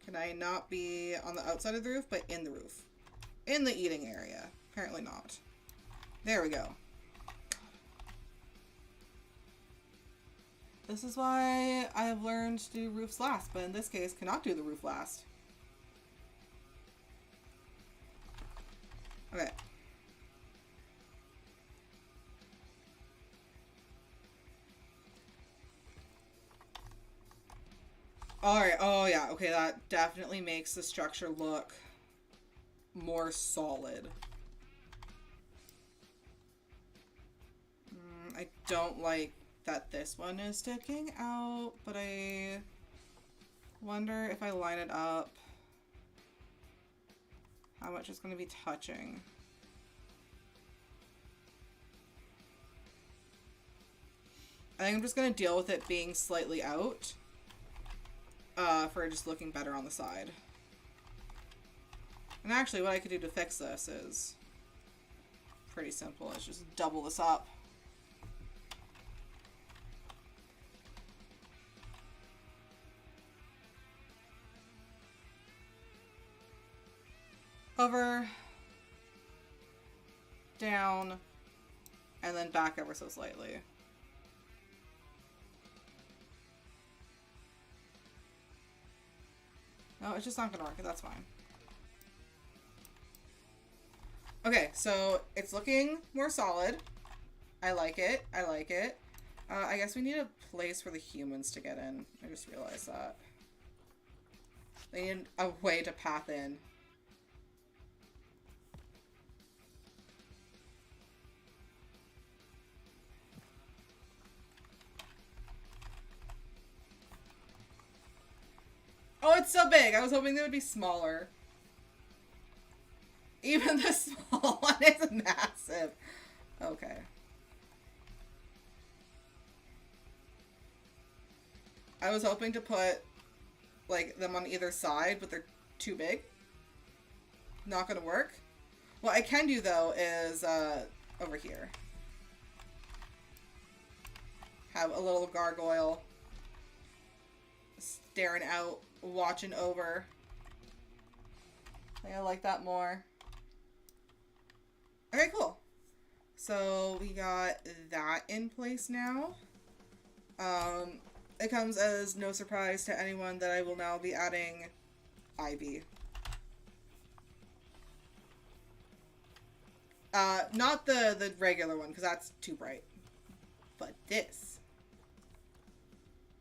Can I not be on the outside of the roof, but in the roof? In the eating area. Apparently not. There we go. This is why I've learned to do roofs last, but in this case, cannot do the roof last. Okay. Alright, oh yeah, okay, that definitely makes the structure look more solid. I don't like that this one is sticking out, but I wonder if I line it up, how much it's going to be touching. I think I'm just going to deal with it being slightly out for just looking better on the side. And actually what I could do to fix this is pretty simple. It's just double this up. Over, down, and then back ever so slightly. No, it's just not gonna work. That's fine. Okay, so it's looking more solid. I like it. I like it. I guess we need a place for the humans to get in. I just realized that. They need a way to path in. Oh, it's so big. I was hoping they would be smaller. Even the small one is massive. Okay. I was hoping to put, like, them on either side, but they're too big. Not gonna work. What I can do, though, is, over here. Have a little gargoyle staring out, watching over. I think I like that more. Okay, cool. So we got that in place now. It comes as no surprise to anyone that I will now be adding ivy. Not the regular one, because that's too bright. But this.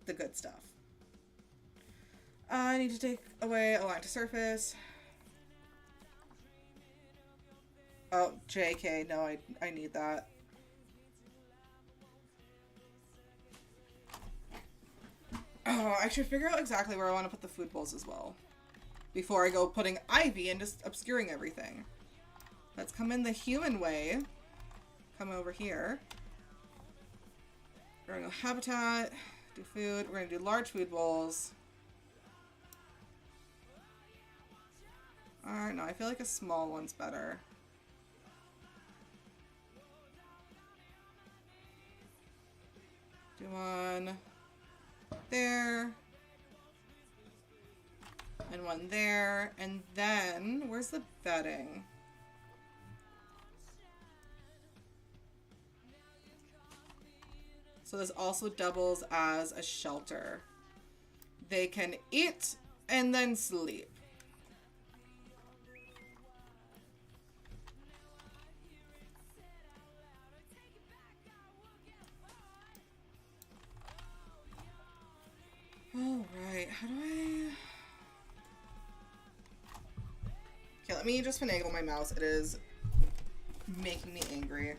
The good stuff. I need to take away align to surface. Oh, JK, no, I need that. Oh, I should figure out exactly where I want to put the food bowls as well. Before I go putting ivy and just obscuring everything. Let's come in the human way. Come over here. We're gonna go habitat, do food. We're gonna do large food bowls. Alright, no, I feel like a small one's better. Do one there. And one there. And then, where's the bedding? So this also doubles as a shelter. They can eat and then sleep. Alright, how do I... Okay, let me just finagle my mouse. It is making me angry.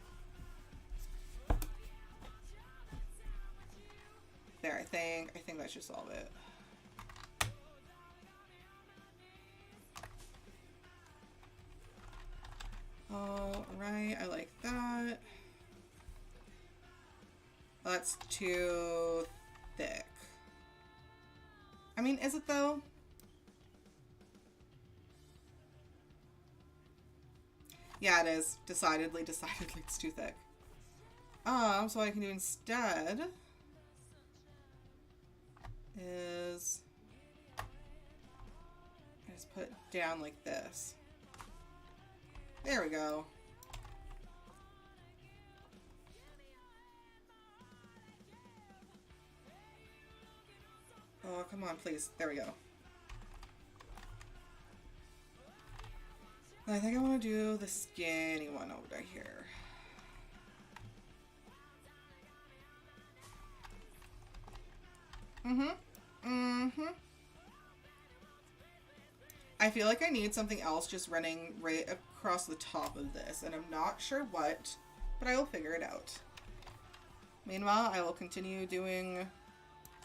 There, I think that should solve it. Alright, I like that. That's too thick. I mean, is it though? Yeah, it is. Decidedly it's too thick. So what I can do instead is I just put it down like this. There we go. Oh, come on, please. There we go. I think I want to do the skinny one over here. I feel like I need something else just running right across the top of this, and I'm not sure what, but I will figure it out. Meanwhile, I will continue doing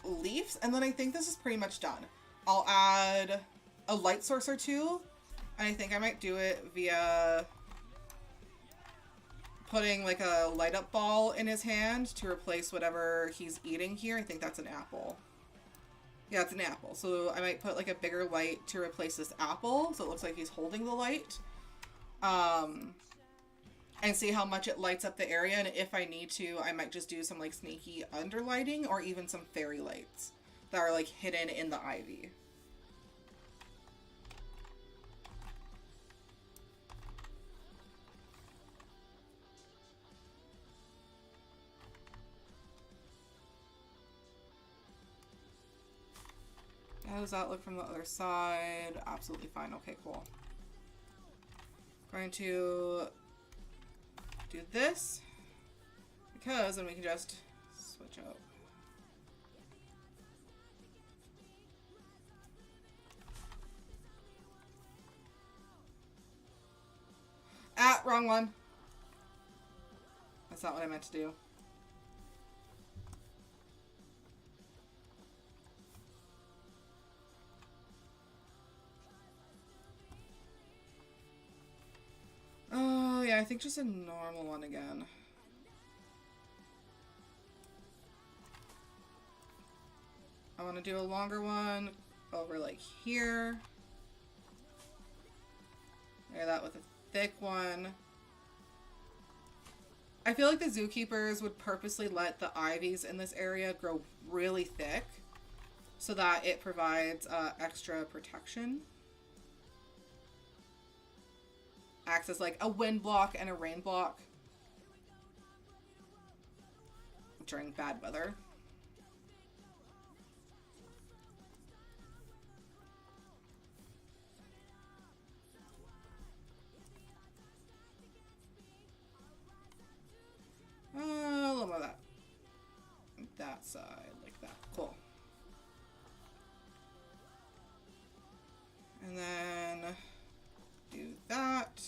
leaves, and then I think this is pretty much done. I'll add a light source or two, and I think I might do it via putting like a light up ball in his hand to replace whatever he's eating here. I think that's an apple. Yeah, it's an apple. So I might put like a bigger light to replace this apple, so it looks like he's holding the light. And see how much it lights up the area, and if I need to, I might just do some like sneaky underlighting or even some fairy lights that are like hidden in the ivy. How does that look from the other side? Absolutely fine. Okay, cool. Going to do this because then we can just switch out. Ah, wrong one. That's not what I meant to do. Oh, yeah, I think just a normal one again. I want to do a longer one over like here. Pair that with a thick one. I feel like the zookeepers would purposely let the ivies in this area grow really thick so that it provides extra protection. Acts as like a wind block and a rain block during bad weather. A little more of that. That side, like that. Cool. And then do that.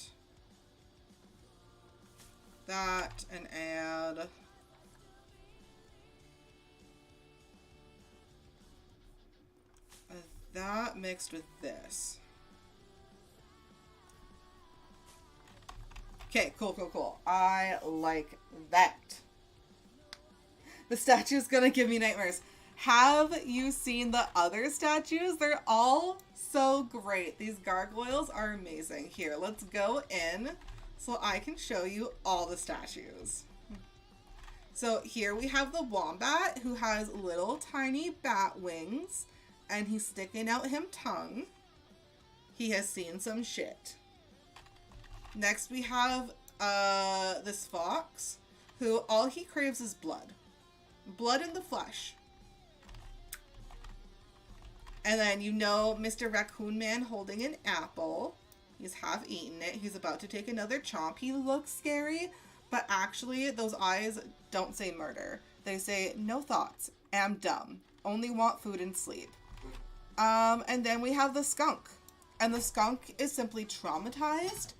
That, and add that mixed with this. Okay, cool, cool, cool. I like that. The statue's gonna give me nightmares. Have you seen the other statues? They're all so great. These gargoyles are amazing. Here, let's go in so I can show you all the statues. So here we have the wombat who has little tiny bat wings and he's sticking out him tongue. He has seen some shit. Next we have this fox who all he craves is blood. Blood in the flesh. And then you know Mr. Raccoon Man holding an apple. He's half eaten it. He's about to take another chomp. He looks scary, but actually those eyes don't say murder. They say no thoughts. Am dumb. Only want food and sleep. And then we have the skunk. And the skunk is simply traumatized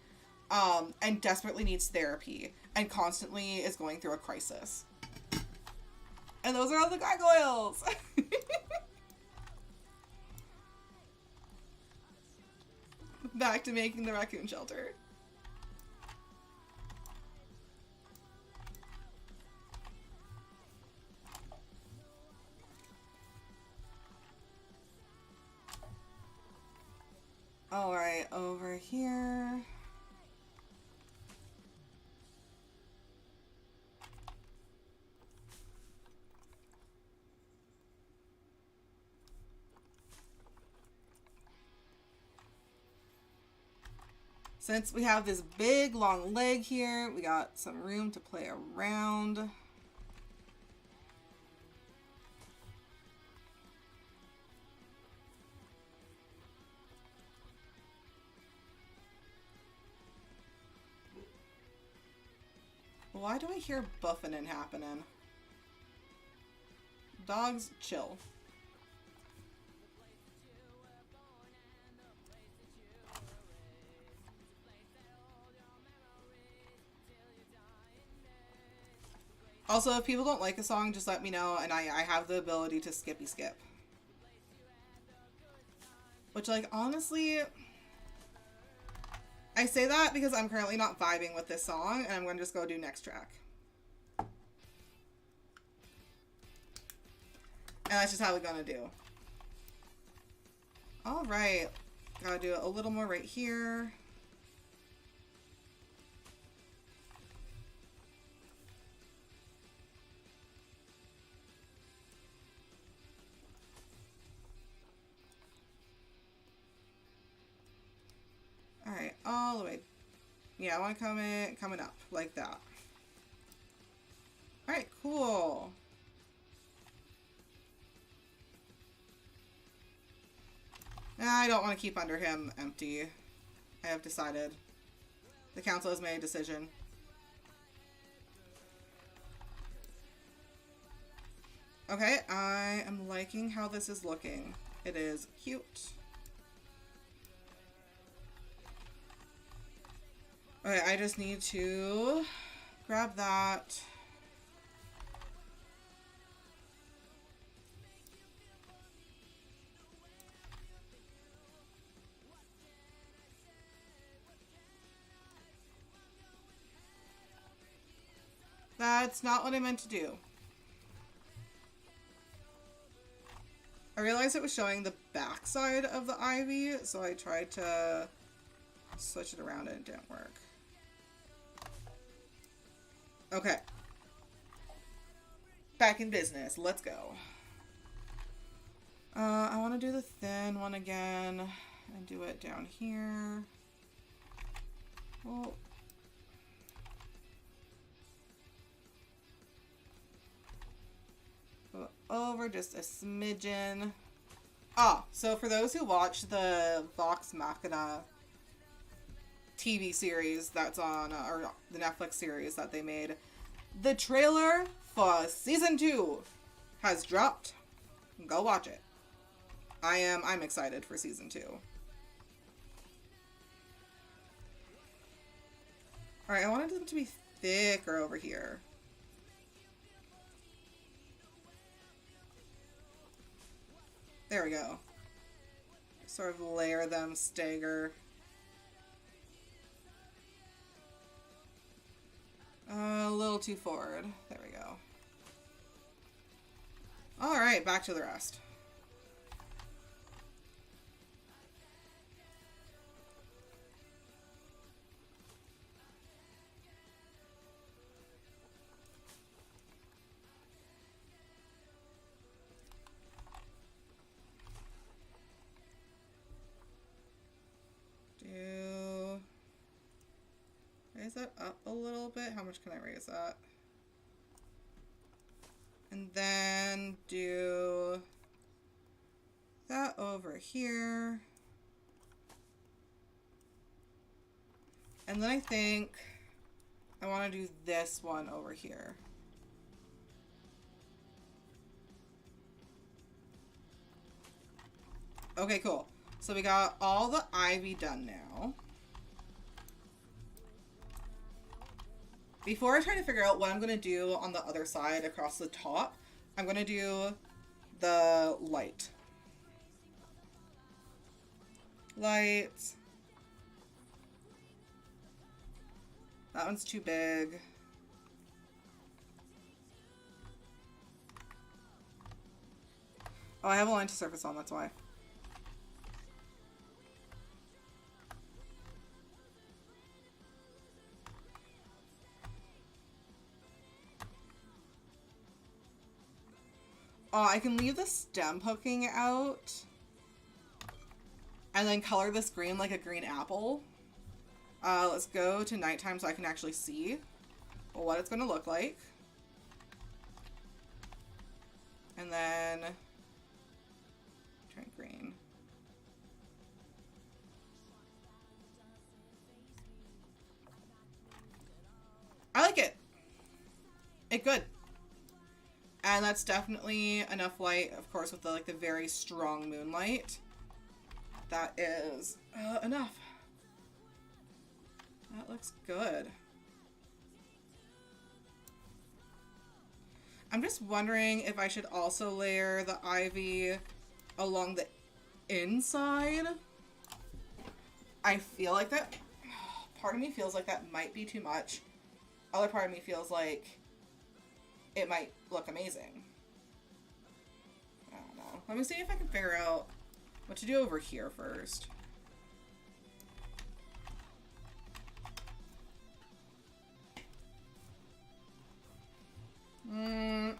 and desperately needs therapy and constantly is going through a crisis. And those are all the gargoyles. Back to making the raccoon shelter. All right, over here. Since we have this big long leg here, we got some room to play around. Why do I hear buffing happening? Dogs, chill. Also, if people don't like a song, just let me know, and I have the ability to skippy skip. Which, like, honestly, I say that because I'm currently not vibing with this song, and I'm going to just go do next track. And that's just how we're going to do. Alright. Gotta do a little more right here. Alright, all the way. Yeah, I want to coming up like that. Alright, cool. I don't want to keep under him empty. I have decided. The council has made a decision. Okay, I am liking how this is looking. It is cute. Okay, I just need to grab that. That's not what I meant to do. I realized it was showing the backside of the ivy, so I tried to switch it around and it didn't work. Okay. Back in business. Let's go. I want to do the thin one again and do it down here. Well, go over just a smidgen. Ah, so for those who watch the Vox Machina TV series that's on, or the Netflix series that they made, the trailer for season 2 has dropped. Go watch it. I'm excited for season 2. Alright, I wanted them to be thicker over here. There we go. Sort of layer them, stagger. A little too forward. There we go. Alright, back to the rest. Raise that up a little bit. How much can I raise that? And then do that over here. And then I think I want to do this one over here. Okay, cool. So we got all the ivy done now. Before I try to figure out what I'm going to do on the other side across the top, I'm going to do the light. Lights. That one's too big. Oh, I have a line to surface on, that's why. Oh, I can leave the stem poking out and then color this green like a green apple. Let's go to nighttime so I can actually see what it's going to look like. And then try green. I like it. It's good. And that's definitely enough light, of course, with the, like, the very strong moonlight. That is enough. That looks good. I'm just wondering if I should also layer the ivy along the inside. I feel like that, part of me feels like that might be too much. Other part of me feels like it might look amazing. I don't know. Let me see if I can figure out what to do over here first.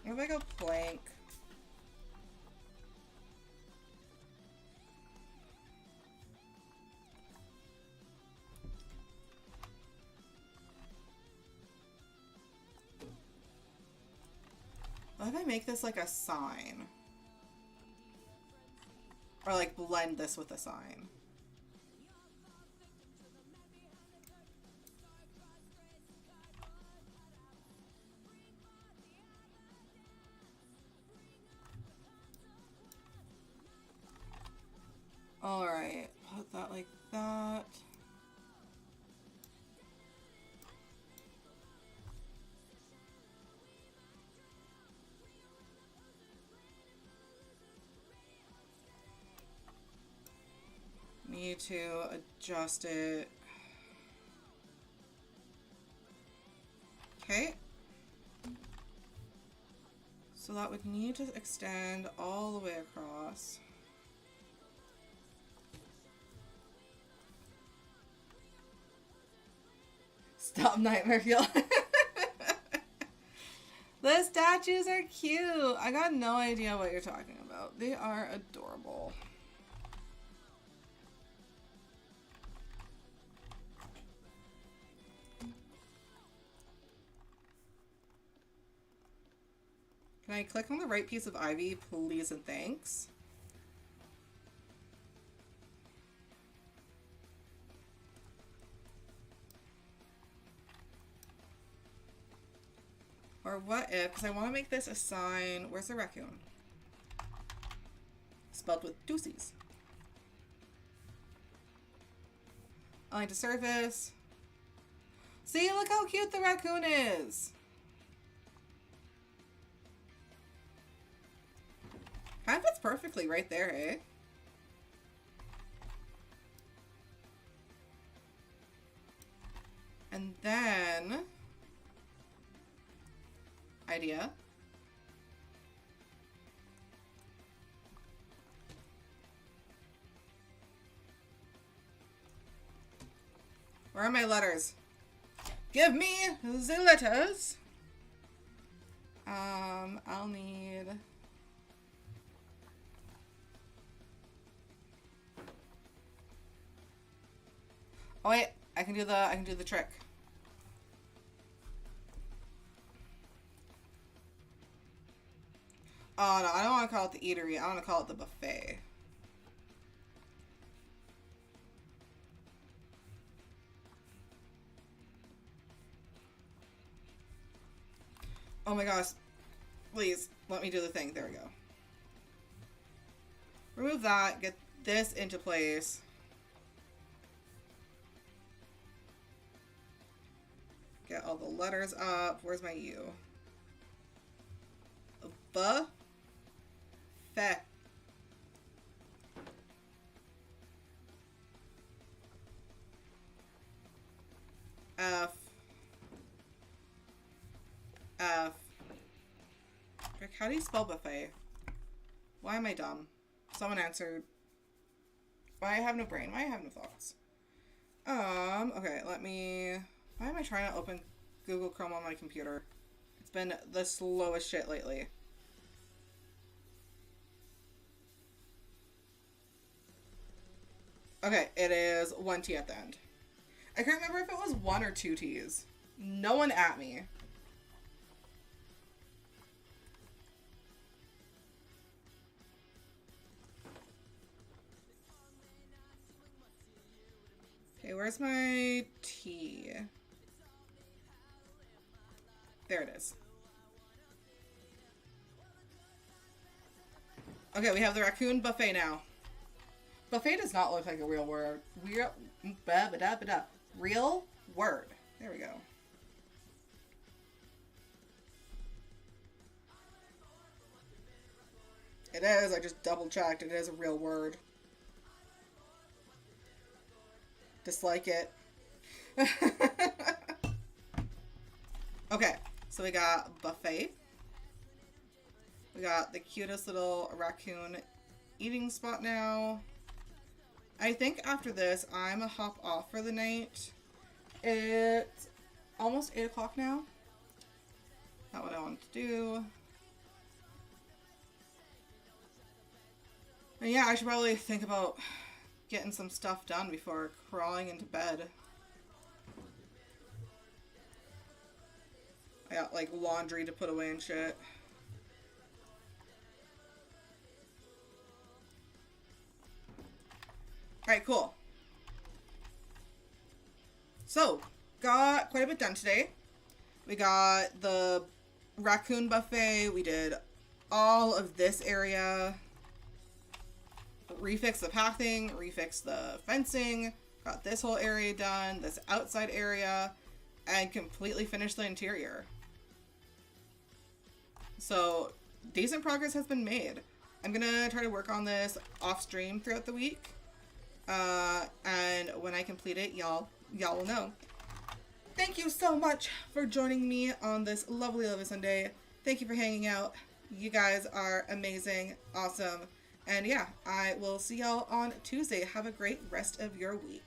If I go plank. What if I make this like a sign? Or like blend this with a sign. Alright, put that like that. Need to adjust it. Okay. So that would need to extend all the way across. Stop Nightmare Fuel. The statues are cute. I got no idea what you're talking about. They are adorable. Can I click on the right piece of ivy, please and thanks? Or what if, because I want to make this a sign. Where's the raccoon? Spelled with two C's. Align to surface. See, look how cute the raccoon is. Kind of fits perfectly right there, eh? And then... idea. Where are my letters? Give me the letters. I'll need... oh wait, I can do the trick. Oh no, I don't want to call it the eatery. I want to call it the buffet. Oh my gosh. Please, let me do the thing. There we go. Remove that. Get this into place. Get all the letters up. Where's my U? Buffet. F. F. Frick, how do you spell buffet? Why am I dumb? Someone answered. Why I have no brain? Why I have no thoughts? Okay, let me... why am I trying to open Google Chrome on my computer? It's been the slowest shit lately. Okay, it is 1 T at the end. I can't remember if it was 1 or 2 T's. No one at me. Okay, where's my T? There it is. Okay, we have the raccoon buffet now. Buffet does not look like a real word. Real word. There we go. It is. I just double checked. It is a real word. Dislike it. Okay, so we got buffet. We got the cutest little raccoon eating spot now. I think after this, I'm a hop off for the night. It's almost 8 o'clock now. Not what I want to do. And yeah, I should probably think about getting some stuff done before crawling into bed. I got like laundry to put away and shit. Alright, cool. So, got quite a bit done today. We got the raccoon buffet. We did all of this area. Refix the pathing, refix the fencing. Got this whole area done, this outside area, and completely finished the interior. So, decent progress has been made. I'm gonna try to work on this off stream throughout the week. And when I complete it, y'all will know. Thank you so much for joining me on this lovely Sunday. Thank you for hanging out. You guys are amazing, awesome. And yeah, I will see y'all on Tuesday. Have a great rest of your week.